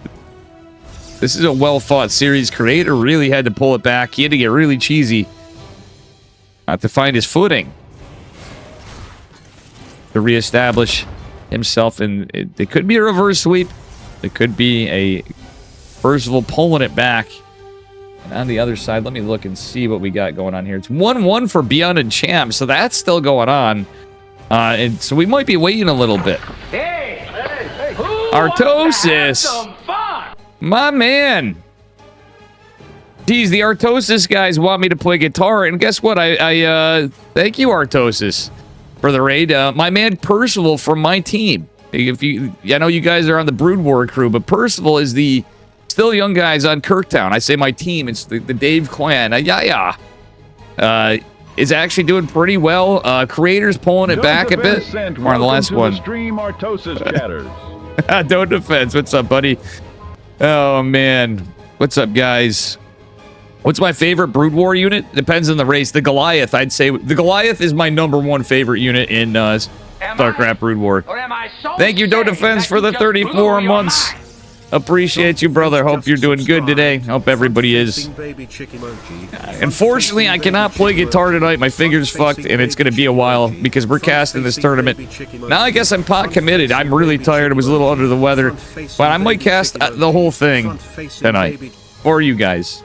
this is a well-fought series. Creator really had to pull it back. He had to get really cheesy to find his footing, to reestablish himself. And it could be a reverse sweep. It could be a Percival pulling it back. And on the other side, let me look and see what we got going on here. It's 1-1 for Beyond and Champ, so that's still going on. And so we might be waiting a little bit. Hey, Artosis! My man! Geez, the Artosis guys want me to play guitar, and guess what? I thank you, Artosis, for the raid. My man Percival from my team. If you, I know you guys are on the Brood War crew, but Percival is the still young guys on Kirktown. I say my team. It's the Dave clan. Is actually doing pretty well. Creators pulling it back a bit. More on the last one. Stream Artosis chatters. Don't defense. What's up, buddy? Oh man, what's up, guys? What's my favorite Brood War unit? Depends on the race. The Goliath, I'd say. The Goliath is my #1 favorite unit in Starcraft Brood War. Thank you, Don't Defense, for the 34 months. Appreciate you, brother. Hope you're doing good today. Hope everybody is. Unfortunately, I cannot play guitar tonight. My finger's fucked, and it's going to be a while because we're casting this tournament. Now I guess I'm pot committed. I'm really tired. I was a little under the weather. But I might cast the whole thing tonight for you guys.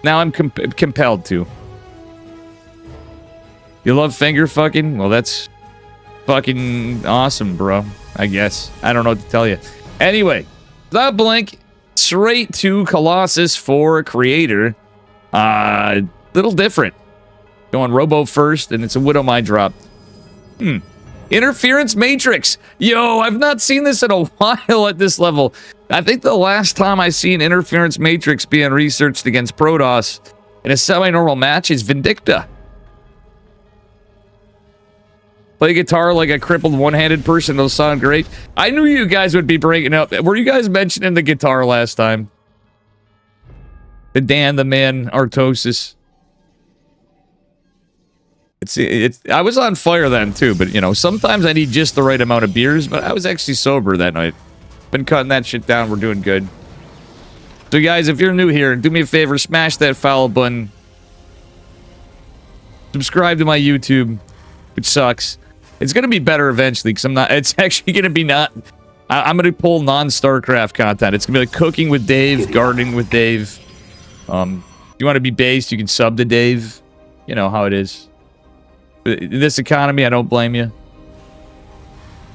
Now I'm compelled to. You love finger fucking? Well, that's fucking awesome, bro. I guess. I don't know what to tell you. Anyway, without blink, straight to Colossus for Creator. Little different. Going Robo first, and it's a Widow Mind drop. Interference Matrix. Yo, I've not seen this in a while at this level. I think the last time I seen Interference Matrix being researched against Protoss in a semi-normal match is Vindicta. Play guitar like a crippled one-handed person. Those sound great. I knew you guys would be breaking up. Were you guys mentioning the guitar last time? The Dan, the man, Artosis. I was on fire then too, but you know, sometimes I need just the right amount of beers, but I was actually sober that night. Been cutting that shit down. We're doing good. So guys, if you're new here, do me a favor, smash that follow button. Subscribe to my YouTube, which sucks. It's going to be better eventually because I'm not... It's actually going to be not... I'm going to pull non-StarCraft content. It's going to be like cooking with Dave, gardening with Dave. If you want to be based, you can sub to Dave. You know how it is. In this economy, I don't blame you.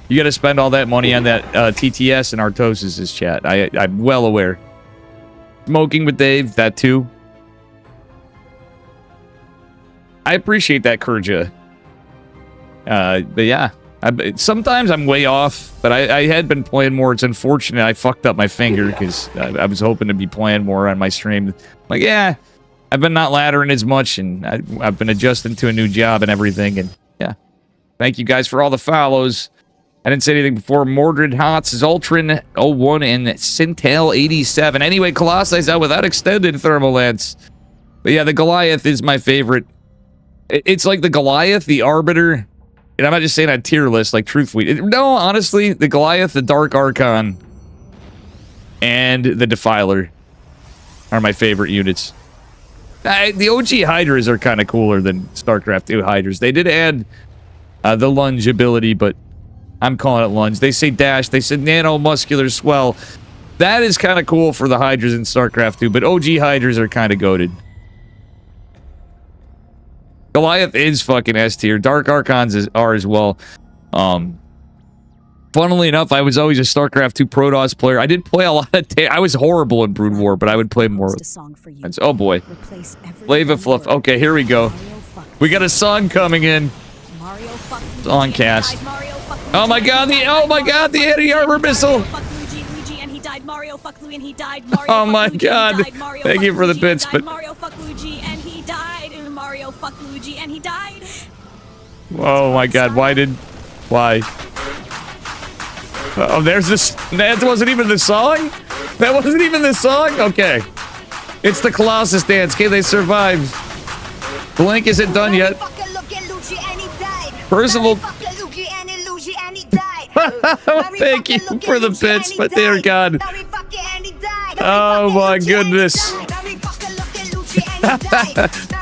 You got to spend all that money on that TTS and Artosis' chat. I'm well aware. Smoking with Dave, that too. I appreciate that, Kurja. But yeah, sometimes I'm way off, but I had been playing more. It's unfortunate I fucked up my finger because I was hoping to be playing more on my stream. Like, yeah, I've been not laddering as much, and I've been adjusting to a new job and everything, and yeah. Thank you guys for all the follows. I didn't say anything before. Mordred Hots, Zoltran 01, and Sintel 87. Anyway, Colossus out without extended thermal lance. But yeah, the Goliath is my favorite. It's like the Goliath, the Arbiter, and I'm not just saying on tier list, like truthfully. No, honestly, the Goliath, the Dark Archon, and the Defiler are my favorite units. The OG Hydras are kind of cooler than StarCraft 2 Hydras. They did add the lunge ability, but I'm calling it lunge. They say dash. They said nano-muscular swell. That is kind of cool for the Hydras in StarCraft 2, but OG Hydras are kind of goated. Goliath is fucking S tier. Dark Archons are as well. Funnily enough, I was always a StarCraft 2 Protoss player. I did play a lot of... I was horrible in Brood War, but I would play more. Oh boy. Flava Fluff. Okay, here we go. We got a song coming in. Song cast. Oh my god, the anti-armor missile! Oh my god. Thank you for the bits, but... Oh my god, why? Oh, there's this... That wasn't even the song? That wasn't even the song? Okay. It's the Colossus dance. Can they survive? Blink isn't done yet. Percival... Thank you for the bits, but dear god. Oh my goodness.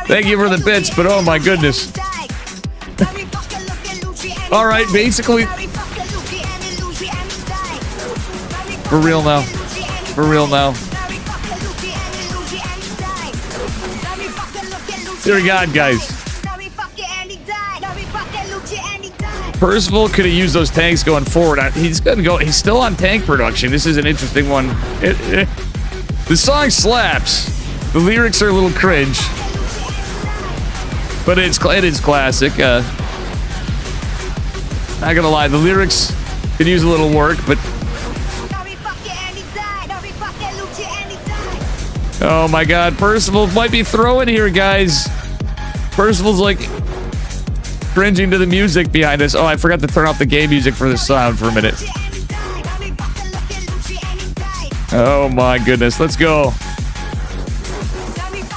Thank you for the bits, but oh my goodness. Alright, basically... For real now. For real now. Dear God, guys. Percival could have used those tanks going forward. He's gonna go. He's still on tank production. This is an interesting one. The song slaps. The lyrics are a little cringe, but it is classic. Not gonna lie, the lyrics could use a little work, but. Oh my god, Percival might be throwing here, guys. Percival's like cringing to the music behind us. Oh, I forgot to turn off the game music for the sound for a minute. Oh my goodness, let's go.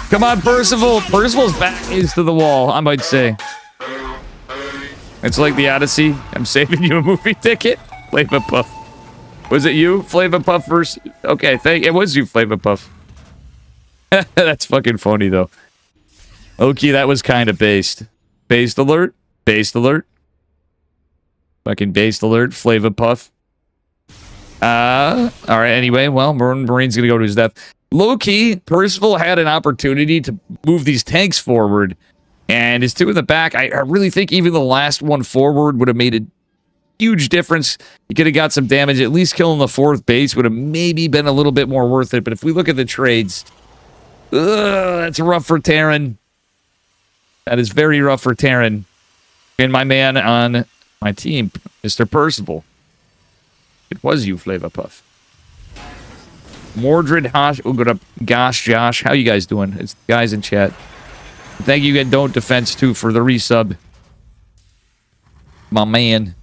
Come on, Percival. Percival's back is to the wall, I might say. It's like the Odyssey. I'm saving you a movie ticket. Flava Puff. Was it you? Flava Puff versus... Okay, it was you, Flava Puff. That's fucking funny, though. Okay, that was kind of based. Based alert. Based alert. Fucking based alert. Flava Puff. Alright, anyway. Well, Marine's gonna go to his death. Low-key, Percival had an opportunity to move these tanks forward. And his two in the back, I really think even the last one forward would have made a huge difference. He could have got some damage. At least killing the fourth base would have maybe been a little bit more worth it. But if we look at the trades... that's rough for Terran. That is very rough for Terran. And my man on my team, Mr. Percival. It was you, Flava Puff. Mordred Hosh. Oh, gosh, Josh. How you guys doing? It's the guys in chat. Thank you, Don't Defense, too, for the resub. My man.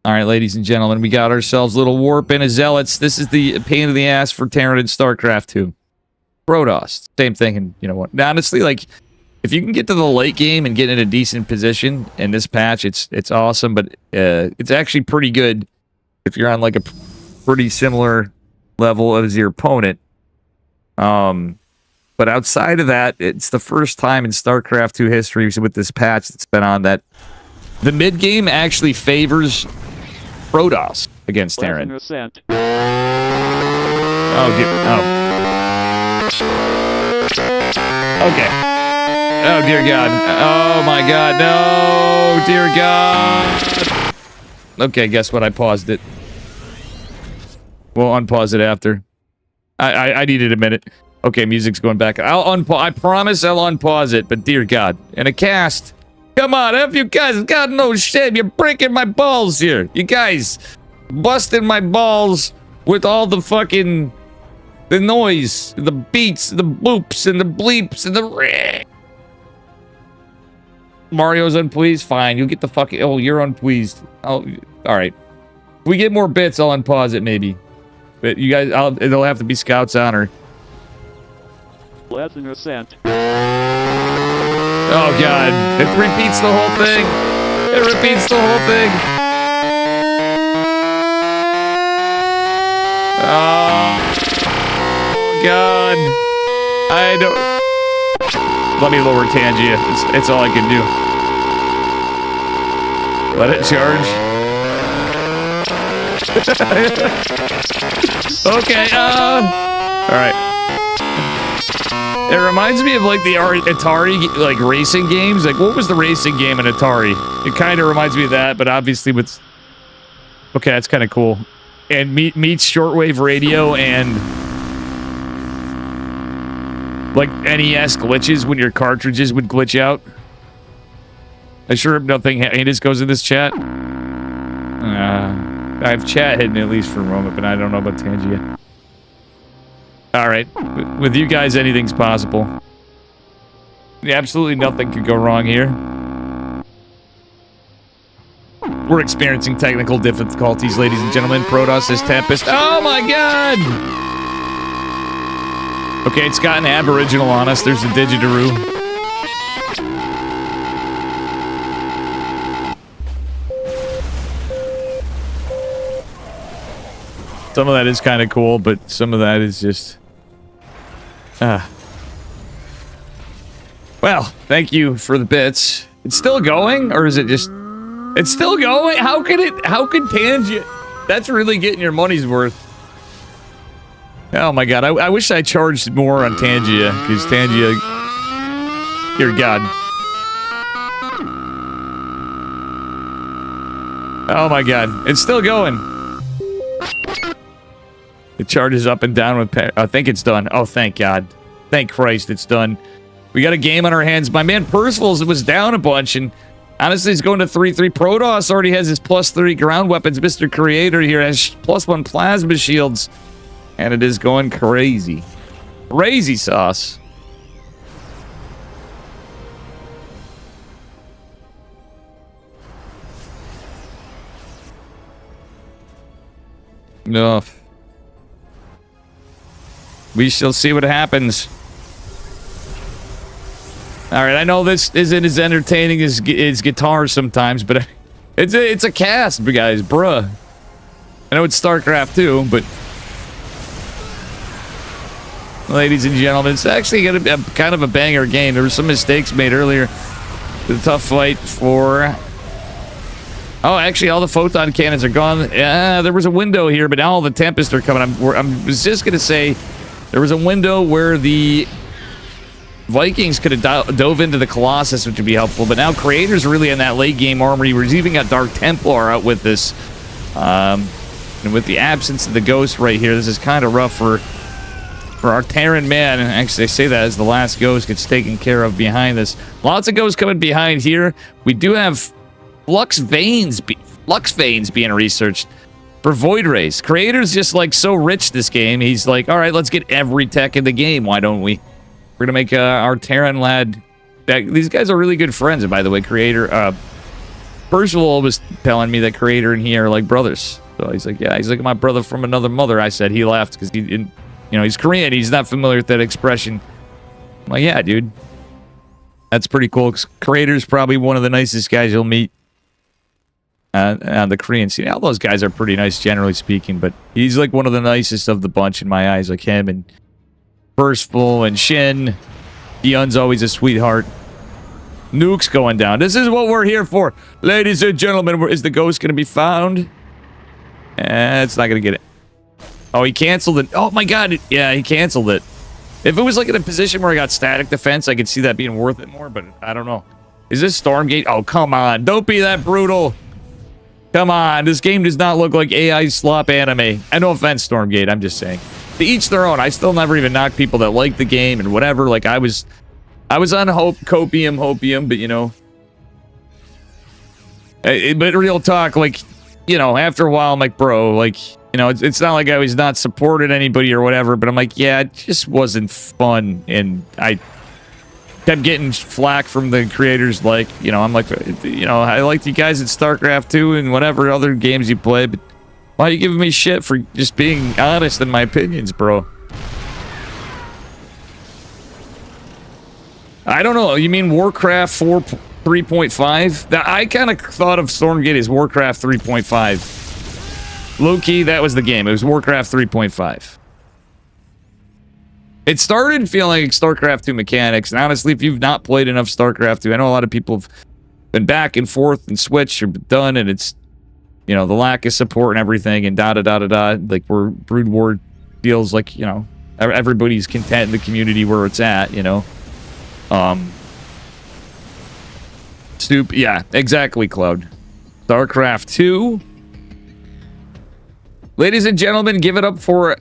All right, ladies and gentlemen, we got ourselves a little Warp and a Zealots. This is the pain in the ass for Terran and StarCraft 2. Protoss, same thing, and you know what? Honestly, like, if you can get to the late game and get in a decent position in this patch, it's awesome, but it's actually pretty good if you're on, like, a pretty similar level as your opponent. But But outside of that, it's the first time in StarCraft 2 history with this patch that's been on that the mid game actually favors Protoss against Terran. Oh, dear. Oh. Okay. Oh, dear God. Oh, my God. No, dear God. Okay, guess what? I paused it. We'll unpause it after. I needed a minute. Okay, music's going back. I promise I'll unpause it, but dear God. And a cast. Come on, have you guys got no shame? You're breaking my balls here. You guys busting my balls with all the fucking... the noise, the beats, the boops, and the bleeps, and the... Mario's unpleased? Fine, you'll get the fucking... Oh, you're unpleased. Oh, alright. If we get more bits, I'll unpause it, maybe. But you guys, it'll have to be Scout's honor. Lesson ascent. Oh, God. It repeats the whole thing. It repeats the whole thing. Oh, God. I don't... Let me lower Tangia. It's all I can do. Let it charge. Okay, alright. It reminds me of, like, the Atari, like, racing games. Like, what was the racing game in Atari? It kind of reminds me of that, but obviously with... Okay, that's kind of cool. And meets shortwave radio and... like, NES glitches when your cartridges would glitch out. I sure hope nothing heinous goes in this chat. I have chat hidden at least for a moment, but I don't know about Tangia. Alright. With you guys, anything's possible. Yeah, absolutely nothing could go wrong here. We're experiencing technical difficulties, ladies and gentlemen. Protoss is Tempest. Oh my God! Okay, it's got an Aboriginal on us. There's a Digitaroo. Some of that is kind of cool, but some of that is just... Well, thank you for the bits. It's still going, or is it just... It's still going? How could Tangia... That's really getting your money's worth. Oh my God, I wish I charged more on Tangia, because Tangia... Dear God. Oh my God, it's still going. It charges up and down with... I think it's done. Oh, thank God. Thank Christ it's done. We got a game on our hands. My man Percival's was down a bunch, and honestly, he's going to 3-3. Protoss already has his +3 ground weapons. Mr. Creator here has +1 plasma shields. And it is going crazy. Crazy sauce. No. We shall see what happens. Alright, I know this isn't as entertaining as guitar sometimes, but it's a cast, guys, bruh. I know it's StarCraft too, but... Ladies and gentlemen, it's actually going to be kind of a banger game. There were some mistakes made earlier. The tough fight for... Oh, actually, all the photon cannons are gone. Yeah, there was a window here, but now all the Tempests are coming. I was just going to say... There was a window where the Vikings could have dove into the Colossus, which would be helpful. But now Creator's really in that late game armory. We've even got Dark Templar out with this. And with the absence of the Ghost right here, this is kind of rough for our Terran man. Actually, I say that as the last Ghost gets taken care of behind this. Lots of Ghosts coming behind here. We do have Lux Veins being researched. For Void Rays. Creator's just, like, so rich this game. He's like, all right, let's get every tech in the game. Why don't we? We're gonna make our Terran lad... These guys are really good friends, by the way. Creator... Percival was telling me that Creator and he are like brothers. So he's like, yeah, he's like my brother from another mother. I said he laughed because he didn't... You know, he's Korean. He's not familiar with that expression. I'm like, yeah, dude. That's pretty cool. Creator's probably one of the nicest guys you'll meet. On the Korean scene. All those guys are pretty nice, generally speaking, but he's like one of the nicest of the bunch in my eyes, like him and Percival and Shin. Dion's always a sweetheart. Nuke's going down. This is what we're here for. Ladies and gentlemen, is the ghost going to be found? It's not going to get it. Oh, he canceled it. Oh, my God. Yeah, he canceled it. If it was like in a position where I got static defense, I could see that being worth it more, but I don't know. Is this Stormgate? Oh, come on. Don't be that brutal. Come on. This game does not look like AI slop anime. And no offense, Stormgate. I'm just saying. To each their own. I still never even knock people that like the game and whatever. Like, I was on hopium, but, you know. But real talk, like, you know, after a while, I'm like, bro, like, you know, it's not like I was not supported anybody or whatever, but I'm like, yeah, it just wasn't fun. And I kept getting flack from the creators, like, you know, I'm like, you know, I liked you guys at StarCraft 2 and whatever other games you play, but why are you giving me shit for just being honest in my opinions, bro? I don't know. You mean Warcraft 3.5? I kind of thought of Stormgate as Warcraft 3.5. Low-key, that was the game. It was Warcraft 3.5. It started feeling like StarCraft 2 mechanics, and honestly, if you've not played enough StarCraft 2, I know a lot of people have been back and forth and switched or done, and it's, you know, the lack of support and everything, and da-da-da-da-da, like, where Brood War feels like, you know, everybody's content in the community where it's at, you know. Yeah, exactly, Cloud. StarCraft 2. Ladies and gentlemen, give it up for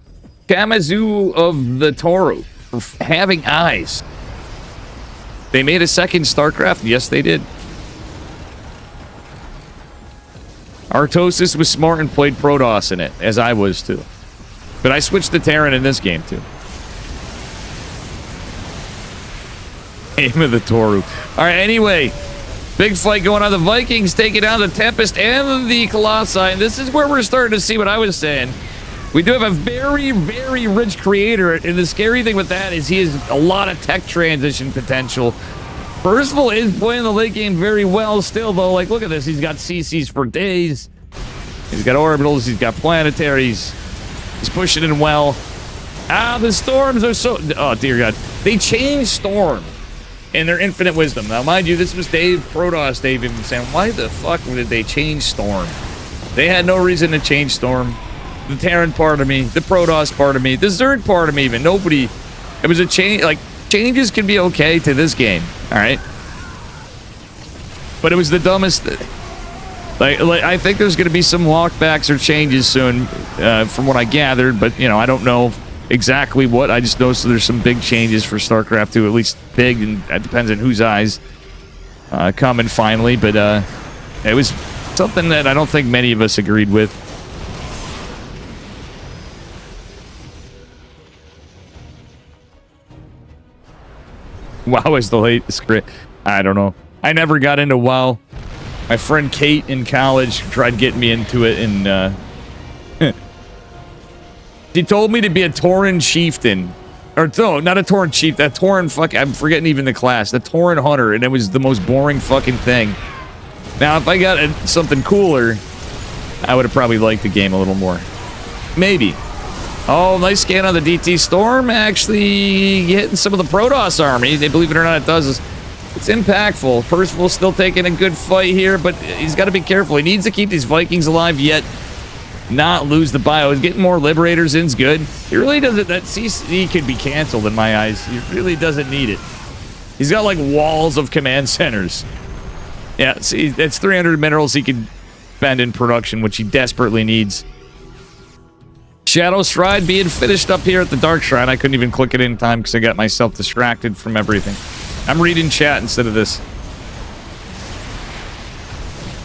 Kamazu of the Toru for having eyes. They made a second StarCraft? Yes, they did. Artosis was smart and played Protoss in it, as I was too. But I switched to Terran in this game too. Aim of the Toru. Alright, anyway. Big fight going on. The Vikings taking down the Tempest and the Colossi. And this is where we're starting to see what I was saying. We do have a very, very rich creator. And the scary thing with that is he has a lot of tech transition potential. Percival is playing the late game very well still, though. Like, look at this. He's got CCs for days. He's got orbitals. He's got planetaries. He's pushing in well. Ah, the storms are so... Oh, dear God. They changed Storm in their infinite wisdom. Now, mind you, this was Protoss Dave even saying, why the fuck did they change Storm? They had no reason to change Storm. The Terran part of me, the Protoss part of me, the Zerg part of me even. Nobody... It was a change... Like, changes can be okay to this game. All right? But it was the dumbest... Like I think there's going to be some walkbacks or changes soon, from what I gathered. But, you know, I don't know exactly what. I just know so there's some big changes for StarCraft 2, at least big, and it depends on whose eyes, coming finally. But it was something that I don't think many of us agreed with. WoW is the latest crit. I don't know. I never got into WoW. My friend Kate in college tried getting me into it, and she told me to be a Tauren chieftain. Or no, not a Tauren chief. That Tauren fuck. I'm forgetting even the class. The Tauren hunter, and it was the most boring fucking thing. Now, if I got something cooler, I would have probably liked the game a little more. Maybe. Oh, nice scan on the DT Storm. Actually hitting some of the Protoss army. They, believe it or not, it does. It's impactful. Percival's still taking a good fight here, but he's got to be careful. He needs to keep these Vikings alive, yet not lose the bio. He's getting more Liberators in's good. He really doesn't... That CC could be canceled in my eyes. He really doesn't need it. He's got, like, walls of command centers. Yeah, see, that's 300 minerals he can spend in production, which he desperately needs. Shadow Stride being finished up here at the Dark Shrine. I couldn't even click it in time because I got myself distracted from everything. I'm reading chat instead of this.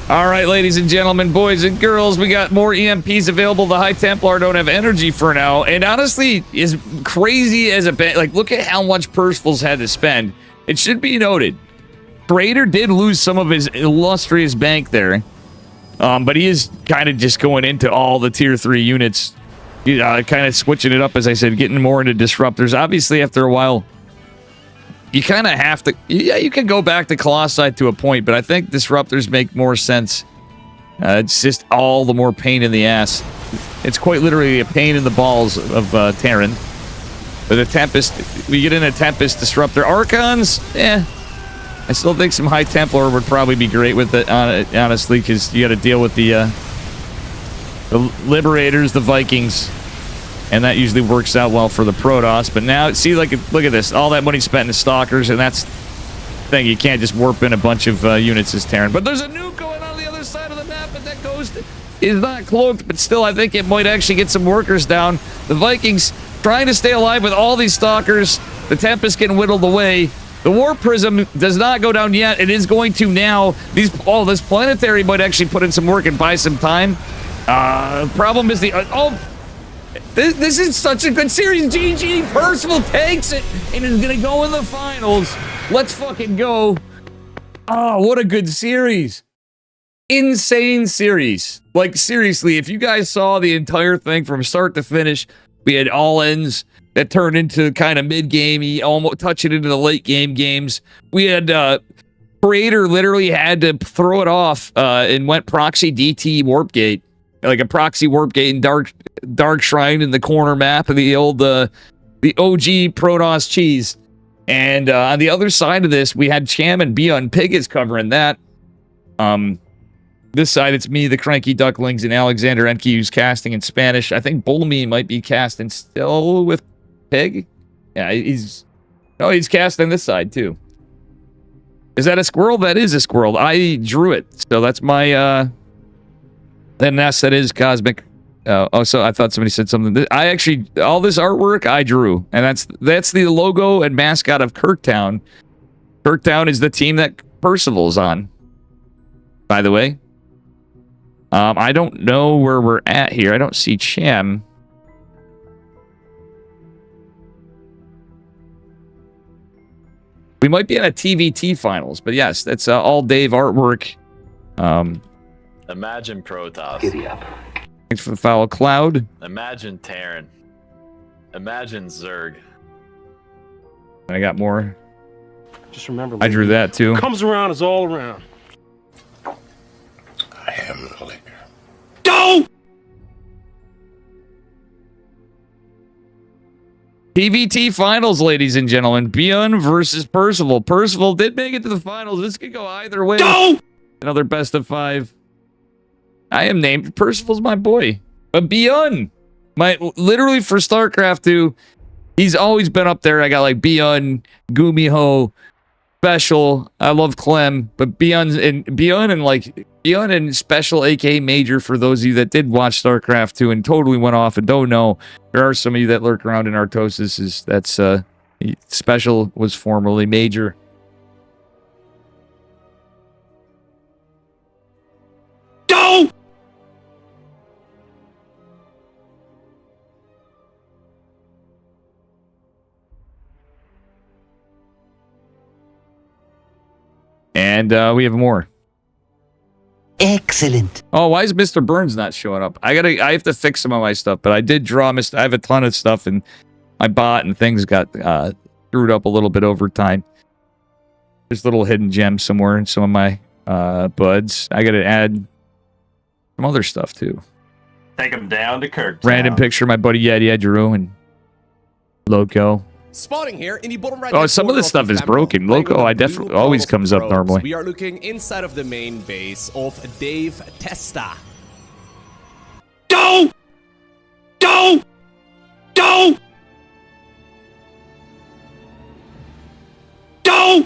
All right, ladies and gentlemen, boys and girls, we got more EMPs available. The High Templar don't have energy for now. And honestly, as crazy as a... Like, look at how much Percival's had to spend. It should be noted. Trader did lose some of his illustrious bank there. But he is kind of just going into all the tier 3 units. Kind of switching it up, as I said, getting more into disruptors. Obviously, after a while, you kind of have to... Yeah, you can go back to Colossi to a point, but I think disruptors make more sense. It's just all the more pain in the ass. It's quite literally a pain in the balls of Terran. But the Tempest, we get in a Tempest Disruptor. Archons, I still think some High Templar would probably be great with it, honestly, because you got to deal with the Liberators, the Vikings, and that usually works out well for the Protoss. But now, see, like, look at this. All that money spent in the Stalkers, and that's the thing. You can't just warp in a bunch of units as Terran. But there's a nuke going on the other side of the map, but that ghost is not cloaked. But still, I think it might actually get some workers down. The Vikings trying to stay alive with all these Stalkers. The Tempest getting whittled away. The War Prism does not go down yet. It is going to now. This Planetary might actually put in some work and buy some time. Problem is this is such a good series. GG, Percival takes it and is going to go in the finals. Let's fucking go. Oh, what a good series. Insane series. Like, seriously, if you guys saw the entire thing from start to finish, we had all ends that turned into kind of mid-game, almost touching into the late-game games. We had Creator literally had to throw it off and went proxy DT Warp Gate, like a proxy Warp Gate in Dark Shrine in the corner map of the old the OG Protoss cheese. And on the other side of this, we had Cham and Beyond Pig is covering that. This side, it's me, the Cranky Ducklings, and Alexander Enke, who's casting in Spanish. I think Bulmy might be casting still with Pig. Yeah, he's casting this side too. Is that a squirrel? That is a squirrel. I drew it, so that's my then that is Cosmic. Oh, so I thought somebody said something. I actually, all this artwork I drew, and that's the logo and mascot of Kirktown. Kirktown is the team that Percival's on, by the way. I don't know where we're at here. I don't see Cham. We might be in a TVT finals, but yes, that's all Dave artwork. Imagine Protoss. Giddy up. Thanks for the foul cloud. Imagine Terran. Imagine Zerg. I got more. Just remember, I drew that too. Comes around is all around. I am the leader. Go! PVT finals, ladies and gentlemen. Beyond versus Percival. Percival did make it to the finals. This could go either way. Go! Another best of 5. I am named. Percival's my boy. But Beyond, literally for StarCraft 2, he's always been up there. I got like Beyond, Gumiho, Special. I love Clem, but Beyond and Special, aka Major, for those of you that did watch StarCraft 2 and totally went off and don't know, there are some of you that lurk around in Artosis. That's Special was formerly Major. Go! And we have more. Excellent. Oh, why is Mr. Burns not showing up? I have to fix some of my stuff, but I did draw I have a ton of stuff, and my bot and things got screwed up a little bit over time. There's a little hidden gem somewhere in some of my buds. I got to add some other stuff too. Take him down to Kirk. Random picture of my buddy Yeti Drew and Loco. Spotting here in the bottom right. Oh, some of this stuff is broken. Loco, I definitely always comes up normally. We are looking inside of the main base of Dave Testa. Go! Go! Go! Go!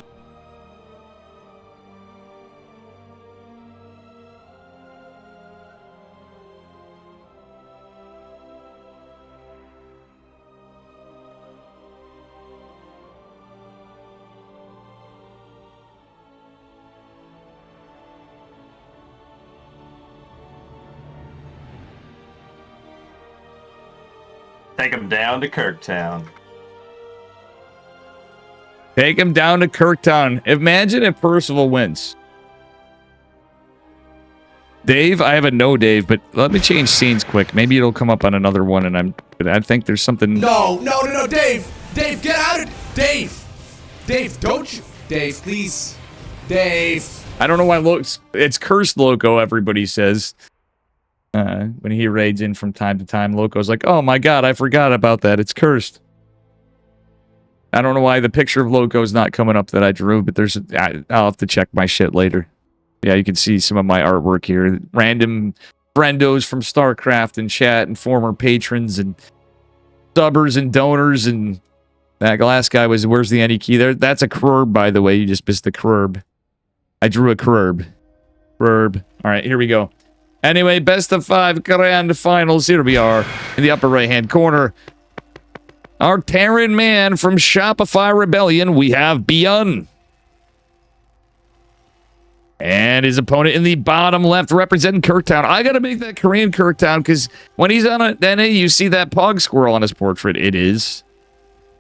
Take him down to Kirktown. Take him down to Kirktown. Imagine if Percival wins. Dave, I have a no Dave, but let me change scenes quick. Maybe it'll come up on another one, and I think there's something. No, Dave, get out of Dave, don't you, Dave, please, Dave. I don't know why it's cursed Loco. Everybody says when he raids in from time to time. Loco's like, oh my god, I forgot about that. It's cursed. I don't know why the picture of Loco is not coming up that I drew, but I'll have to check my shit later. Yeah, you can see some of my artwork here. Random friendos from StarCraft and chat and former patrons and subbers and donors. And that last guy was, where's the any key there? That's a Krurb, by the way. You just missed the Krurb. I drew a Krurb. Krurb. All right, here we go. Anyway, best of 5 grand finals. Here we are in the upper right-hand corner. Our Terran man from Shopify Rebellion, we have Beyond. And his opponent in the bottom left representing Kirktown. I got to make that Korean Kirktown because when he's on a NA, you see that pog squirrel on his portrait. It is.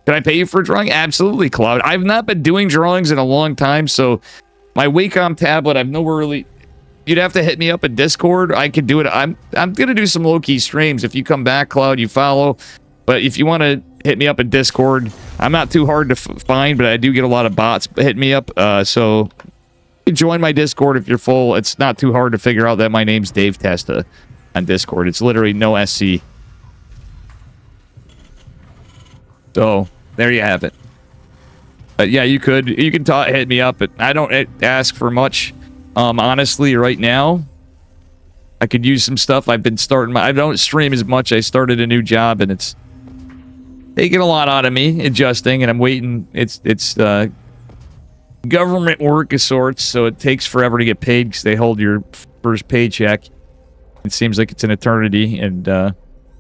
Can I pay you for a drawing? Absolutely, Cloud. I've not been doing drawings in a long time, so my Wacom tablet, I've nowhere really... You'd have to hit me up at Discord. I could do it. I'm going to do some low-key streams. If you come back, Cloud, you follow. But if you want to hit me up at Discord, I'm not too hard to find, but I do get a lot of bots hit me up. So you can join my Discord if you're full. It's not too hard to figure out that my name's Dave Testa on Discord. It's literally no SC. So there you have it. Yeah, you can hit me up, but I don't ask for much. Honestly, right now, I could use some stuff. I've been starting I don't stream as much. I started a new job, and it's taking a lot out of me, adjusting, and I'm waiting. It's government work of sorts, so it takes forever to get paid because they hold your first paycheck. It seems like it's an eternity, and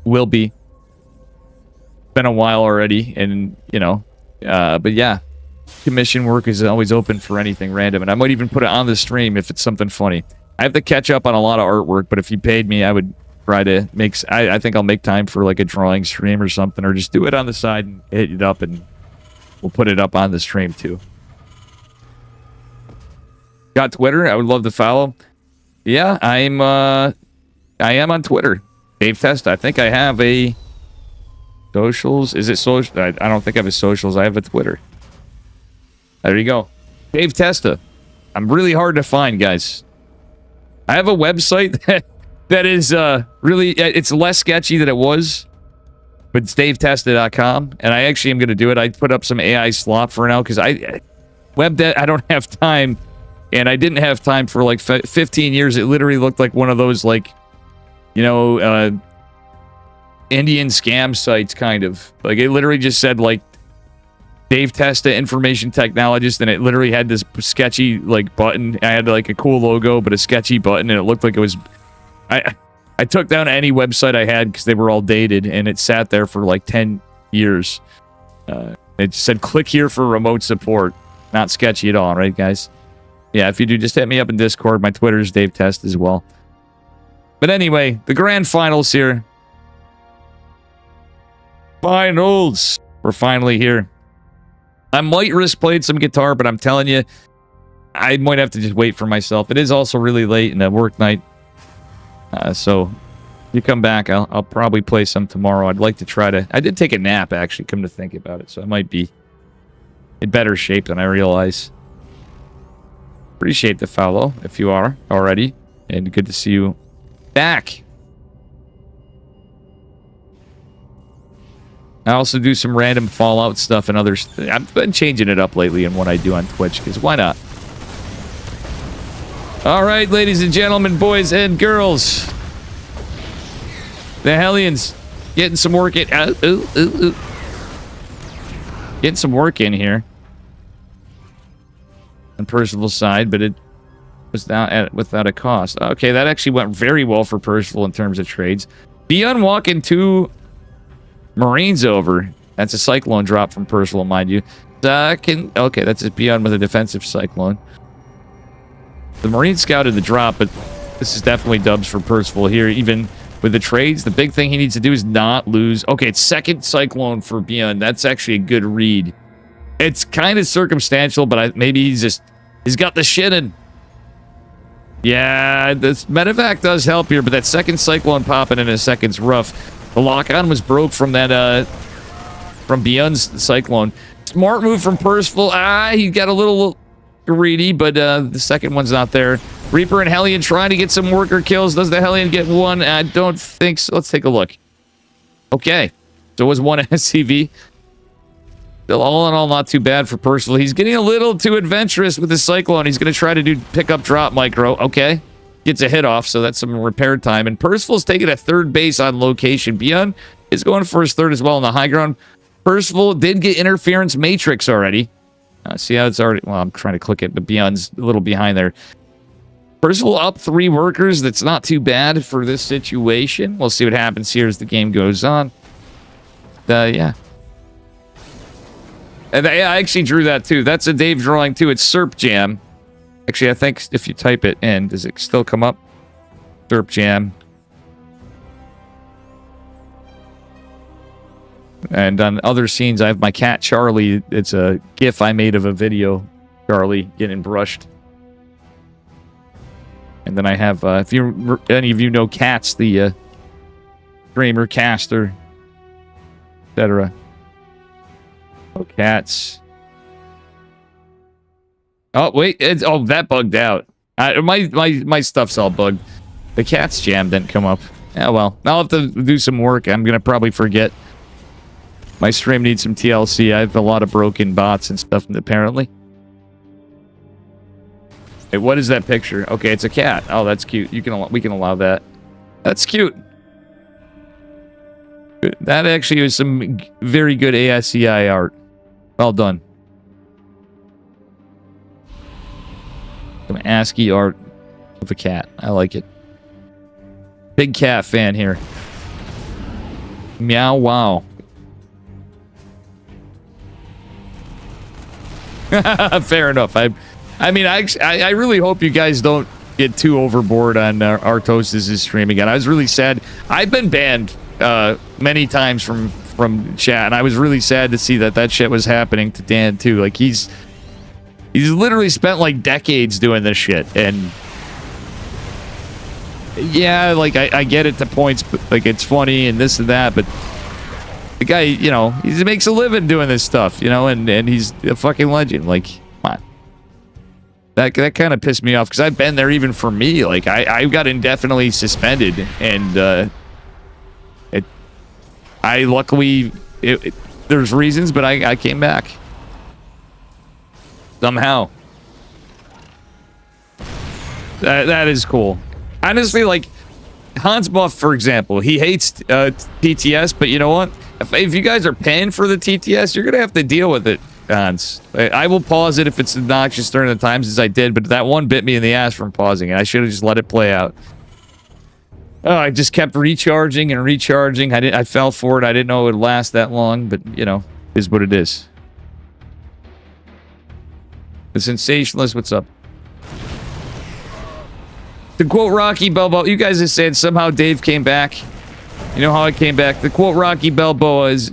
will be. It's been a while already, and, but yeah. Commission work is always open for anything random, and I might even put it on the stream if it's something funny. I have to catch up on a lot of artwork, but if you paid me, I would try to make... I think I'll make time for like a drawing stream or something, or just do it on the side and hit it up, and we'll put it up on the stream too. Got Twitter? I would love to follow. Yeah, I am on Twitter. Dave Testa. I think I have a socials. Is it social? I don't think I have a socials. I have a Twitter. There you go. Dave Testa. I'm really hard to find, guys. I have a website that is really... It's less sketchy than it was. But it's davetesta.com. And I actually am going to do it. I put up some AI slop for now because I don't have time. And I didn't have time for like 15 years. It literally looked like one of those like, Indian scam sites kind of. Like it literally just said like, Dave Testa, information technologist, and it literally had this sketchy like button. I had like a cool logo, but a sketchy button, and it looked like it was. I took down any website I had because they were all dated, and it sat there for like 10 years. It said, "Click here for remote support." Not sketchy at all, right, guys? Yeah, if you do, just hit me up in Discord. My Twitter is Dave Testa as well. But anyway, the grand finals here. Finals. We're finally here. I might risk playing some guitar, but I'm telling you, I might have to just wait for myself. It is also really late in a work night. So, if you come back, I'll probably play some tomorrow. I'd like to try to... I did take a nap, actually, come to think about it. So, I might be in better shape than I realize. Appreciate the follow, if you are already. And good to see you back. I also do some random Fallout stuff and others. I've been changing it up lately in what I do on Twitch, because why not? All right, ladies and gentlemen, boys and girls. The Hellions getting some work in. Getting some work in here. On Percival's side, but it was not without a cost. Okay, that actually went very well for Percival in terms of trades. Beyond walking two Marines over. That's a Cyclone drop from Percival, mind you. Okay, that's just Beyond with a defensive Cyclone. The Marine scouted the drop, but this is definitely dubs for Percival here. Even with the trades, the big thing he needs to do is not lose. Okay, it's second Cyclone for Beyond. That's actually a good read. It's kind of circumstantial, but maybe he's got the shit in. Yeah, this medevac does help here, but that second Cyclone popping in a second's rough. The lock-on was broke from that, from Beyond's Cyclone. Smart move from Percival. He got a little greedy, but the second one's not there. Reaper and Hellion trying to get some worker kills. Does the Hellion get one? I don't think so. Let's take a look. Okay. So it was one SCV. Still, all in all, not too bad for Percival. He's getting a little too adventurous with his Cyclone. He's going to try to do pick-up drop micro. Okay. Gets a hit off, so that's some repair time. And Percival's taking a third base on location. Beyond is going for his third as well on the high ground. Percival did get interference matrix already. See how it's already... Well, I'm trying to click it, but Beyond's a little behind there. Percival up 3 workers. That's not too bad for this situation. We'll see what happens here as the game goes on. Yeah. And I actually drew that too. That's a Dave drawing too. It's Serp Jam. Actually, I think if you type it in, does it still come up? Serp Jam. And on other scenes, I have my cat Charlie. It's a GIF I made of a video. Charlie getting brushed. And then I have, if any of you know Cats, the streamer, caster, etc. Oh, Cats. Oh, wait. Oh, that bugged out. My stuff's all bugged. The Cats Jam didn't come up. Yeah, well, I'll have to do some work. I'm going to probably forget. My stream needs some TLC. I have a lot of broken bots and stuff, apparently. Hey, what is that picture? Okay, it's a cat. Oh, that's cute. We can allow that. That's cute. That actually was some very good ASCII art. Well done. Some ASCII art of a cat. I like it. Big cat fan here. Meow wow. Fair enough. I mean, I really hope you guys don't get too overboard on Artos' stream again. I was really sad. I've been banned many times from chat, and I was really sad to see that shit was happening to Dan too. Like he's literally spent like decades doing this shit, and yeah, like I get it to points, but like it's funny and this and that, but the guy, you know, he makes a living doing this stuff, you know, and he's a fucking legend. Like, come on. That kind of pissed me off because I've been there even for me. Like, I got indefinitely suspended, and I luckily, there's reasons, but I came back. Somehow. That is cool. Honestly, like, Hans Buff, for example, he hates TTS, but you know what? If you guys are paying for the TTS, you're going to have to deal with it, Hans. I will pause it if it's obnoxious during the times as I did, but that one bit me in the ass from pausing it. I should have just let it play out. Oh, I just kept recharging and recharging. I fell for it. I didn't know it would last that long, but, you know, it is what it is. The Sensationalist, what's up? To quote Rocky Balboa, you guys have said somehow Dave came back. You know how I came back? The quote Rocky Balboa is,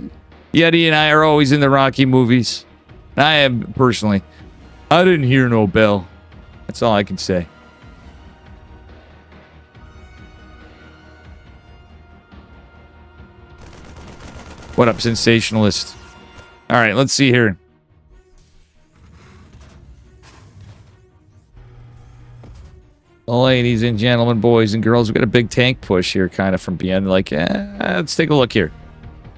Yeti and I are always in the Rocky movies. I am, personally. I didn't hear no bell. That's all I can say. What up, Sensationalist? All right, let's see here. Ladies and gentlemen, boys and girls, we got a big tank push here, kind of from Beyond. Like, let's take a look here.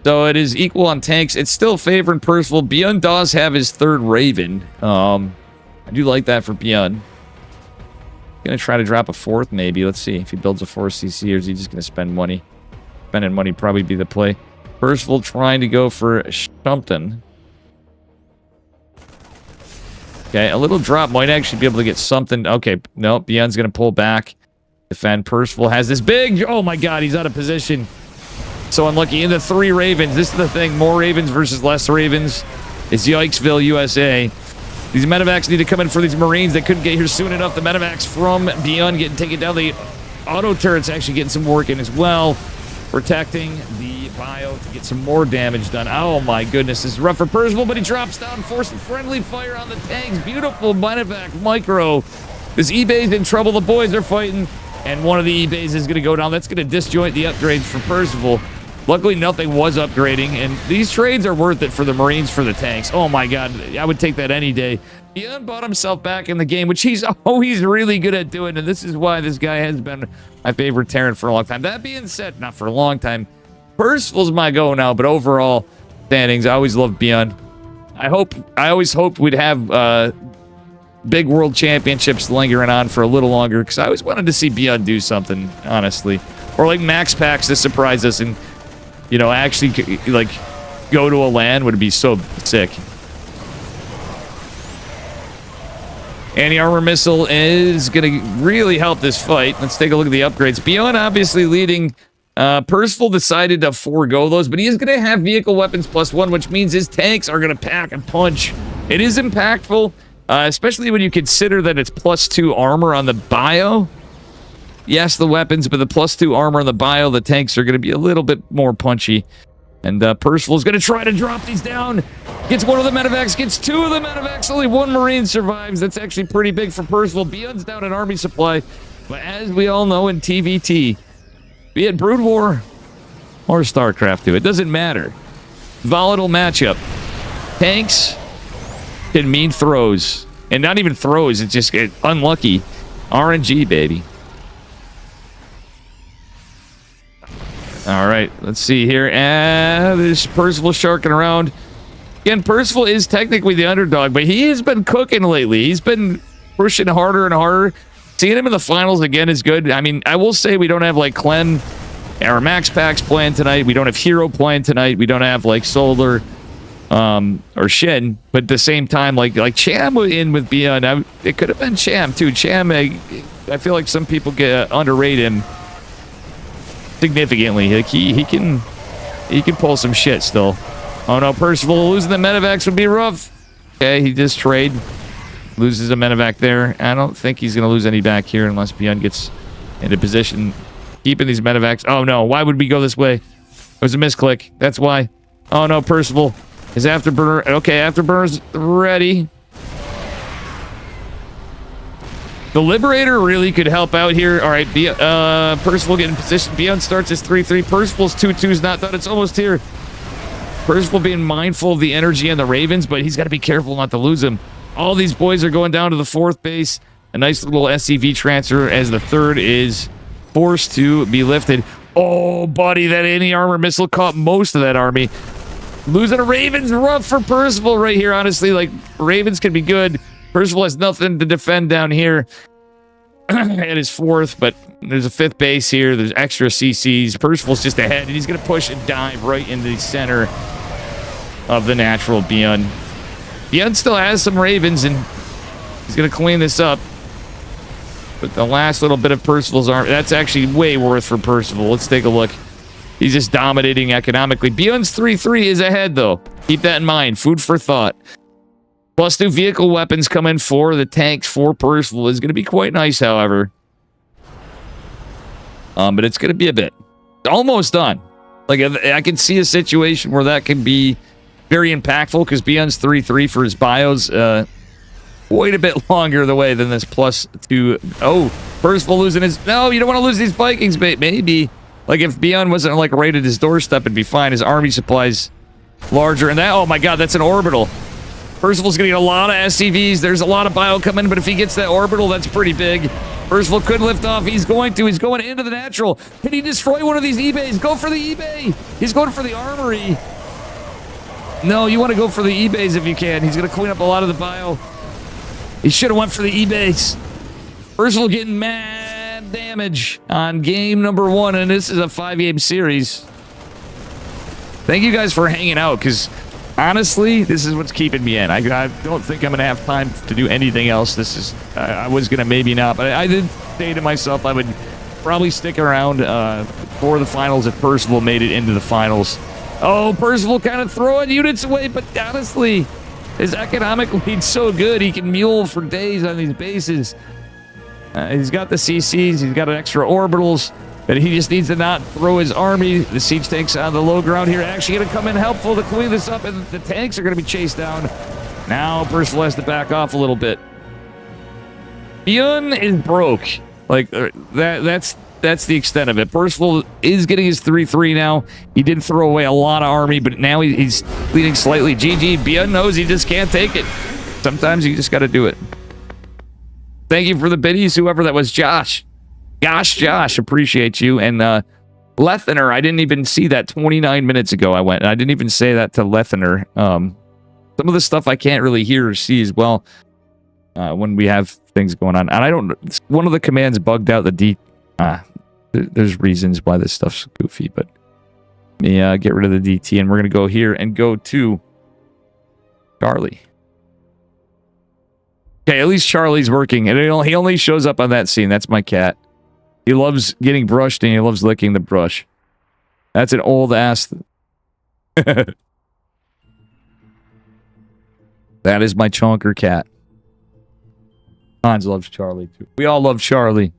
So it is equal on tanks. It's still favoring Percival. Beyond does have his third Raven. I do like that for Beyond. Gonna try to drop a fourth, maybe. Let's see if he builds a 4CC, or is he just gonna spend money? Spending money probably be the play. Percival trying to go for something. Okay, a little drop might actually be able to get something. Okay, no, Beyond's going to pull back. Defend. Percival has this big... Oh my god, he's out of position. So unlucky. Into 3 Ravens. This is the thing. More Ravens versus less Ravens. It's Yikesville, USA. These medevacs need to come in for these Marines. They couldn't get here soon enough. The medevacs from Beyond getting taken down. The auto turret's actually getting some work in as well. Protecting the bio to get some more damage done. Oh my goodness, this is rough for Percival, but he drops down, forcing friendly fire on the tanks. Beautiful medevac micro. This eBay's in trouble. The boys are fighting, and one of the eBays is going to go down. That's going to disjoint the upgrades for Percival. Luckily, nothing was upgrading, and these trades are worth it for the Marines, for the tanks. Oh my god, I would take that any day. He bought himself back in the game, which he's always really good at doing, and this is why this guy has been my favorite Terran for a long time. That being said, not for a long time, Percival's my go now, but overall standings, I always loved Beyond. I always hoped we'd have big world championships lingering on for a little longer, because I always wanted to see Beyond do something, honestly. Or like Max Packs to surprise us and, you know, actually like go to a LAN would be so sick. Anti-armor missile is going to really help this fight. Let's take a look at the upgrades. Beyond obviously leading. Percival decided to forego those, but he is going to have vehicle weapons +1, which means his tanks are going to pack and punch. It is impactful, especially when you consider that it's +2 armor on the bio. Yes, the weapons, but the +2 armor on the bio, the tanks are going to be a little bit more punchy. And Percival's going to try to drop these down. Gets one of the medevacs, gets 2 of the medevacs. Only 1 Marine survives. That's actually pretty big for Percival. Beyond's down an army supply. But as we all know in TVT, be it Brood War or StarCraft 2, it doesn't matter. Volatile matchup. Tanks can mean throws. And not even throws, it's just unlucky. RNG, baby. All right, let's see here. There's Percival sharking around. Again, Percival is technically the underdog, but he has been cooking lately. He's been pushing harder and harder. Seeing him in the finals again is good. I mean, I will say we don't have like Clem or Max Pax playing tonight. We don't have Hero playing tonight. We don't have like Solar or Shin. But at the same time, like Cham in with Beyond. It could have been Cham too. Cham, I feel like some people underrate him significantly. Like he can pull some shit still. Oh no, Percival losing the medevacs would be rough. Okay, he just trade. Loses a medevac there. I don't think he's going to lose any back here unless Beyond gets into position. Keeping these medevacs. Oh no, why would we go this way? It was a misclick. That's why. Oh no, Percival is afterburner. Okay, afterburner's ready. The Liberator really could help out here. All right, Percival getting in position. Beyond starts his 3-3. Percival's 2-2's not done. It's almost here. Percival being mindful of the energy and the Ravens, but he's got to be careful not to lose him. All these boys are going down to the 4th base. A nice little SCV transfer as the 3rd is forced to be lifted. Oh, buddy, that anti-armor missile caught most of that army. Losing a Ravens rough for Percival right here, honestly. Like, Ravens can be good. Percival has nothing to defend down here at his 4th, but there's a 5th base here. There's extra CCs. Percival's just ahead, and he's going to push and dive right into the center of the natural Beyond. Beyond still has some Ravens, and he's going to clean this up. But the last little bit of Percival's arm, that's actually way worth for Percival. Let's take a look. He's just dominating economically. Beyond's 3-3 is ahead, though. Keep that in mind. Food for thought. +2 vehicle weapons coming for the tanks for Percival is going to be quite nice, however. But it's going to be a bit. Almost done. Like, I can see a situation where that can be very impactful, because Beyond's 3-3 for his bios. Quite a bit longer the way than this +2. Oh, Percival losing his... No, you don't want to lose these Vikings, maybe. Like, if Beyond wasn't, like, right at his doorstep, it'd be fine. His army supplies larger. And that... Oh, my God, that's an orbital. Percival's going to get a lot of SCVs. There's a lot of bio coming, but if he gets that orbital, that's pretty big. Percival could lift off. He's going to. He's going into the natural. Can he destroy one of these eBays? Go for the eBay. He's going for the armory. No, you want to go for the eBays if you can. He's going to clean up a lot of the bio. He should have went for the eBays. Percival getting mad damage on game number 1, and this is a 5-game series. Thank you guys for hanging out, because honestly, this is what's keeping me in. I don't think I'm going to have time to do anything else. This is... I was going to maybe not, but I did say to myself I would probably stick around for the finals if Percival made it into the finals. Oh, Percival kind of throwing units away, but honestly, his economic lead's so good, he can mule for days on these bases. He's got the CCs, he's got extra orbitals, but he just needs to not throw his army. The siege tanks on the low ground here actually going to come in helpful to clean this up, and the tanks are going to be chased down. Now Percival has to back off a little bit. Beyond is broke. Like, that's the extent of it. Percival is getting his 3-3 now. He did throw away a lot of army, but now he's leading slightly. GG. Beyond knows he just can't take it. Sometimes you just got to do it. Thank you for the biddies, whoever that was. Josh. Gosh, Josh, appreciate you. And Lethener, I didn't even see that 29 minutes ago. I didn't even say that to Lethener. some of the stuff I can't really hear or see as well when we have things going on. And I don't. One of the commands bugged out the D. There's reasons why this stuff's goofy, but yeah, get rid of the DT, and we're gonna go here and go to Charlie. Okay, at least Charlie's working, and he only shows up on that scene. That's my cat. He loves getting brushed, and he loves licking the brush. That's an old ass. That is my chonker cat. Hans loves Charlie too. We all love Charlie.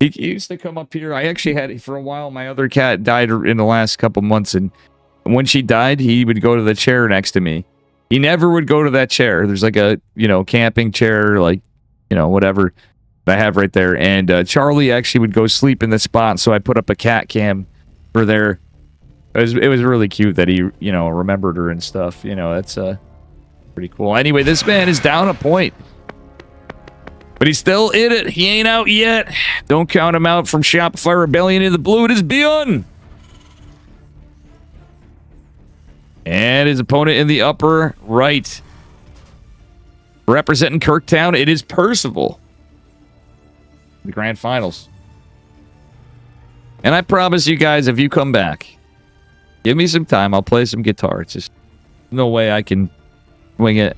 He used to come up here. I actually had, for a while, my other cat died in the last couple months, and when she died, he would go to the chair next to me. He never would go to that chair. There's like a, camping chair, like, whatever that I have right there. And Charlie actually would go sleep in the spot, so I put up a cat cam for there. It was really cute that he, remembered her and stuff. That's pretty cool. Anyway, this man is down a point. But he's still in it. He ain't out yet. Don't count him out from Shopify Rebellion in the blue. It is Beyond. And his opponent in the upper right. Representing Kirktown, it is Percival. The grand finals. And I promise you guys, if you come back, give me some time. I'll play some guitar. It's just no way I can wing it.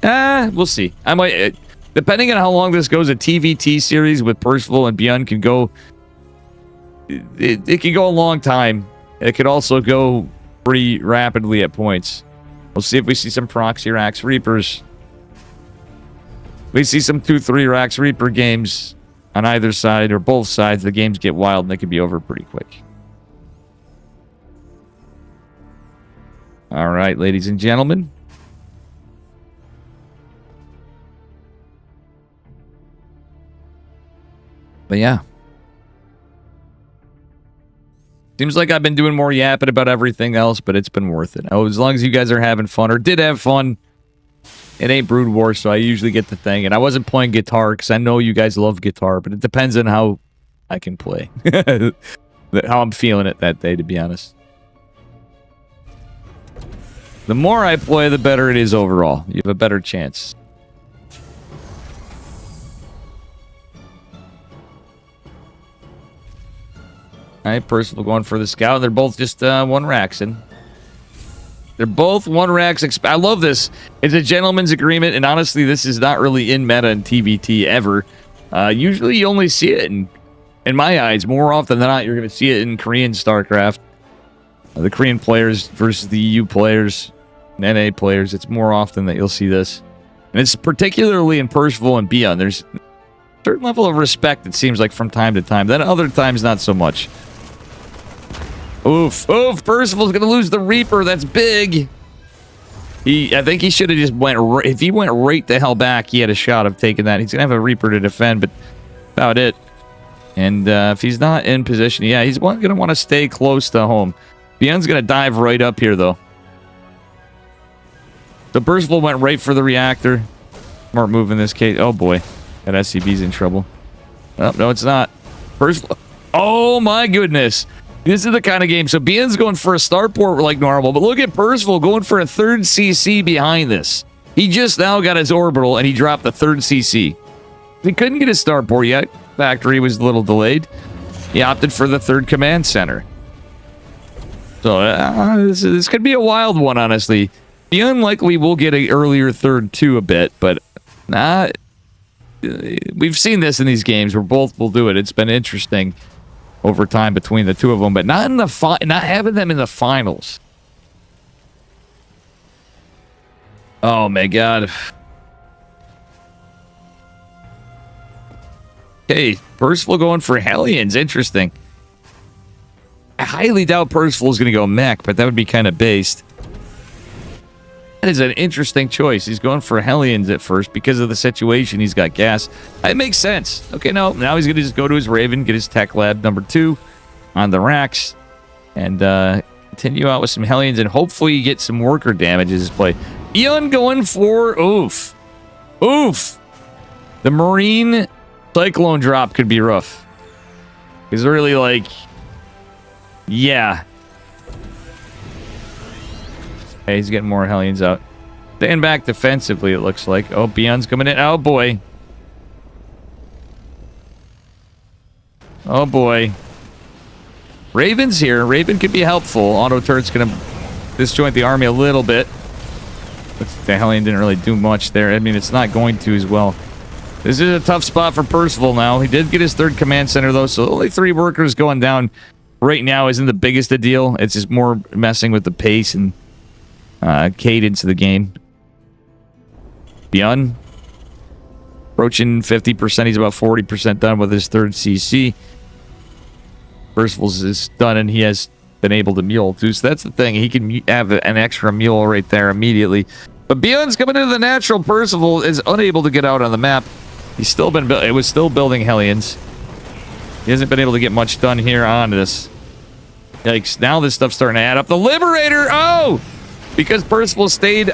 We'll see. I might... Depending on how long this goes, a TVT series with Percival and Beyond can go... It can go a long time. It could also go pretty rapidly at points. We'll see if we see some Proxy Rax Reapers. We see some 2-3 Rax Reaper games on either side or both sides. The games get wild and they can be over pretty quick. All right, ladies and gentlemen. But yeah. Seems like I've been doing more yapping about everything else, but it's been worth it. Oh, as long as you guys are having fun, or did have fun, it ain't Brood War, so I usually get the thing. And I wasn't playing guitar, because I know you guys love guitar, but it depends on how I can play. How I'm feeling it that day, to be honest. The more I play, the better it is overall. You have a better chance. All right, Percival going for the scout. They're both just one Raxin. They're both one Rax. I love this. It's a gentleman's agreement, and honestly, this is not really in meta in TVT ever. Usually, you only see it in my eyes. More often than not, you're going to see it in Korean StarCraft. The Korean players versus the EU players, and NA players. It's more often that you'll see this. And it's particularly in Percival and Beyond. There's a certain level of respect, it seems like, from time to time. Then other times, not so much. Oof. Oof. Percival's going to lose the Reaper. That's big. I think he should have just went... If he went right the hell back, he had a shot of taking that. He's going to have a Reaper to defend, but about it. And if he's not in position, yeah, he's going to want to stay close to home. Beyond's going to dive right up here, though. So Percival went right for the reactor. Smart move in this case. Oh, boy. That SCB's in trouble. Oh, no, it's not. Percival... Oh, my goodness. This is the kind of game. So Beyond's going for a starport like normal, but look at Percival going for a third CC behind this. He just now got his orbital, and he dropped the third CC. He couldn't get his starport yet. Factory was a little delayed. He opted for the third command center. So this could be a wild one, honestly. Beyond likely will get an earlier third too a bit, but not. We've seen this in these games where both will do it. It's been interesting over time between the two of them, but not in the not having them in the finals. Oh my god. Okay, Percival going for Hellions. Interesting. I highly doubt Percival's going to go mech, but that would be kind of based. That is an interesting choice. He's going for Hellions at first because of the situation. He's got gas. It makes sense. Okay, no, now he's going to just go to his Raven, get his Tech Lab number 2 on the racks, and continue out with some Hellions, and hopefully get some worker damage as his play. Ian going for oof. Oof. The Marine Cyclone drop could be rough. He's really like, yeah. Okay, he's getting more Hellions out. Staying back defensively, it looks like. Oh, Beyond's coming in. Oh, boy. Oh, boy. Raven's here. Raven could be helpful. Auto turret's going to disjoint the army a little bit. But the Hellion didn't really do much there. I mean, it's not going to as well. This is a tough spot for Percival now. He did get his third command center, though, so only 3 workers going down right now isn't the biggest a deal. It's just more messing with the pace and cadence of the game. Beyond approaching 50%. He's about 40% done with his third CC. Percival's is done, and he has been able to mule, too. So that's the thing. He can have an extra mule right there immediately. But Beyond's coming into the natural. Percival is unable to get out on the map. He's still been it was still building Hellions. He hasn't been able to get much done here on this. Yikes, now this stuff's starting to add up. The Liberator! Oh! Because Percival stayed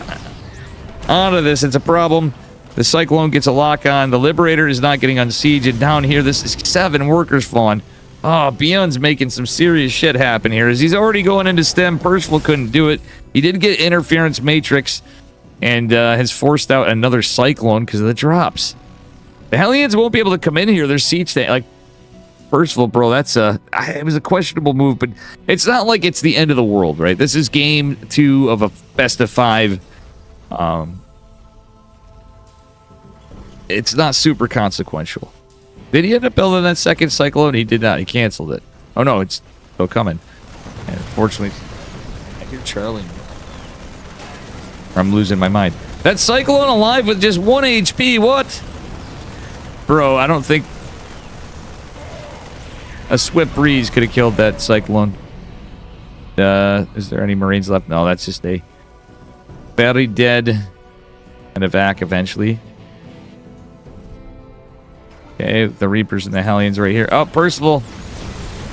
onto this, it's a problem. The Cyclone gets a lock on. The Liberator is not getting unsieged. And down here, this is 7 workers falling. Oh, Beyond's making some serious shit happen here. As he's already going into stem, Percival couldn't do it. He did get Interference Matrix and has forced out another Cyclone because of the drops. The Hellions won't be able to come in here. They're siege stay. Like, Percival, bro, it was a questionable move, but it's not like it's the end of the world, right? This is game 2 of a best of 5. It's not super consequential. Did he end up building that second Cyclone? He did not. He canceled it. Oh, no, it's still coming. And unfortunately, I hear Charlie. I'm losing my mind. That Cyclone alive with just 1 HP. What? Bro, I don't think a swift breeze could have killed that Cyclone. Is there any Marines left? No, that's just a very dead and a vac eventually. Okay, the Reapers and the Hellions right here. Oh, Percival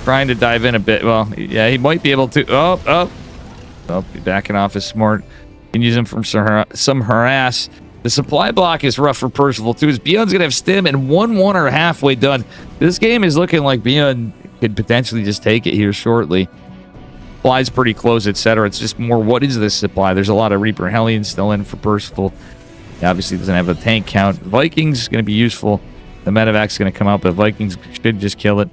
trying to dive in a bit. Well, yeah, he might be able to. Oh, backing off is smart. Can use him from some harass. The supply block is rough for Percival, too. As Beyond's going to have stim and 1-1 are halfway done. This game is looking like Beyond could potentially just take it here shortly. Supply's pretty close, etc. It's just more, what is this supply? There's a lot of Reaper Hellions still in for Percival. He obviously doesn't have a tank count. Vikings is going to be useful. The medevac's going to come out, but Vikings should just kill it.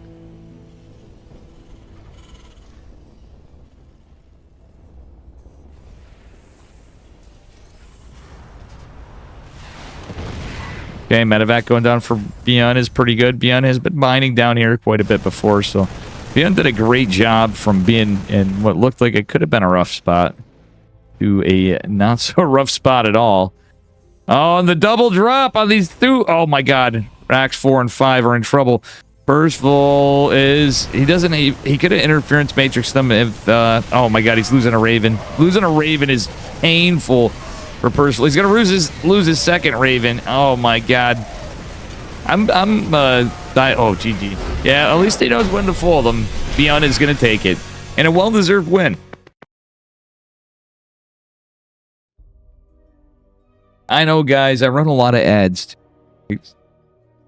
Okay, medevac going down for Beyond is pretty good. Beyond has been mining down here quite a bit before, so Beyond did a great job from being in what looked like it could have been a rough spot to a not so rough spot at all. Oh, and the double drop on these 2. Oh my god. Racks 4 and 5 are in trouble. Percival is... He could have interference matrix them if... oh my god, he's losing a Raven. Losing a Raven is painful for Percival. He's gonna lose his second Raven. Oh my god. Oh, GG. Yeah, at least he knows when to fold them. Beyond is gonna take it. And a well-deserved win. I know, guys, I run a lot of ads.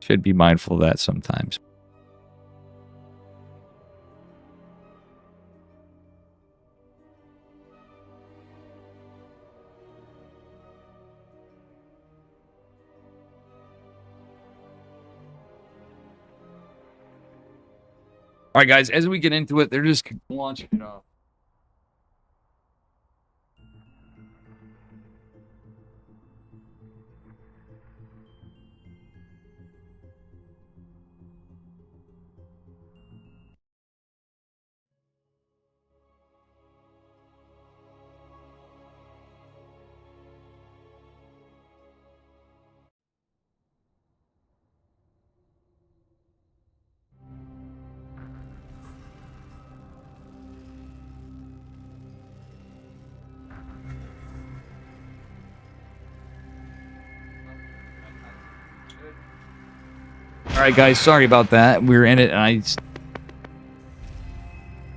Should be mindful of that sometimes. All right, guys, as we get into it, they're just launching it off. Alright guys, sorry about that. We were in it and I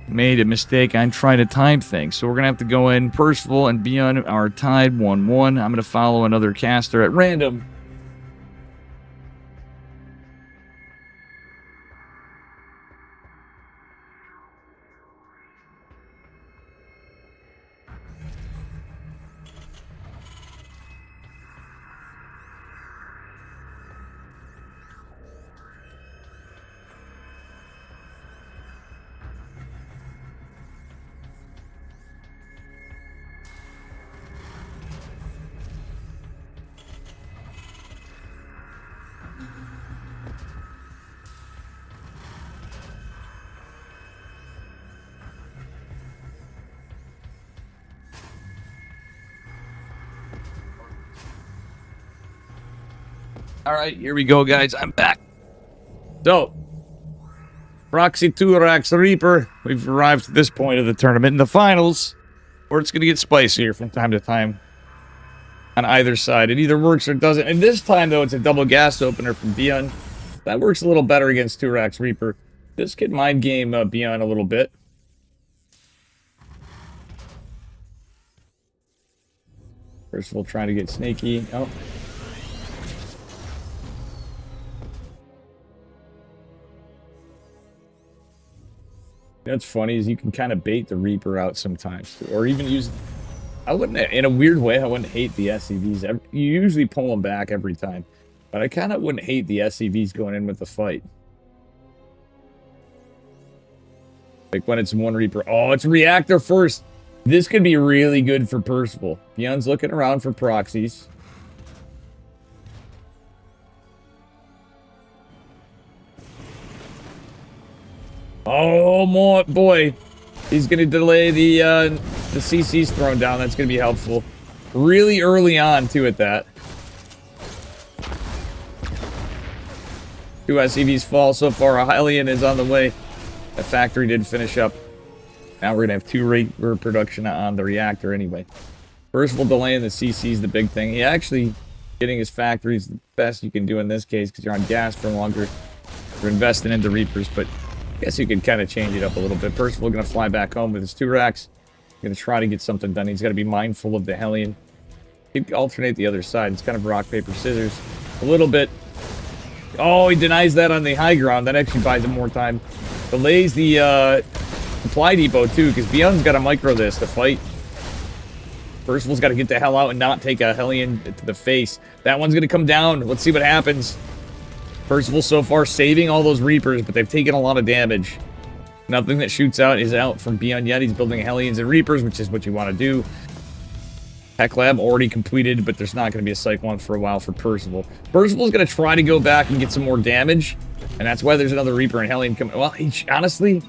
made a mistake. I'm trying to time things. So we're going to have to go in. Percival and Beyond are tied 1-1. I'm going to follow another caster at random. All right, here we go, guys. I'm back. So, Proxy Turax Reaper. We've arrived at this point of the tournament in the finals, where it's going to get spicier from time to time on either side. It either works or it doesn't. And this time, though, it's a double gas opener from Beyond. That works a little better against Turax Reaper. This could mind game Beyond a little bit. First of all, trying to get snaky. Oh. What's funny is you can kind of bait the Reaper out sometimes, or even use. I wouldn't, in a weird way, I wouldn't hate the SCVs. You usually pull them back every time, but I kind of wouldn't hate the SCVs going in with the fight. Like when it's one Reaper. Oh, it's Reactor first. This could be really good for Percival. Beyond's looking around for proxies. Oh, boy. He's going to delay the CC's thrown down. That's going to be helpful. Really early on, too, at that. 2 SCVs fall so far. A Hylian is on the way. The factory did finish up. Now we're going to have 2 Reaper production on the reactor anyway. Percival delaying the CC is the big thing. He actually getting his factories the best you can do in this case because you're on gas for longer. You're investing into Reapers, but I guess you could kind of change it up a little bit. Percival going to fly back home with his 2 racks. Going to try to get something done. He's got to be mindful of the Hellion. He can alternate the other side. It's kind of rock, paper, scissors. A little bit. Oh, he denies that on the high ground. That actually buys him more time. Delays the supply depot, too, because Beyond's got to micro this to fight. Percival's got to get the hell out and not take a Hellion to the face. That one's going to come down. Let's see what happens. Percival so far saving all those Reapers, but they've taken a lot of damage. Nothing that shoots out is out from Beyond yet. He's building Hellions and Reapers, which is what you want to do. Tech Lab already completed, but there's not going to be a Cyclone for a while for Percival. Percival's going to try to go back and get some more damage, and that's why there's another Reaper and Hellion coming. Well, honestly,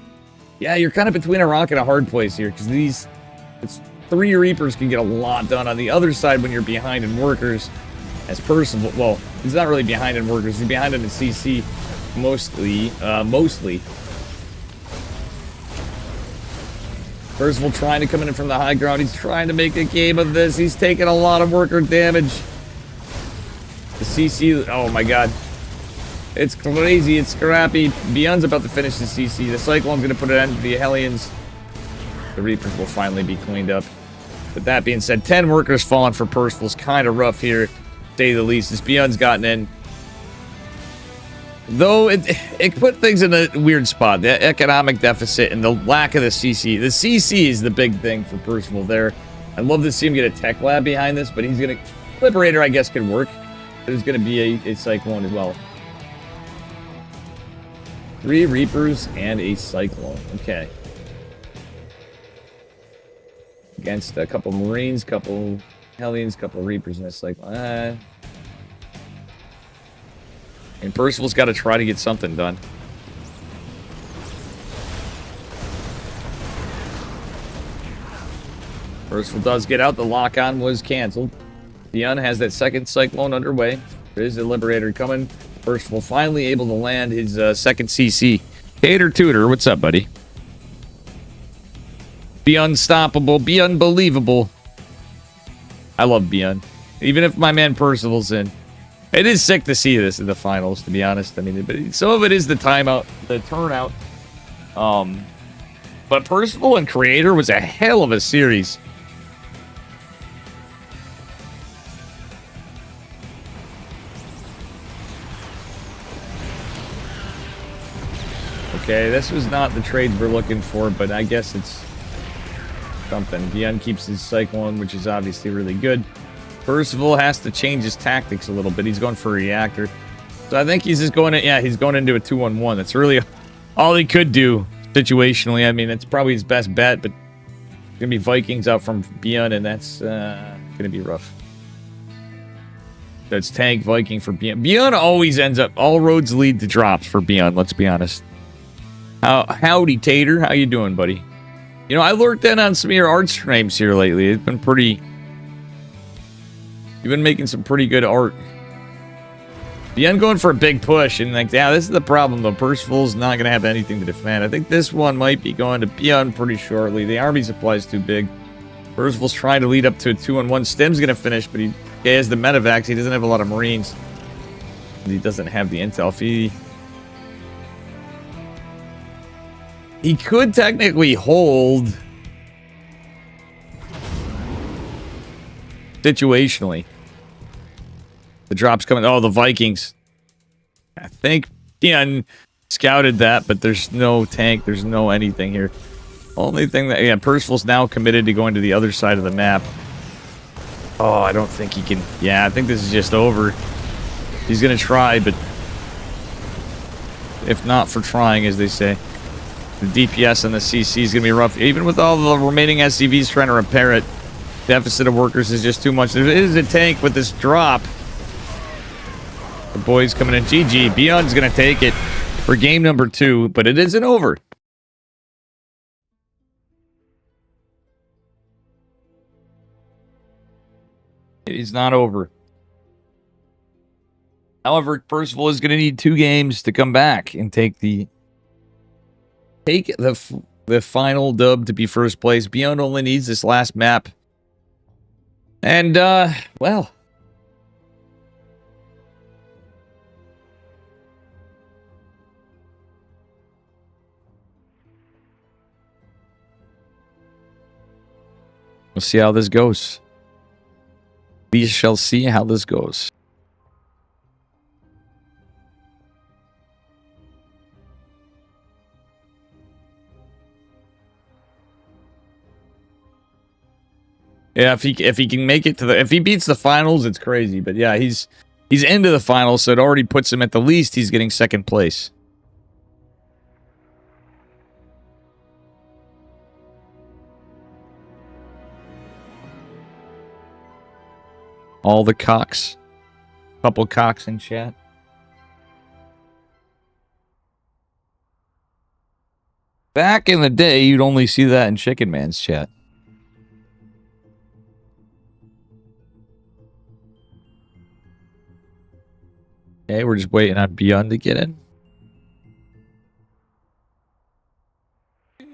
yeah, you're kind of between a rock and a hard place here, because it's 3 Reapers can get a lot done. On the other side, when you're behind in workers, as Percival, well, he's not really behind in workers, he's behind in the CC, mostly. Percival trying to come in from the high ground. He's trying to make a game of this. He's taking a lot of worker damage. The CC, oh my god. It's crazy, it's scrappy. Beyond's about to finish the CC. The Cyclone's going to put it on the Hellions. The Reapers will finally be cleaned up. But that being said, 10 workers falling for Percival's kind of rough here, to say the least. This Beyond's gotten in. Though it put things in a weird spot. The economic deficit and the lack of the CC. The CC is the big thing for Percival there. I'd love to see him get a Tech Lab behind this, but he's going to... Liberator, I guess, could work. There's going to be a Cyclone as well. 3 Reapers and a Cyclone. Okay. Against a couple Marines, couple Hellions, couple Reapers, and a Cyclone. And Percival's got to try to get something done. Percival does get out. The lock-on was canceled. Dion has that second Cyclone underway. There is a Liberator coming. Percival finally able to land his second CC. Tater Tutor, what's up, buddy? Be unstoppable. Be unbelievable. I love Beyond. Even if my man Percival's in. It is sick to see this in the finals, to be honest. I mean, but some of it is the timeout, the turnout. But Percival and Creator was a hell of a series. Okay, this was not the trades we're looking for, but I guess it's something. Beyond keeps his Cyclone, which is obviously really good. Percival has to change his tactics a little bit. He's going for a reactor. So I think he's just going to, yeah, he's going into a 2-on-1. That's really all he could do situationally. I mean, it's probably his best bet, but it's going to be Vikings out from Beyond, and that's going to be rough. That's tank Viking for Beyond. Beyond always ends up, all roads lead to drops for Beyond, let's be honest. Howdy, Tater. How you doing, buddy? You know, I lurked in on some of your art streams here lately. It's been pretty... You've been making some pretty good art. Beyond going for a big push, and like, yeah, this is the problem though. Percival's not going to have anything to defend. I think this one might be going to Beyond pretty shortly. The army supply is too big. Percival's trying to lead up to a 2-on-1. Stem's going to finish, but he has the medevacs. He doesn't have a lot of Marines. He doesn't have the intel. If he could technically hold situationally. The drop's coming. Oh, the Vikings. I think Dion scouted that, but there's no tank. There's no anything here. Only thing that, yeah, Percival's now committed to going to the other side of the map. Oh, I don't think he can. Yeah, I think this is just over. He's going to try, but if not for trying, as they say. The DPS and the CC is going to be rough. Even with all the remaining SCVs trying to repair it, deficit of workers is just too much. There is a tank with this drop. The boys coming in. GG. Beyond's going to take it for game number 2, but it isn't over. It is not over. However, Percival is going to need 2 games to come back and take the final dub to be first place. Beyond only needs this last map. And, well, we'll see how this goes. We shall see how this goes. Yeah, if he can make it to the, if he beats the finals, it's crazy. But yeah, he's into the finals, so it already puts him at the least. He's getting second place. All the cocks, couple cocks in chat. Back in the day, you'd only see that in Chicken Man's chat. Okay, we're just waiting on Beyond to get in.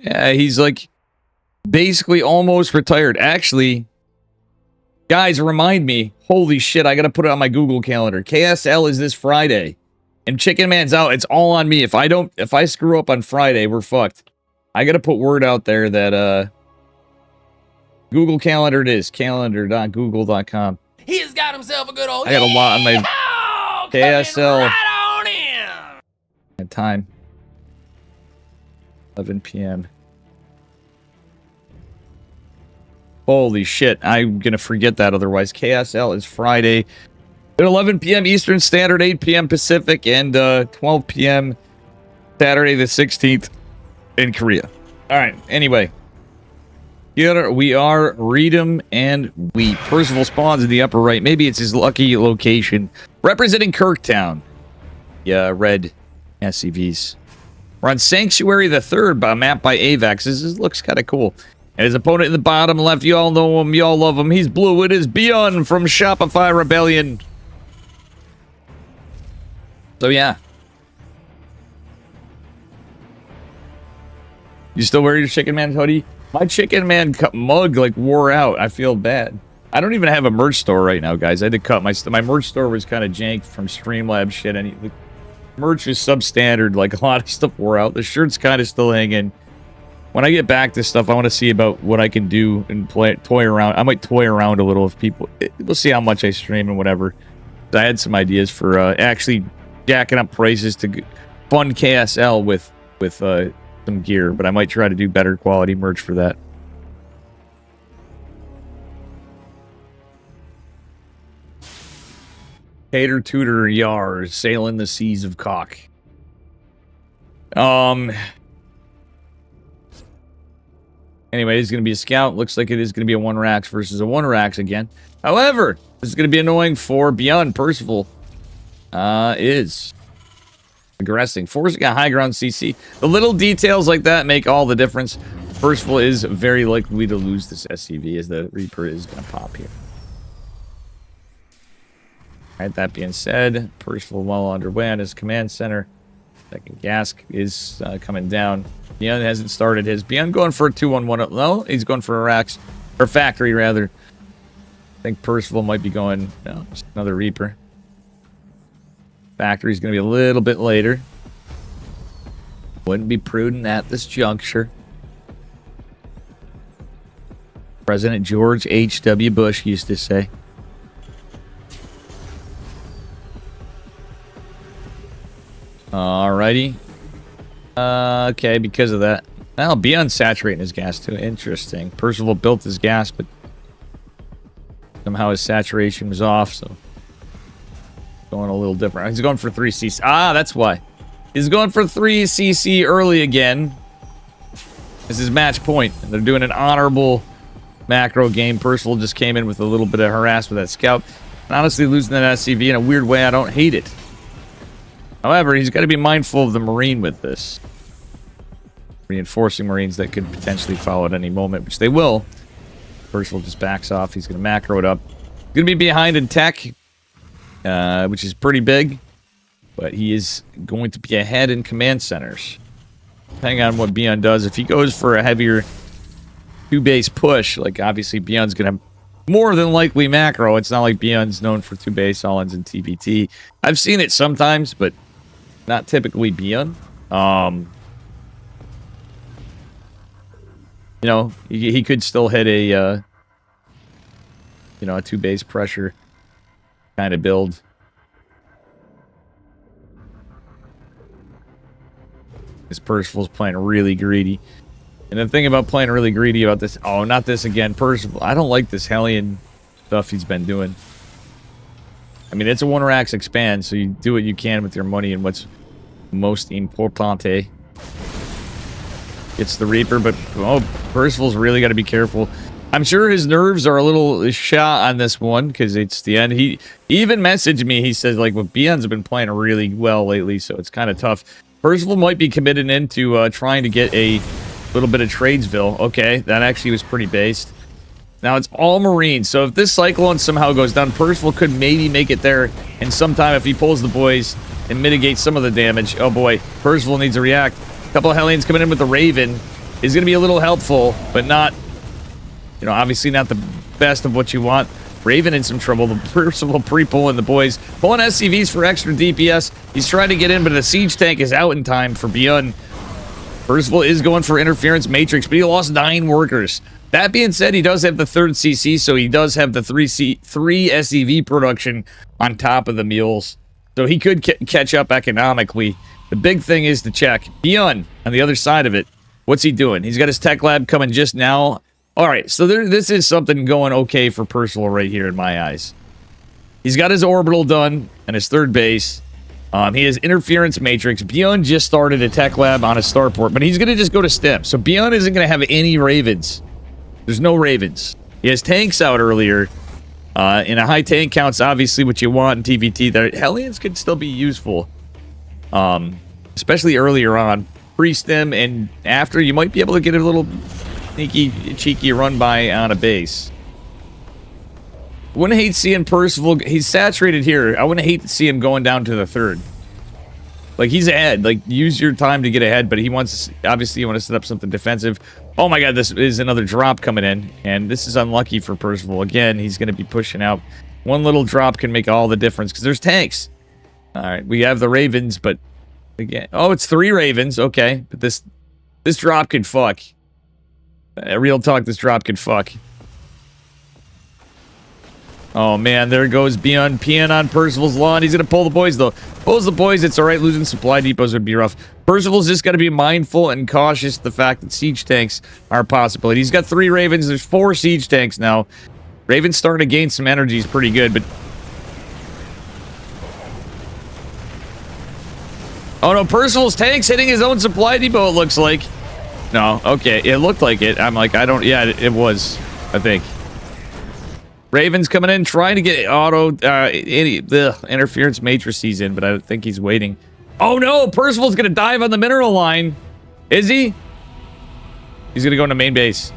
Yeah, he's like basically almost retired. Actually, guys, remind me. Holy shit, I gotta put it on my Google Calendar. KSL is this Friday. And Chicken Man's out. It's all on me. If I screw up on Friday, we're fucked. I gotta put word out there that Google Calendar it is. Calendar.google.com. He's got himself a good old. I got a lot on my KSL right on him. at time. 11 p.m. Holy shit, I'm gonna forget that otherwise. KSL is Friday at 11 p.m. Eastern Standard, 8 p.m. Pacific, and 12 p.m. Saturday the 16th in Korea. Alright, anyway. Here we are, Reedham and Wheat. Percival spawns in the upper right. Maybe it's his lucky location. Representing Kirktown. Yeah, red SCVs. We're on Sanctuary the Third, map by Avax. This looks kind of cool. And his opponent in the bottom left, you all know him, you all love him. He's blue. It is Beyond from Shopify Rebellion. So yeah. You still wear your Chicken Man hoodie? My Chicken Man mug like wore out. I feel bad. I don't even have a merch store right now, guys. I had to cut my merch store was kind of jank from Streamlabs shit. The merch was substandard. Like a lot of stuff wore out. The shirt's kind of still hanging. When I get back to stuff, I want to see about what I can do and toy around. I might toy around a little if people. We'll see how much I stream and whatever. I had some ideas for actually jacking up prices to fund KSL with some gear, but I might try to do better quality merch for that. Hater Tutor Yar sailing the seas of cock. Anyway, he's going to be a scout. Looks like it is going to be a 1-Rax versus a 1-Rax again. However, this is going to be annoying for Beyond. Percival is aggressing, forcing a high ground CC. The little details like that make all the difference. Percival is very likely to lose this SCV as the Reaper is going to pop here. All right, that being said, Percival well underway on his command center. Second gas is coming down. Beyond hasn't started his. Beyond going for a 2-1-1. No, he's going for a Rax. Or factory, rather. I think Percival might be going... No, just another Reaper. Factory's going to be a little bit later. Wouldn't be prudent at this juncture. President George H.W. Bush used to say. Alrighty. Okay, because of that. Now, Beyond saturating his gas too. Interesting. Percival built his gas, but somehow his saturation was off, so going a little different. He's going for 3 CC. Ah, that's why. He's going for 3 CC early again. This is match point. And they're doing an honorable macro game. Percival just came in with a little bit of harass with that scout. And honestly, losing that SCV in a weird way, I don't hate it. However, he's got to be mindful of the Marine with this. Reinforcing Marines that could potentially follow at any moment, which they will. Percival just backs off. He's going to macro it up. Going to be behind in tech, which is pretty big. But he is going to be ahead in command centers. Depending on what Beyond does. If he goes for a heavier 2-base push, like obviously Beyond's going to more than likely macro. It's not like Beyond's known for 2-base all-ins and TBT. I've seen it sometimes, but not typically Beyond. You know, he could still hit a, you know, a 2-base pressure kind of build. This Percival's playing really greedy. And the thing about playing really greedy about this... Oh, not this again. Percival. I don't like this Hellion stuff he's been doing. I mean, it's a 1-Rax expand, so you do what you can with your money and what's most importante. It's the Reaper, but... Oh, Percival's really got to be careful. I'm sure his nerves are a little shot on this one, because it's the end. He even messaged me. He says, like, well, Beyond's been playing really well lately, so it's kind of tough. Percival might be committed into trying to get a little bit of Tradesville. Okay, that actually was pretty based. Now it's all Marines, so if this Cyclone somehow goes down, Percival could maybe make it there in some time if he pulls the boys and mitigates some of the damage. Oh boy, Percival needs to react. A couple of Hellions coming in with the Raven is going to be a little helpful, but not, you know, obviously not the best of what you want. Raven in some trouble. The Percival pre-pulling the boys. Pulling SCVs for extra DPS. He's trying to get in, but the siege tank is out in time for Beyond. Percival is going for interference matrix, but he lost 9 workers. That being said, he does have the 3rd CC, so he does have the 3 SCV production on top of the mules. So he could catch up economically. The big thing is to check. Beyond, on the other side of it, what's he doing? He's got his tech lab coming just now. All right, so this is something going okay for Percival right here in my eyes. He's got his orbital done and his 3rd base. He has interference matrix. Beyond just started a tech lab on a starport, but he's going to just go to STEM. So Beyond isn't going to have any Ravens. There's no Ravens. He has tanks out earlier. In a high tank count's obviously what you want in TVT. That Hellions could still be useful. Especially earlier on. Pre-STEM and after, you might be able to get a little... sneaky, cheeky run by on a base. Wouldn't hate seeing Percival. He's saturated here. I wouldn't hate to see him going down to the 3rd. Like, he's ahead. Like, use your time to get ahead, but he wants, obviously, you want to set up something defensive. Oh my god, this is another drop coming in, and this is unlucky for Percival. Again, he's going to be pushing out. One little drop can make all the difference, because there's tanks. Alright, we have the Ravens, but again... Oh, it's 3 Ravens. Okay, but this drop could fuck. Real talk, this drop could fuck. Oh man, there goes Beyond peeing on Percival's lawn. He's gonna pull the boys though. Pulls the boys, it's alright. Losing supply depots would be rough. Percival's just gotta be mindful and cautious of the fact that siege tanks are a possibility. He's got 3 Ravens, there's 4 siege tanks now. Raven's starting to gain some energy, is pretty good, but... Oh no, Percival's tank's hitting his own supply depot, it looks like. No, okay, it looked like it. I'm like, I don't... Yeah, it was, I think. Raven's coming in, trying to get auto... interference matrices in, but I think he's waiting. Oh no, Percival's gonna dive on the mineral line. Is he? He's gonna go into main base.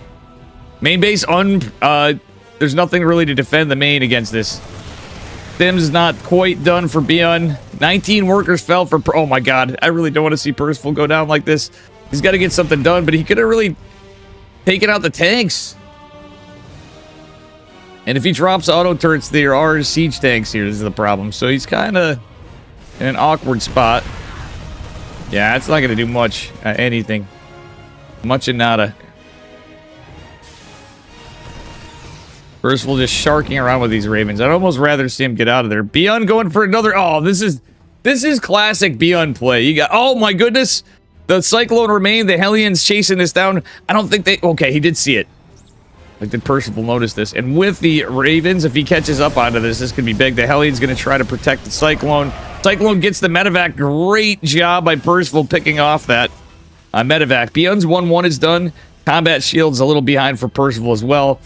Main base, there's nothing really to defend the main against this. Stim's not quite done for Beyond. 19 workers fell for... Oh my god, I really don't want to see Percival go down like this. He's got to get something done, but he could have really taken out the tanks. And if he drops auto turrets, there are siege tanks here. This is the problem. So he's kind of in an awkward spot. Yeah, it's not going to do much. Anything. Much and nada. Percival just sharking around with these Ravens. I'd almost rather see him get out of there. Beyond going for another... Oh, this is classic Beyond play. You got... Oh, my goodness. The Cyclone remained. The Hellions chasing this down. I don't think they... Okay, he did see it. Like, did Percival notice this? And with the Ravens, if he catches up onto this could be big. The Hellions going to try to protect the Cyclone. Cyclone gets the medevac. Great job by Percival picking off that medevac. Beyond's 1-1 is done. Combat Shield's a little behind for Percival as well.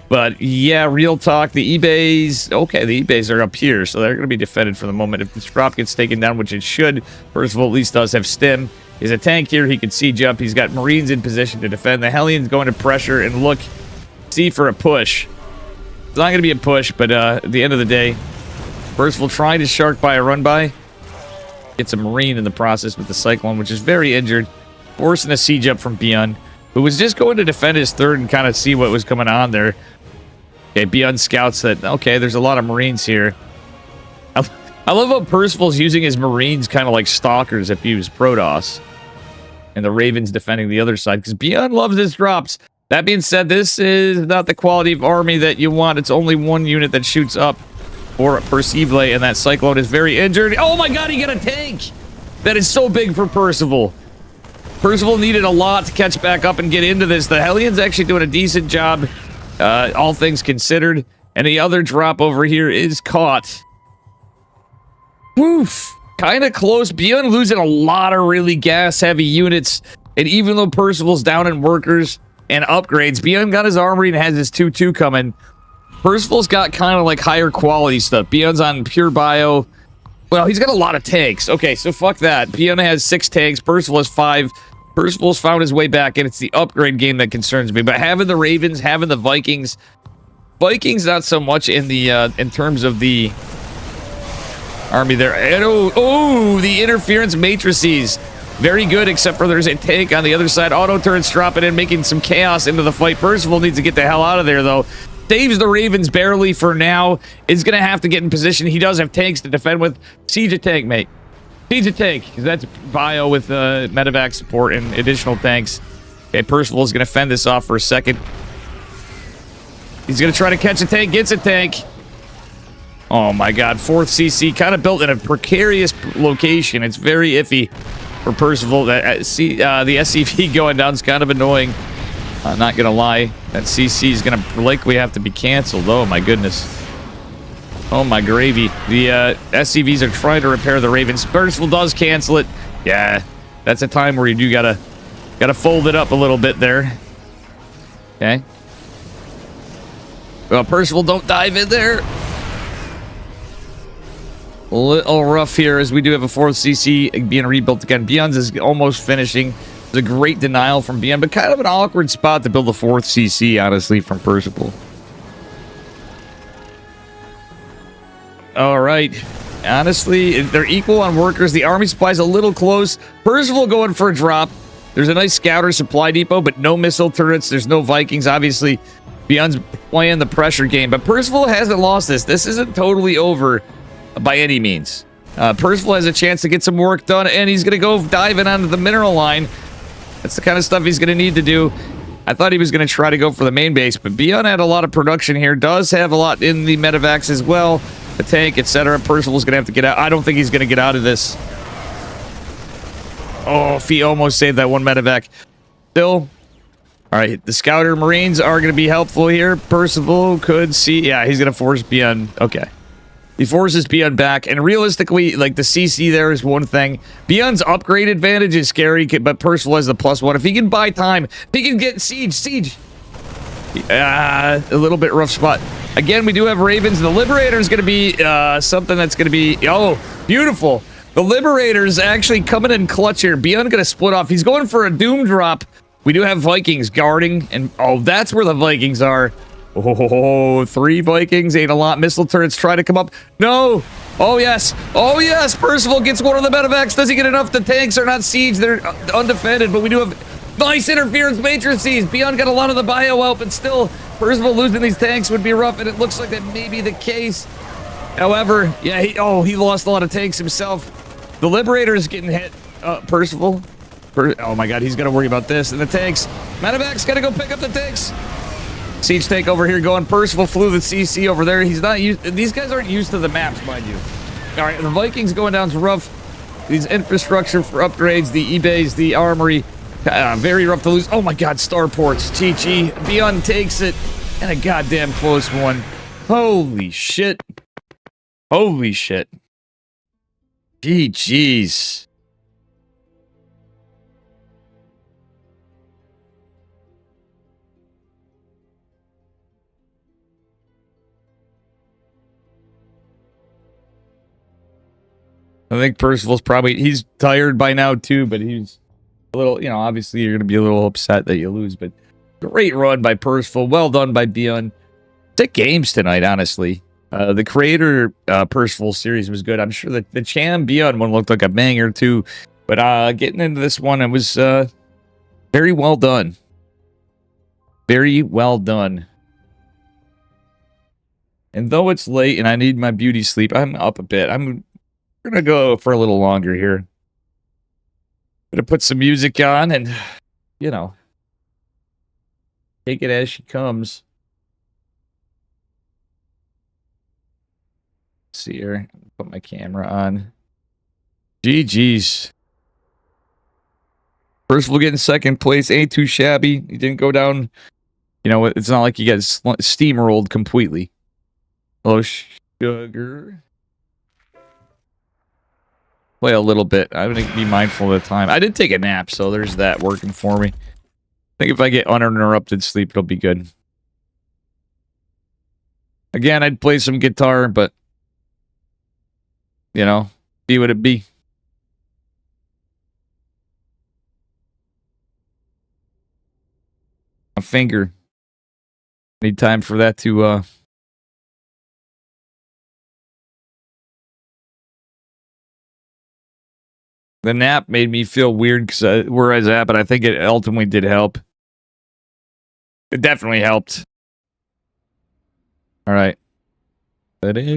But yeah, real talk, the eBays, okay, the eBays are up here, so they're going to be defended for the moment. If this drop gets taken down, which it should, Percival at least does have Stim. He's a tank here, he can siege up. He's got Marines in position to defend. The Hellions going to pressure and look, see for a push. It's not going to be a push, but at the end of the day, Percival trying to shark by a run by. Gets a Marine in the process with the Cyclone, which is very injured. Forcing a siege up from Beyond, who was just going to defend his third and kind of see what was coming on there. Okay, Beyond scouts that, okay, there's a lot of Marines here. I love how Percival's using his Marines kind of like stalkers if he was Protoss. And the Ravens defending the other side, because Beyond loves his drops. That being said, this is not the quality of army that you want. It's only one unit that shoots up for Percival, and that Cyclone is very injured. Oh my god, he got a tank! That is so big for Percival. Percival needed a lot to catch back up and get into this. The Hellions actually doing a decent job. All things considered. And the other drop over here is caught. Woof. Kind of close. Beyond losing a lot of really gas-heavy units. And even though Percival's down in workers and upgrades, Beyond got his armory and has his 2-2 coming. Percival's got kind of like higher quality stuff. Beyond's on pure bio. Well, he's got a lot of tanks. Okay, so fuck that. Beyond has 6 tanks. Percival has 5. Percival's found his way back, and it's the upgrade game that concerns me. But having the Ravens, having the Vikings not so much in the in terms of the army there. And the interference matrices, very good, except for there's a tank on the other side. Auto turrets dropping in, making some chaos into the fight. Percival needs to get the hell out of there, though. Saves the Ravens barely for now. Is going to have to get in position. He does have tanks to defend with. Siege a tank, mate. Siege a tank, because that's bio with medevac support and additional tanks. Okay, Percival is going to fend this off for a second. He's going to try to catch a tank, gets a tank. Oh my god, 4th CC, kind of built in a precarious location. It's very iffy for Percival. The SCV going down is kind of annoying. I'm not going to lie. That CC is going to likely have to be canceled. Oh my goodness. Oh my gravy. The SCVs are trying to repair the Ravens. Percival does cancel it. Yeah, that's a time where you do gotta fold it up a little bit there. Okay. Well, Percival, don't dive in there. A little rough here, as we do have a 4th CC being rebuilt again. Beyond's is almost finishing. It's a great denial from Beyond, but kind of an awkward spot to build a 4th CC, honestly, from Percival. All right. Honestly, they're equal on workers. The army supply's a little close. Percival going for a drop. There's a nice scouter supply depot, but no missile turrets. There's no Vikings. Obviously, Beyond's playing the pressure game, but Percival hasn't lost this. This isn't totally over by any means. Percival has a chance to get some work done, and he's going to go diving onto the mineral line. That's the kind of stuff he's going to need to do. I thought he was going to try to go for the main base, but Beyond had a lot of production here. Does have a lot in the medevacs as well. The tank, etc. Percival's going to have to get out. I don't think he's going to get out of this. Oh, if he almost saved that one medevac. Still. All right, the Scouter Marines are going to be helpful here. Percival could see. Yeah, he's going to force Beyond. Okay. He forces Beyond back, and realistically, like, the CC there is one thing. Beyond's upgrade advantage is scary, but Percival has the +1. If he can buy time, if he can get siege. A little bit rough spot. Again, we do have Ravens. The Liberator is going to be something that's going to be... Oh, beautiful. The Liberator's actually coming in clutch here. Beyond going to split off. He's going for a Doom drop. We do have Vikings guarding, and oh, that's where the Vikings are. Oh, 3 Vikings ain't a lot. Missile turrets try to come up. No. Oh, yes. Oh, yes. Percival gets one of the medevacs. Does he get enough? The tanks are not siege. They're undefended, but we do have nice interference matrices. Beyond got a lot of the bio out, but still, Percival losing these tanks would be rough, and it looks like that may be the case. However, yeah, he lost a lot of tanks himself. The Liberator is getting hit. Percival. Oh, my God. He's got to worry about this. And the tanks. Medevac's got to go pick up the tanks. Siege tank over here going. Percival flew the CC over there. He's not used. These guys aren't used to the maps, mind you. All right, the Vikings going down to rough. These infrastructure for upgrades, the eBays, the armory, very rough to lose. Oh my God, starports. Chi-Chi. Beyond takes it. And a goddamn close one. Holy shit. Holy shit. GG's. I think Percival's probably, he's tired by now too, but he's a little, obviously you're going to be a little upset that you lose, but great run by Percival. Well done by Beyond. 6 games tonight, honestly. The creator Percival series was good. I'm sure that the Cham Beyond one looked like a banger too, but getting into this one, it was very well done. Very well done. And though it's late and I need my beauty sleep, I'm up a bit. I'm gonna go for a little longer here. Gonna put some music on and, take it as she comes. Let's see here. Put my camera on. GG's. Percival getting second place. Ain't too shabby. He didn't go down. It's not like he got steamrolled completely. Hello, sugar. Play a little bit. I'm going to be mindful of the time. I did take a nap, so there's that working for me. I think if I get uninterrupted sleep, it'll be good. Again, I'd play some guitar, but, be what it be. A finger. Need time for that to, The nap made me feel weird because where I was at, but I think it ultimately did help. It definitely helped. All right. Boom.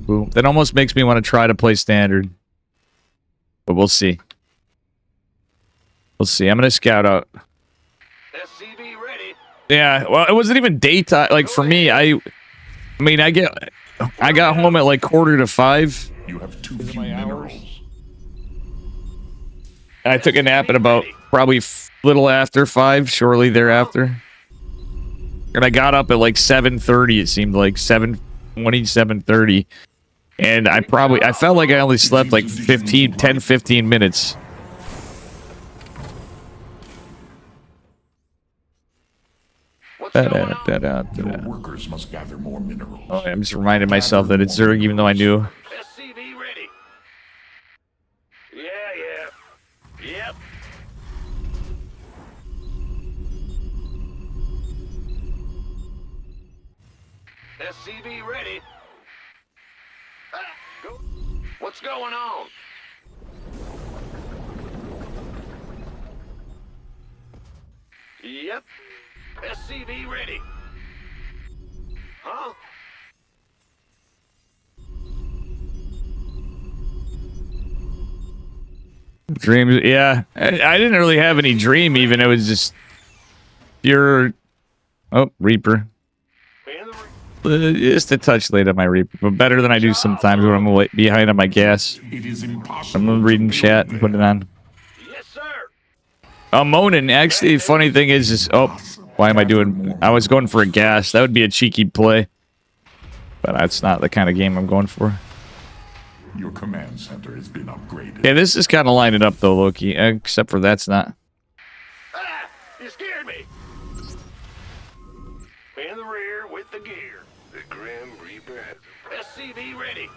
Boom. That almost makes me want to try to play standard. But we'll see. We'll see. I'm going to scout out. SCV ready. Yeah, well, it wasn't even daytime. Like, for me, I got home at like 4:45. You have too few minerals. I took a nap at about probably little after 5, shortly thereafter. And I got up at like 7:30, it seemed like 7:20, 7:30. And I felt like I only slept like 10, 15 minutes. Your workers must gather more minerals. Oh, I'm just reminding myself that it's Zerg, even though I knew. SCV ready. Yeah. Yep. SCV ready. Go. What's going on? Yep. SCV ready. Huh? Dreams, yeah. I didn't really have any dream even. It was just pure... Oh, Reaper. Just a touch late on my Reaper, but better than I do sometimes when I'm behind on my gas. It is impossible. I'm reading chat and putting it on. Yes, sir. I'm moaning. Actually, funny thing is oh, why am I doing... I was going for a gas. That would be a cheeky play. But that's not the kind of game I'm going for. Your command center has been upgraded. Yeah, this is kind of lining up though, Loki. Except for that's not. Ah! You scared me. In the rear with the gear. The Grim Reaper has SCV ready.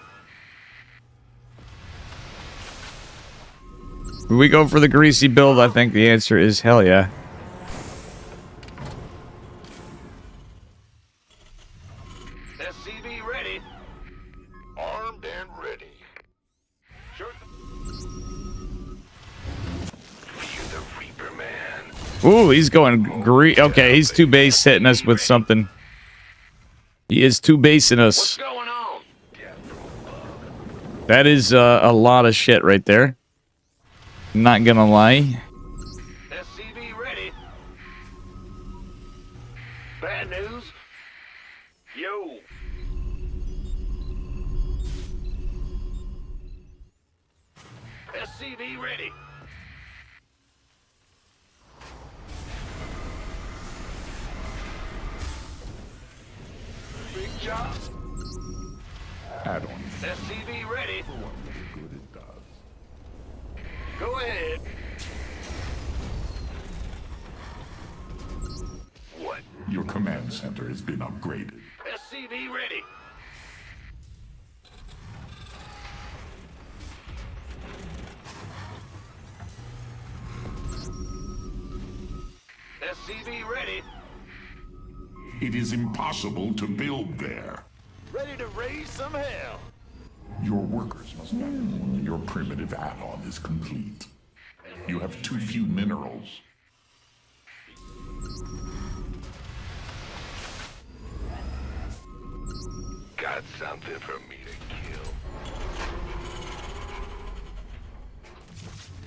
When we go for the greasy build, I think the answer is hell yeah. SCV ready. Armed and ready. Sure. Feel the Reaper Man. Ooh, he's going green. Okay, he's two base hitting us with something. He is two basing What's us. going on? That is a lot of shit right there. Not gonna lie. SCV ready. Bad news. Yo. SCV ready. Big job. Add-on. SCV ready. For what little good it does. Go ahead. What? Your command center has been upgraded. SCV ready. SCV ready. It is impossible to build there. Ready to raise some hell. Your workers must gather more when your primitive add-on is complete. You have too few minerals. Got something for me to kill.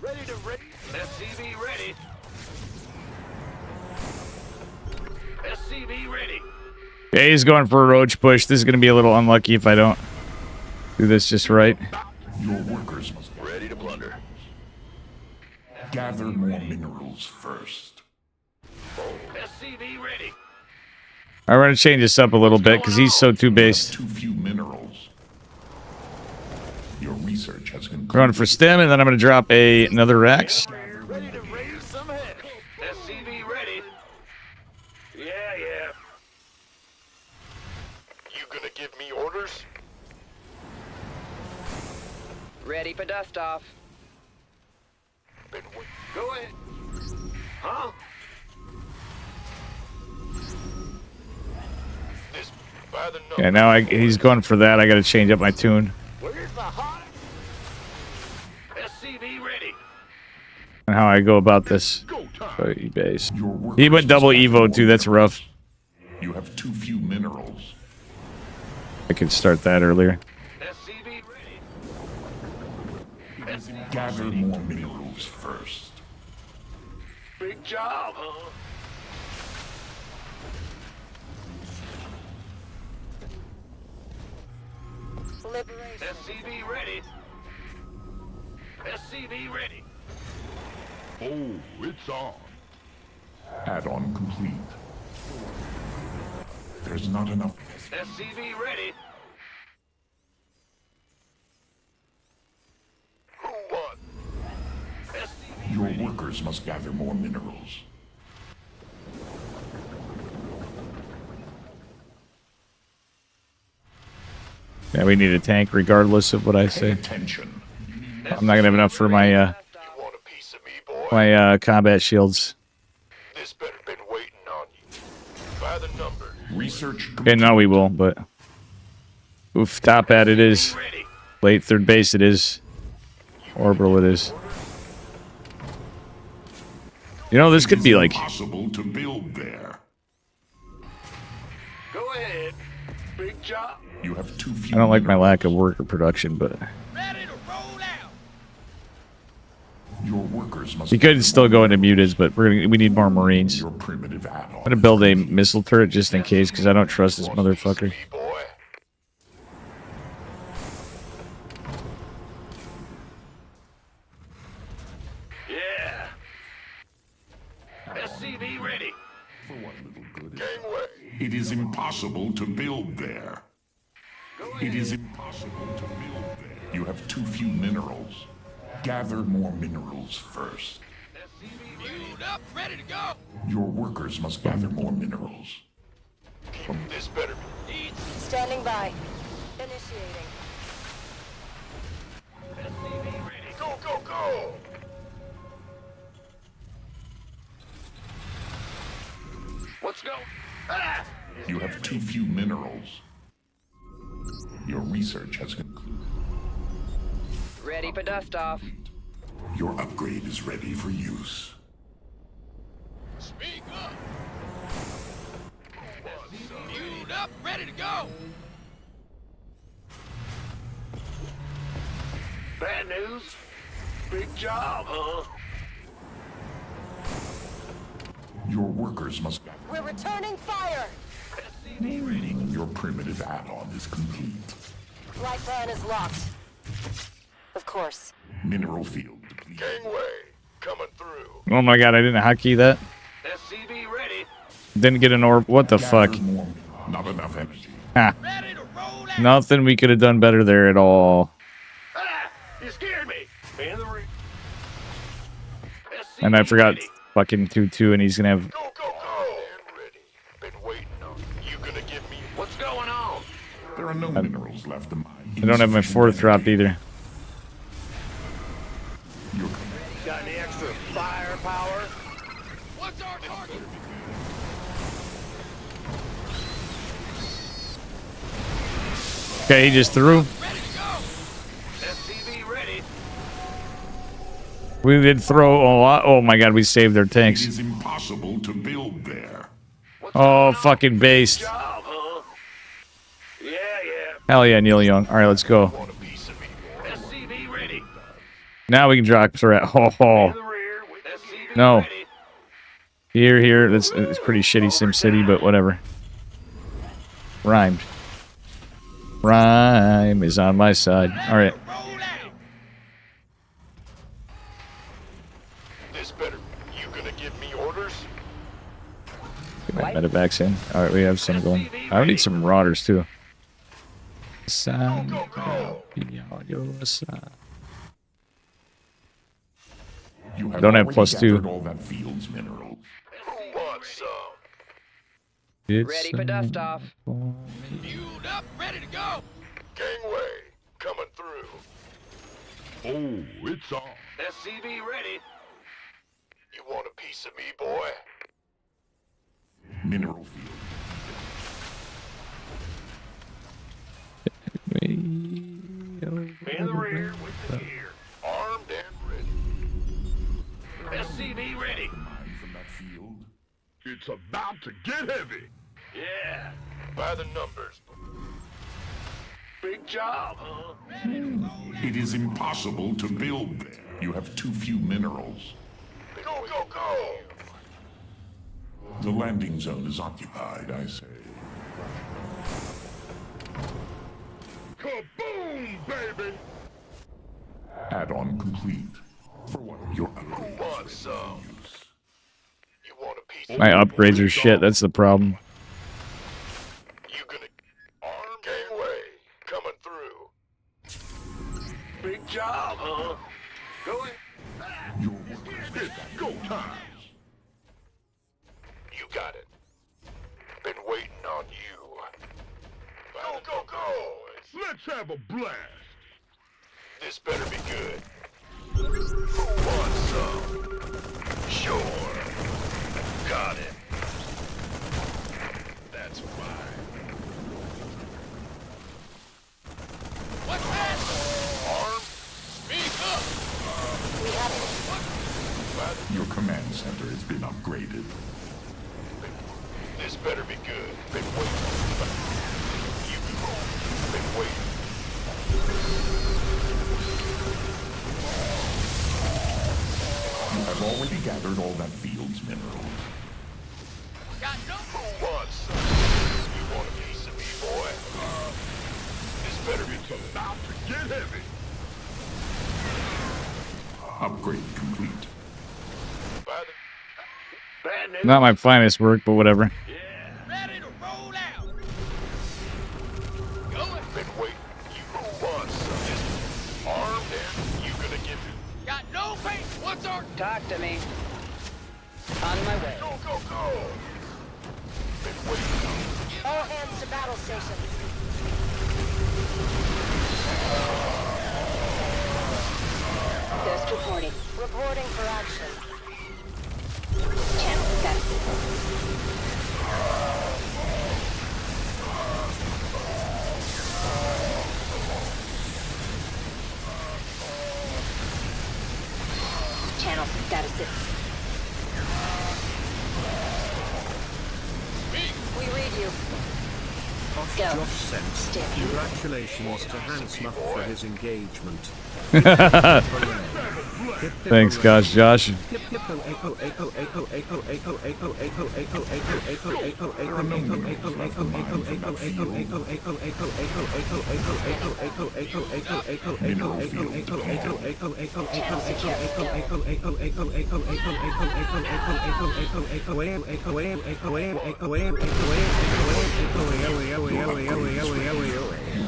Ready to raise. SCV ready. SCV ready. Okay, he's going for a roach push. This is gonna be a little unlucky if I don't do this just right. Your workers must Ready to plunder. gather more minerals first. SCV ready. I'm gonna change this up a little bit because he's so two based. Too few minerals. Your research has concluded. Going for stem, and then I'm gonna drop another Rex. Ready to raise some hell. SCV ready. Yeah, yeah. You gonna give me orders? Ready for dust off. Go ahead. Huh? This by the Yeah, now he's going for that. I gotta change up my tune. Where's the hot? SCV ready. And how I go about this. Go time. So he base. Your workers He went double must gather Evo more too. That's rough. minerals. You have too few minerals. I could start that earlier. SCV ready. Gather more minerals first. Big job, huh? Liberation. SCV ready. SCV ready. Oh, it's on. Add-on complete. There's not enough. SCV ready. Who won? SCV Your ready. workers must gather more minerals. Yeah, we need a tank regardless of what I Pay say. attention. I'm not gonna have enough for my You want a piece of me, boy? combat shields. This better been waiting on you. By the number. Research Okay, no, we will, but oof, top at it is. Ready. Late third base it is. Orbital it is. You know, this could be like impossible to build there. Go ahead. Big job. You have too few. I don't like my minerals. lack of worker production, but Ready to roll out. Your workers must. you could still go into muteds, but we need more marines. Your primitive add-on. I'm gonna build a missile turret just in case, because I don't trust this motherfucker. Me, boy. Yeah. SCV ready. For what little good it Gangway. It is impossible to build there. It is impossible to build there. You have too few minerals. Gather more minerals first. Fueled up, ready to go. Your workers must gather more minerals. This better. Standing by. Initiating. SCV ready. Go, go, go. Let's go. Ah! You have too few minerals. Your research has concluded. Ready for dust off. Your upgrade is ready for use. Speak up. Fueled up, ready to go. Bad news. Big job, huh? Your workers must gather. We're returning fire. Your primitive add-on is complete. Light plan is locked. Of course. Mineral field depleted. Gangway, coming through. Oh my god, I didn't hotkey that. SCV ready. Didn't get an orb. What the fuck? Gather more. Not enough energy. Ah, Ready to roll out. nothing we could have done better there at all. Ah, you scared me. In the ring. And I SCV forgot ready. fucking 2-2, and he's gonna have. Go, go, go. And ready. Been waiting on you. Gonna give me what's going on? There are no minerals left to mine. I don't have my fourth drop either. Your Got any extra firepower? What's our target? Okay, he just threw. Ready to go. SCV ready. We did throw a lot. Oh my god, we saved their It tanks. is impossible to build there. What's Oh, going on? fucking based. Job, huh? Yeah, yeah. Hell yeah, Neil Young. All right, let's go. Want a piece of me? SCV ready. Now we can drop threat. Ho In ho. the rear with SCV No. ready. Here. That's it's pretty shitty Sim City, but whatever. Rhymed. Rhyme is on my side. All right. Roll out. This better. You gonna give me orders? Get my medevacs in. All right, we have some going. I need some marauders too. Sound be on your side. You have Don't have already +2. gathered all that field's minerals. Who wants some? It's Ready for dust off. Fueled up, ready to go. Gangway, coming through. Oh, it's on. SCV ready. You want a piece of me, boy? Mineral field. In the rear with the gear. Armed and ready. SCV ready. Mine from that field. It's about to get heavy. Yeah, by the numbers. Big job, huh? It is impossible to build there. You have too few minerals. Go, go, go! The landing zone is occupied, I say. Kaboom, baby! Add-on complete. For what? Your upgrade is Want ready some? for use. You want a piece My upgrades are shit. That's the problem. You gonna arm gangway coming through. Big job, huh? Going. Your workers must gather. Go time. You got it. Been waiting on you. Go, go, go! Let's have a blast. This better be good. Who wants some? Sure. Got it. That's fine. What's that? Arm? Speak up! We have it. Your command center has been upgraded. This better be good. Been waiting. You've been waiting. You have already gathered all that field's minerals. Got no. Who wants some? You want a piece of me, boy? This better be good. It's about to get heavy. Upgrade complete. By the... Bad news. Not my finest work, but whatever. Yeah. Ready to roll out. Going. Been waiting. You who wants some? Just armed and you gonna give it. Got no faith. What's our... Talk to me. On my way. Go, go, go. Been waiting. All hands to battle stations. Ghost reporting. Reporting for action. Channel set. status is. We read you. Go. Josh sent Stick. congratulations to Hansmuth for his engagement. Thanks, gosh, Josh.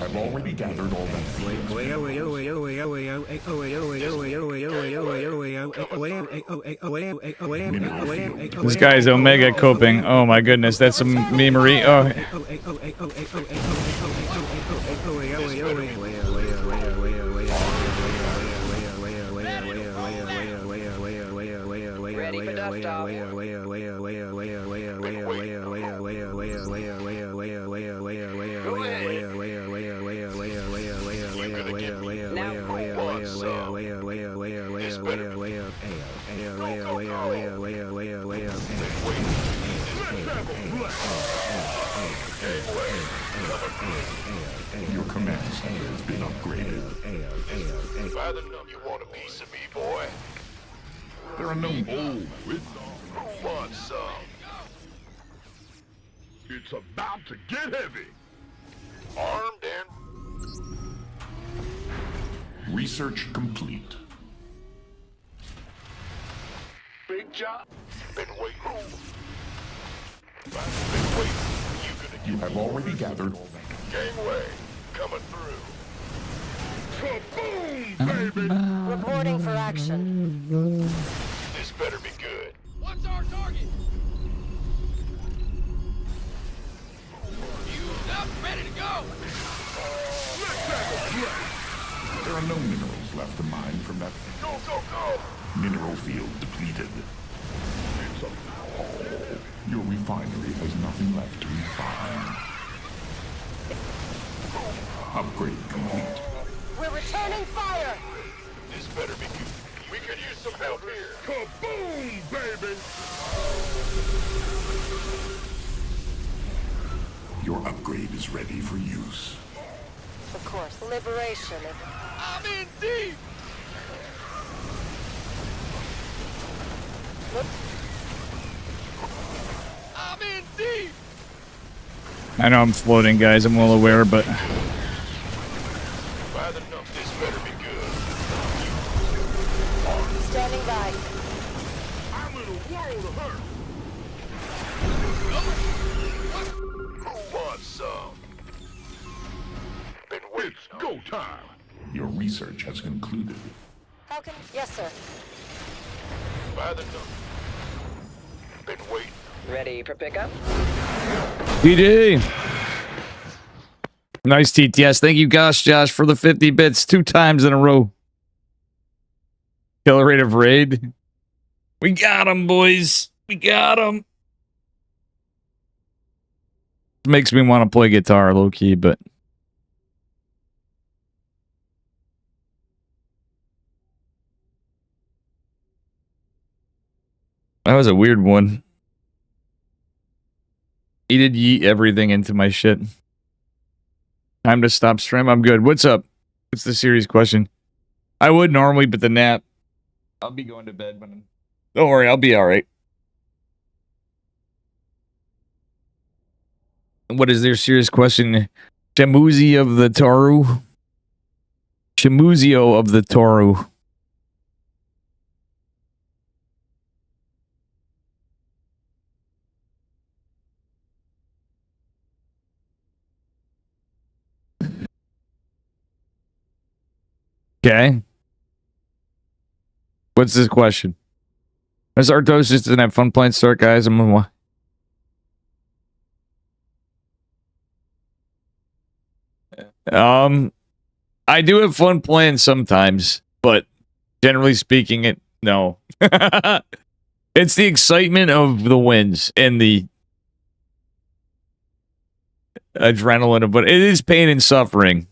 I've already gathered all that. This guy's Omega coping. Oh my goodness, that's some memery. Oh, Your command center has been upgraded. By the num, you want a piece of me, boy? There are no old with Who wants some? It's about to get heavy. Armed and Research complete. big job. Been waiting. Been waiting. You have already gathered. Gangway coming through. Kaboom, baby! Reporting for action. This better be good. What's our target? Used up, ready to go. There are no minerals left to mine from that Go, go, go! mineral field depleted. Your refinery has nothing left to refine. Upgrade complete. We're returning fire. This better be good. We could use some help here. Kaboom, baby! Your upgrade is ready for use. Of course. Liberation. I'm in deep. I'm in deep. I know I'm floating, guys. I'm well aware, but By the num, this better be good. Standing by. I'm in a world of hurt. Who wants some? Been waiting. It's go time. Your research has concluded. How can... Yes, sir. By the num. Been waiting. Ready for pickup? DJ. Nice TTS. Thank you, gosh, Josh, for the 50 bits 2 times in a row. Kill rate of raid. We got him, boys. We got him. Makes me want to play guitar low key, but that was a weird one. He did yeet everything into my shit. Time to stop stream. I'm good. What's up? What's the serious question? I would normally, but the nap. I'll be going to bed when. Don't worry, I'll be all right. What is their serious question? Shamuzi of the Toru. Shamuzio of the Toru. Okay. What's this question? Miss Artos just didn't have fun playing Start, guys. I'm gonna. I do have fun playing sometimes, but generally speaking, no. It's the excitement of the wins and the adrenaline of, but it is pain and suffering.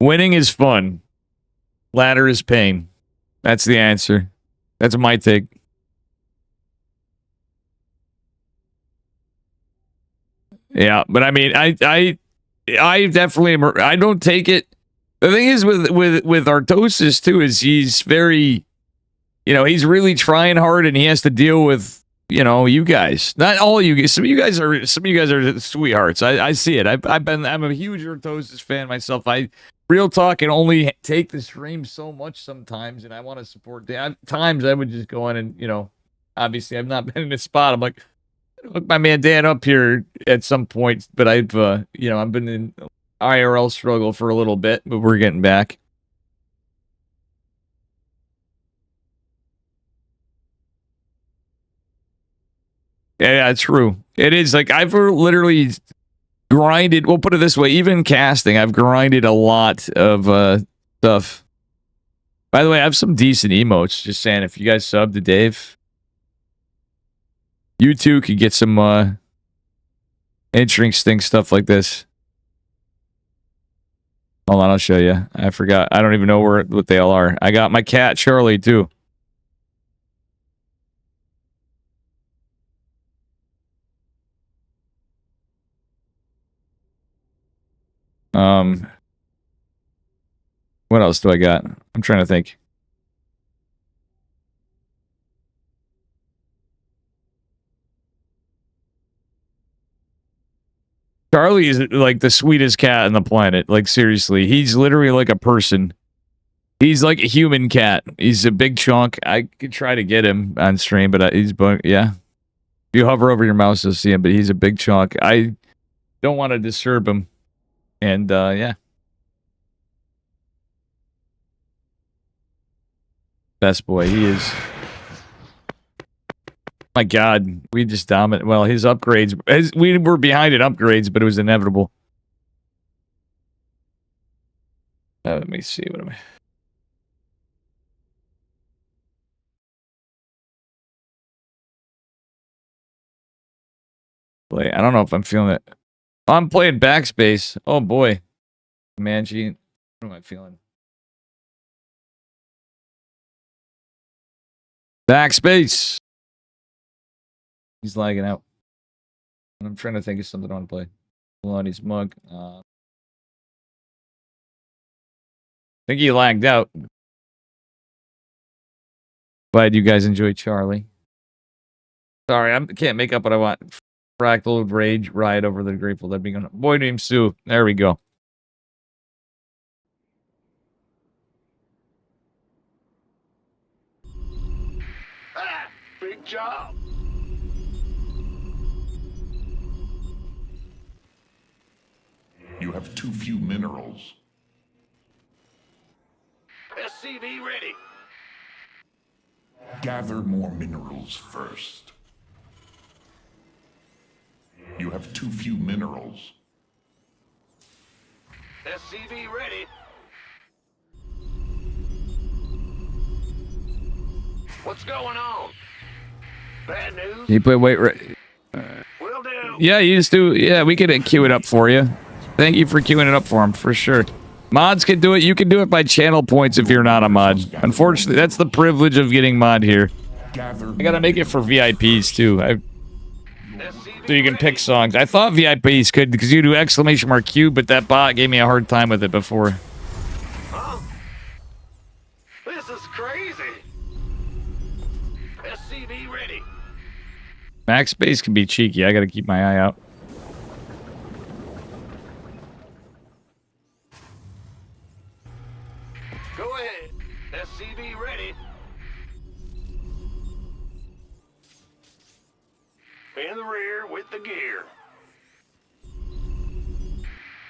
Winning is fun. Ladder is pain. That's the answer. That's my take. Yeah, but I mean, I definitely am, I don't take it. The thing is with Artosis too is he's very, you know, he's really trying hard and he has to deal with, you know, you guys. Not all you guys. Some of you guys are sweethearts. I see it. I'm a huge Artosis fan myself. Real talk, can only take the stream so much sometimes, and I want to support. Times I would just go in and, you know, obviously I've not been in this spot. I'm like, look my man Dan up here at some point, but I've you know, I've been in IRL struggle for a little bit, but we're getting back. Yeah, true. It is like I've literally grinded. We'll put it this way: even casting, I've grinded a lot of stuff. By the way, I have some decent emotes. Just saying, if you guys sub to Dave, you too could get some interesting stuff like this. Hold on, I'll show you. I forgot. I don't even know what they all are. I got my cat Charlie too. What else do I got? I'm trying to think. Charlie is like the sweetest cat on the planet. Like, seriously, he's literally like a person. He's like a human cat. He's a big chunk. I could try to get him on stream, but yeah. If you hover over your mouse, you'll see him, but he's a big chunk. I don't want to disturb him. And, yeah. Best boy, he is. My God, we just dominate. Well, his upgrades, we were behind in upgrades, but it was inevitable. Let me see. What am I? Play. I don't know if I'm feeling it. I'm playing backspace. Oh boy, Manji. What am I feeling? Backspace. He's lagging out. I'm trying to think of something I want to play. Lonnie's mug. I think he lagged out. Glad you guys enjoy Charlie. Sorry, I can't make up what I want. Fractal Rage Ride over the Grateful Dead. Being Boy named Sue. There we go. Ah, big job. You have too few minerals. SCV ready. Gather more minerals first. You have too few minerals. SCV ready. What's going on? Bad news? You play wait right. Will do. Yeah, you just do. Yeah, we could queue it up for you. Thank you for queuing it up for him, for sure. Mods can do it. You can do it by channel points if you're not a mod. Unfortunately, that's the privilege of getting mod here. I gotta make it for VIPs too. So you can pick songs. I thought VIPs could because you do !Q, but that bot gave me a hard time with it before. Huh? This is crazy. SCV ready. Max space can be cheeky. I gotta keep my eye out. Go ahead. SCV ready. In the rear with the gear.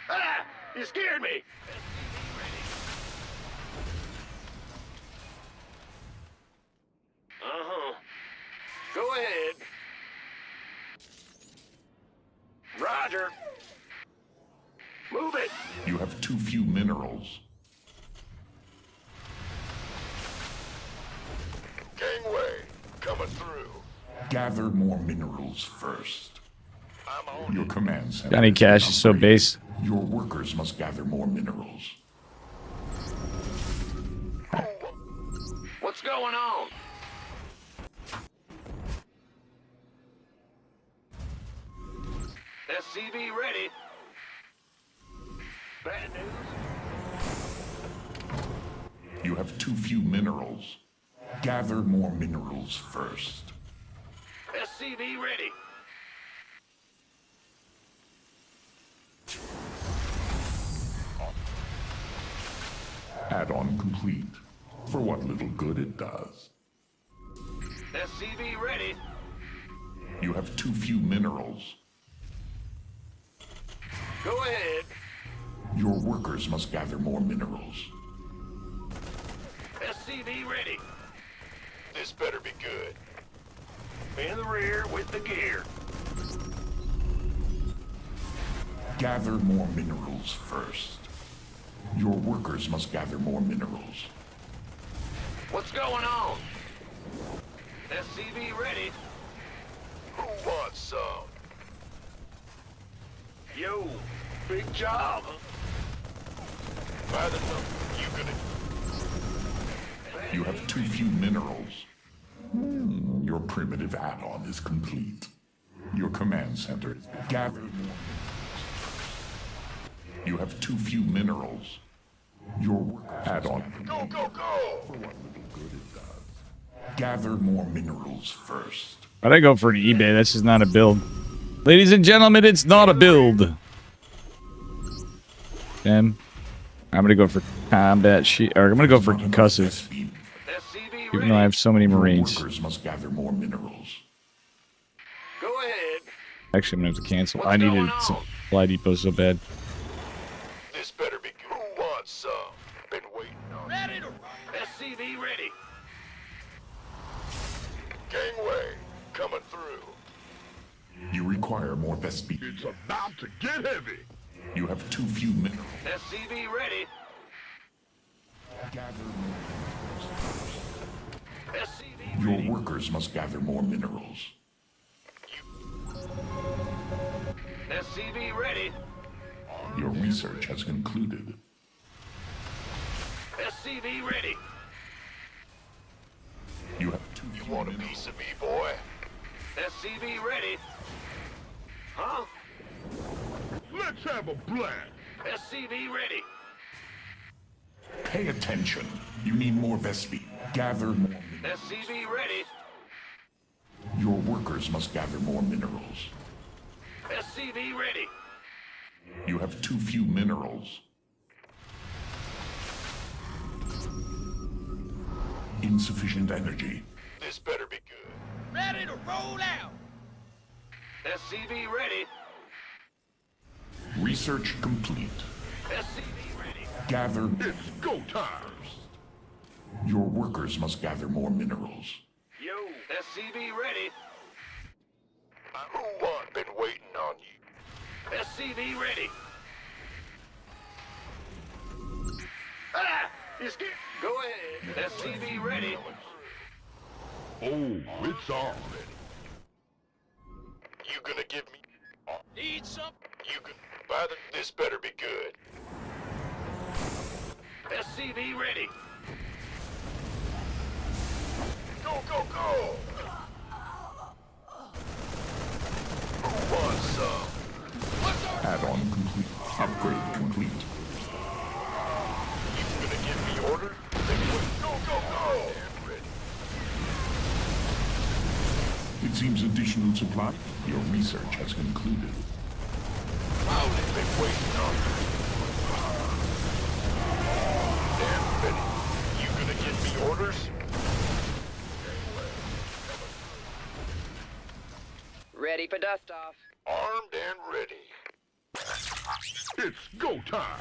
Ah! You scared me! Uh-huh. Go ahead. Roger. Move it. You have too few minerals. Gangway, coming through. Gather more minerals first. I'm on Your it. commands have Johnny been Cash is so upgraded. base. Your workers must gather more minerals. What's going on? SCV ready. Bad news. You have too few minerals. Gather more minerals first. SCV ready. Add-on complete. For what little good it does. SCV ready. You have too few minerals. Go ahead. Your workers must gather more minerals. SCV ready. This better be good. In the rear with the gear. Gather more minerals first. Your workers must gather more minerals. What's going on? SCV ready. Who wants some? Yo, big job. By the you gonna... You have too few minerals. Your primitive add-on is complete. Your command center is gathered. You have too few minerals. Your add-on. Go, go, go! For what little good it does. Gather more minerals first. Why'd I go for an eBay? This is not a build. Ladies and gentlemen, it's not a build. Then I'm gonna go for combat or I'm gonna go for concussive. SCV Even though I have so many Marines. Your workers must gather more minerals. Go ahead. Actually, I'm gonna have to cancel. I needed some supply depot so bad. This better be good. Who wants some? Been waiting on Ready to roll. SCV ready. Gangway coming through. You require more Vespi. It's about to get heavy. You have too few minerals. SCV ready. Gather more minerals. SCV Your ready. workers must gather more minerals. SCV ready. Your research has concluded. SCV ready. You have too You few want a minerals. piece of me, boy? SCV ready. Huh? Let's have a blast. SCV ready. Pay attention. You need more Vespi. Gather more minerals. SCV ready. Your workers must gather more minerals. SCV ready. You have too few minerals. Insufficient energy. This better be good. Ready to roll out. SCV ready. Research complete. SCV ready. Gather. It's go time. Your workers must gather more minerals. Yo, SCV ready. Who want? Been waiting on you. SCV ready. Ah! You scared? Go ahead. SCV ready. Oh, it's on. You gonna give me? Need some? You can buy the. This better be good. SCV ready. Go, go, go! Who wants some? What's our Add-on complete. Upgrade complete. You gonna give me order? Then wait. Go, go, go! It seems additional supply. Your research has concluded. They've been waiting on you. Damn ready. You gonna give me orders? Ready for dust off. Armed and ready. It's go time.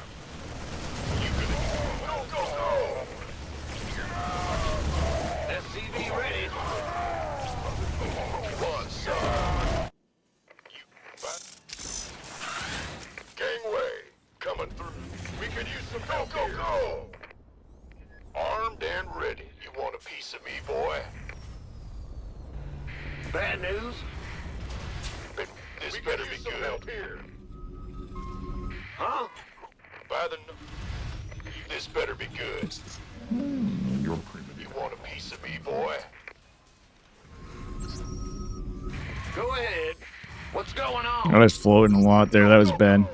You gonna go, go, go! SCV ready. One some. Gangway coming through. We could use some help. Go, go, go! Armed and ready. You want a piece of me, boy? Bad news? This better be good. Help here. Huh? By the... This better be good. Your primitive. You want a piece of me, boy? Go ahead. What's going on? I was floating a lot there. That was bad.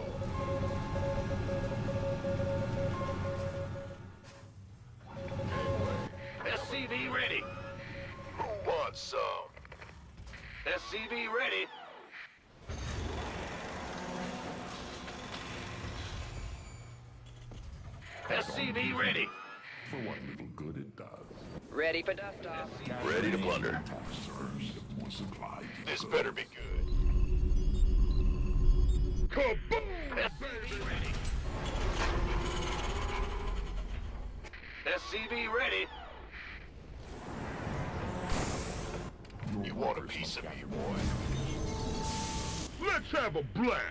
SCV ready. Who wants some? SCV ready. SCV ready. For what little good it does. Ready for dust off. Ready to plunder. Task serves more supply. This better be good. Kaboom! SCV ready. SCV ready. You want a piece of me, boy? Let's have a blast.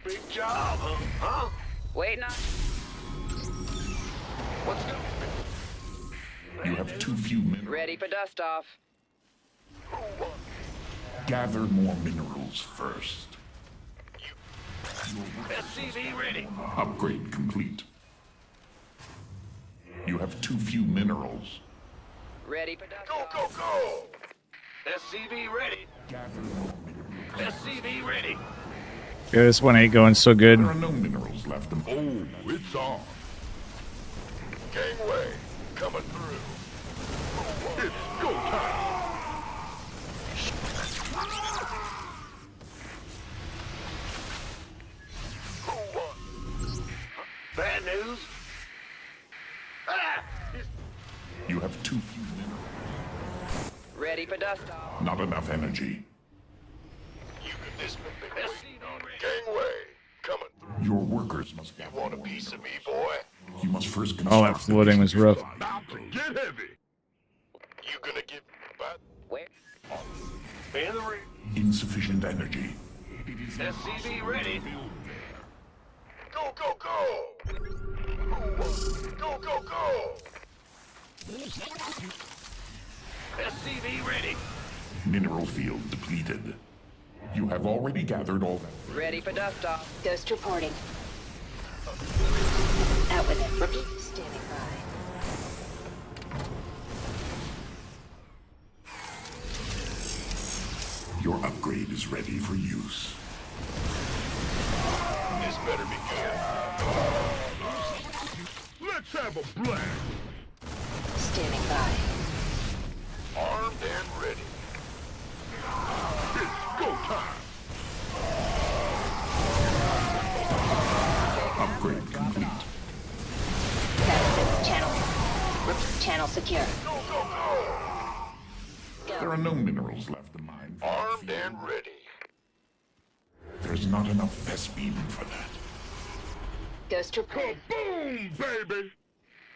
Big job, huh? Waiting on. What's going? You have too few minerals. Ready for dust off. Who wants? Gather more minerals first. SCV ready. Upgrade complete. You have too few minerals. Ready for dust Go, off. go, go! SCV ready. Gather more minerals. SCV ready. Yeah, this one ain't going so good. There are no minerals left. Oh, it's on. Gangway, coming through. It's go time. Who wants? Bad news? Ah! You have too few minerals. Ready for dust off. Not enough energy. You can dismiss Gangway, coming through. Your workers must You gather want a more piece of me, minerals. boy? You must first Oh, that construct floating was rough. About to get heavy. You gonna give back Where? in the ring? insufficient energy. SCV ready. Go, go, go! Go, go, go! SCV ready. Mineral field depleted. You have already gathered all that. Ready for dust off. Ghost reporting. Out with it. Repeat. Standing by. Your upgrade is ready for use. This better be good. Let's have a blast. Standing by. Armed and ready. It's go time. Upgrade complete. That's it. Channel. Channel secure. Go, go, go! There are no minerals left in mine. Armed and ready. There's not enough Vespine for that. Ghost reporting. Boom, baby!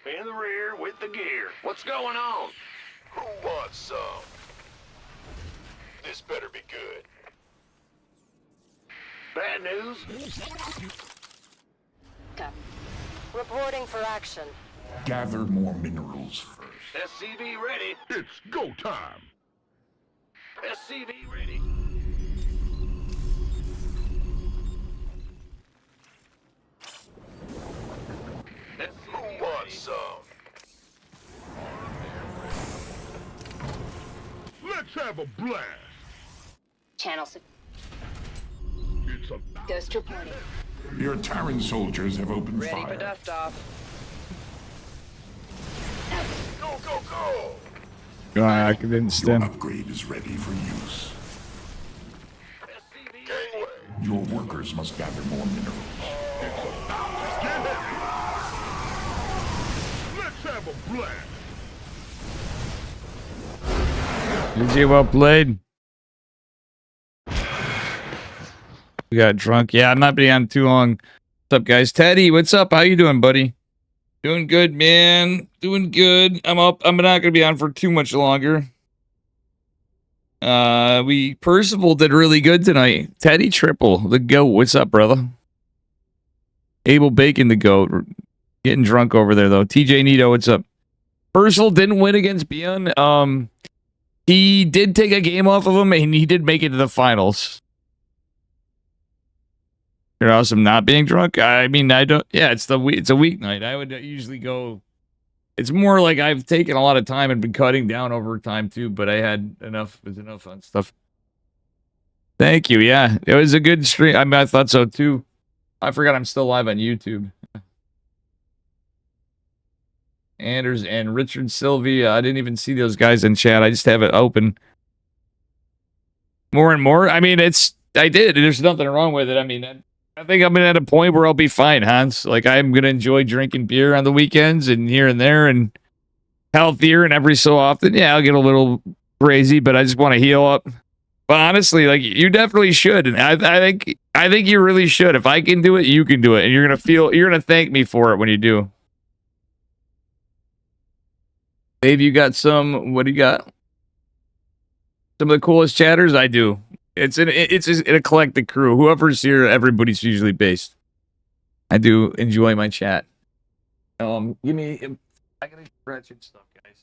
In the rear with the gear. What's going on? Who wants some? This better be good. Bad news? Copy. Reporting for action. Gather more minerals first. SCV ready. It's go time. SCV ready. Who wants some? Let's have a blast. Channel secure. It's a Ghost reporting. Your Terran soldiers have opened Ready for fire. dust off. Out. go, go, go. I didn't Your stem. upgrade is ready for use. SCV gangway. Your workers must gather more minerals. It's about to get heavy. Let's have a blast. GG, well played. We got drunk. Yeah, I'm not being on too long. What's up, guys? Teddy, what's up? How you doing, buddy? Doing good, man. Doing good. I'm up. I'm not gonna be on for too much longer. Percival did really good tonight. Teddy Triple, the GOAT. What's up, brother? Abel Bacon, the GOAT. Getting drunk over there though. TJ Nito, what's up? Percival didn't win against Beyond. He did take a game off of him, and he did make it to the finals. You're awesome not being drunk. I mean, I don't. Yeah, it's a weeknight. I would usually go It's more like I've taken a lot of time and been cutting down over time too, but I had enough. It was enough on stuff. Thank you. Yeah, it was a good stream. I mean, I thought so too. I forgot I'm still live on YouTube. Anders and Richard Sylvia. I didn't even see those guys in chat. I just have it open. More and more. I mean, I did. There's nothing wrong with it. I mean, I think I'm at a point where I'll be fine, Hans. Like, I'm going to enjoy drinking beer on the weekends and here and there and healthier, and every so often, yeah, I'll get a little crazy, but I just want to heal up. But honestly, like, you definitely should. And I think you really should. If I can do it, you can do it. And you're going to thank me for it when you do. Dave, you got what do you got? Some of the coolest chatters? I do. It's an eclectic crew. Whoever's here, everybody's usually based. I do enjoy my chat. Give me. I gotta scratch and stuff, guys.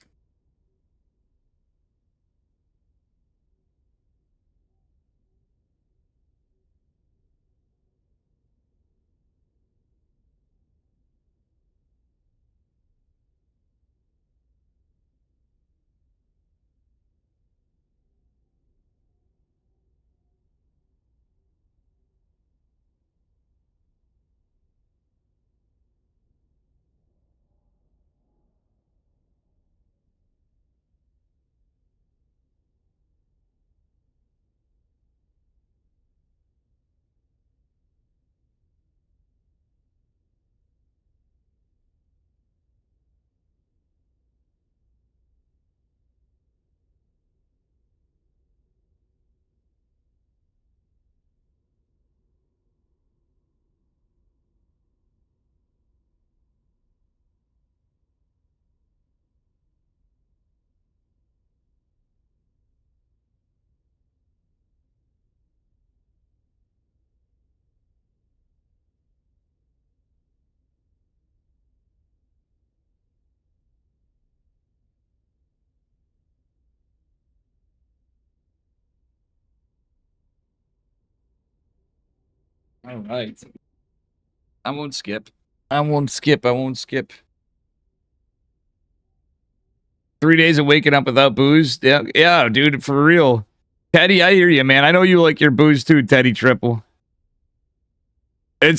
All right. I won't skip. I won't skip. 3 days of waking up without booze. Yeah, dude, for real. Teddy, I hear you, man. I know you like your booze too, Teddy Triple. I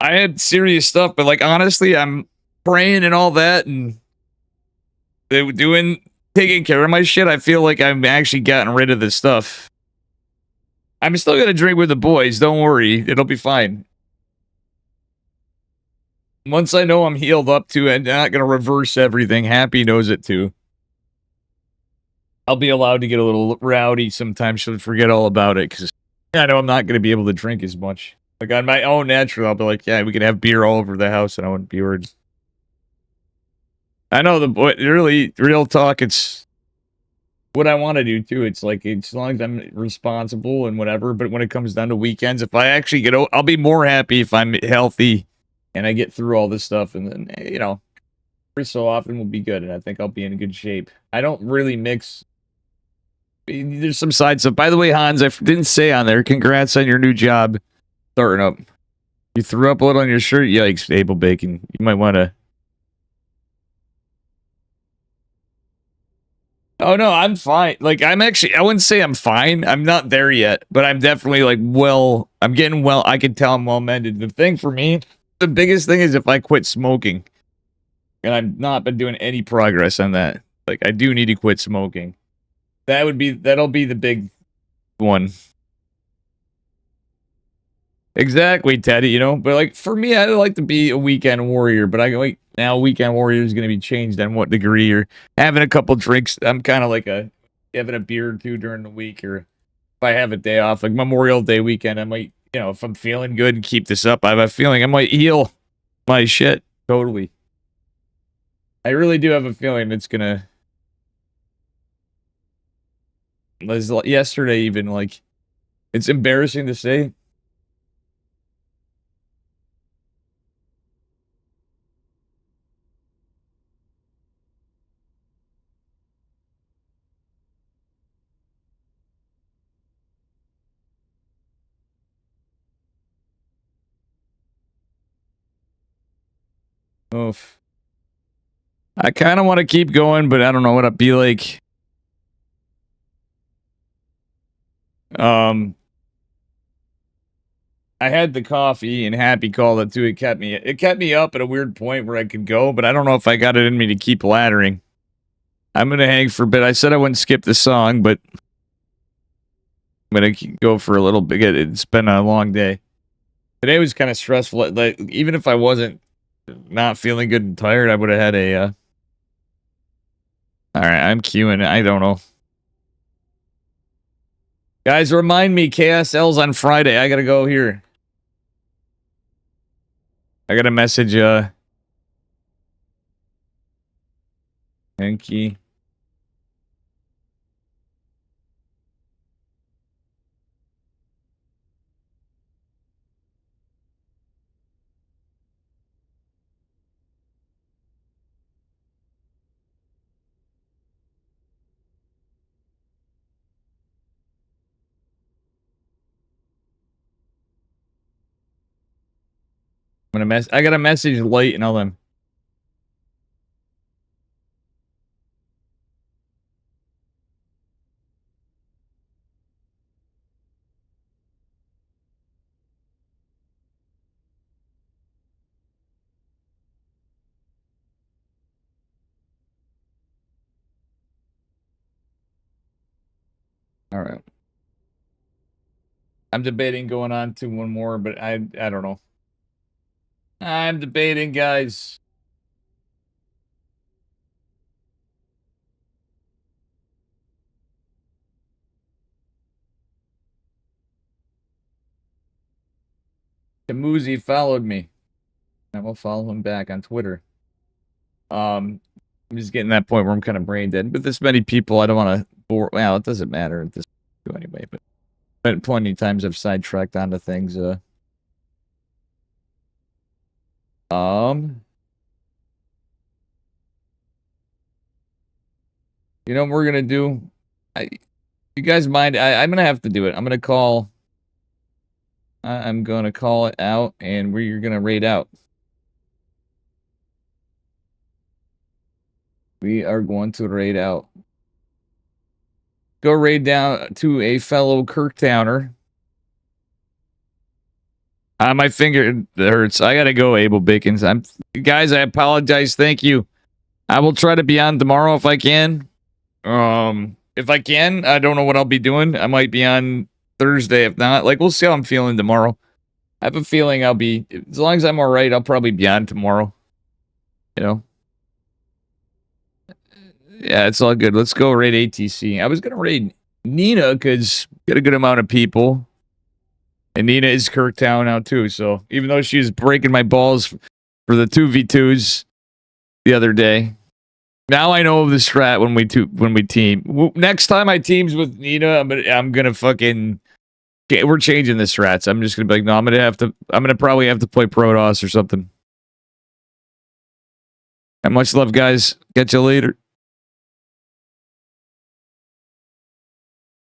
had serious stuff, but like honestly, I'm praying and all that and taking care of my shit. I feel like I've actually gotten rid of this stuff. I'm still gonna drink with the boys. Don't worry, it'll be fine. Once I know I'm healed up to it, I'm not gonna reverse everything. Happy knows it too. I'll be allowed to get a little rowdy sometimes. She'll forget all about it because I know I'm not gonna be able to drink as much. Like on my own natural, I'll be like, yeah, we can have beer all over the house, and I wouldn't be worried. I know the boy. Really, real talk. It's what I want to do too. It's like as long as I'm responsible and whatever. But when it comes down to weekends, if I actually I'll be more happy if I'm healthy and I get through all this stuff. And then every so often will be good, and I think I'll be in good shape. I don't really mix. There's some side stuff. By the way, Hans, I didn't say on there. Congrats on your new job starting up. You threw up a little on your shirt. Yikes, Abel Bacon. You might want to. Oh no, I'm fine. Like I wouldn't say I'm fine. I'm not there yet, but I'm definitely like I'm getting well. I can tell I'm well mended. The thing for me, the biggest thing is if I quit smoking. And I've not been doing any progress on that. Like I do need to quit smoking. That'll be the big one. Exactly, Teddy, but like for me, I'd like to be a weekend warrior, but now weekend warrior is going to be changed on what degree, or having a couple drinks. I'm kind of like having a beer or two during the week, or if I have a day off, like Memorial Day weekend, I might, if I'm feeling good and keep this up, I have a feeling I might heal my shit totally. I really do have a feeling it's gonna. Yesterday, even like, it's embarrassing to say. Oof. I kind of want to keep going, but I don't know what I'd be like. I had the coffee and Happy called it too. It kept me up at a weird point where I could go, but I don't know if I got it in me to keep laddering. I'm gonna hang for a bit. I said I wouldn't skip the song, but I'm gonna go for a little bit. It's been a long day. Today was kind of stressful. Like, even if I wasn't not feeling good and tired, I would have had a. All right, I'm queuing. I don't know. Guys, remind me, KSL's on Friday. I gotta go here. I gotta message, Enki. I got a message late and all them. All right. I'm debating going on to one more, but I don't know. I'm debating, guys. Kamuzi followed me. I will follow him back on Twitter. I'm just getting that point where I'm kind of brain dead. But this many people, I don't want to bore. Well, it doesn't matter at this point anyway. But plenty of times I've sidetracked onto things. You know what we're gonna do? You guys mind? I'm gonna have to do it. I'm gonna call. I'm gonna call it out, and we're gonna raid out. We are going to raid out. Go raid down to a fellow Kirktowner. My finger hurts. I gotta go, Abel Bacons. Guys, I apologize. Thank you. I will try to be on tomorrow if I can. If I can, I don't know what I'll be doing. I might be on Thursday. If not, like, we'll see how I'm feeling tomorrow. I have a feeling I'll be, as long as I'm all right, I'll probably be on tomorrow. You know? Yeah, it's all good. Let's go raid ATC. I was going to raid Nina because got a good amount of people. And Nina is Kirktown now too. So even though she was breaking my balls for the 2v2s the other day, now I know the strat when we team. Next time I teams with Nina, I'm gonna fucking. We're changing the strats. I'm just gonna be like, no, I'm gonna probably have to play Protoss or something. And much love, guys. Catch you later.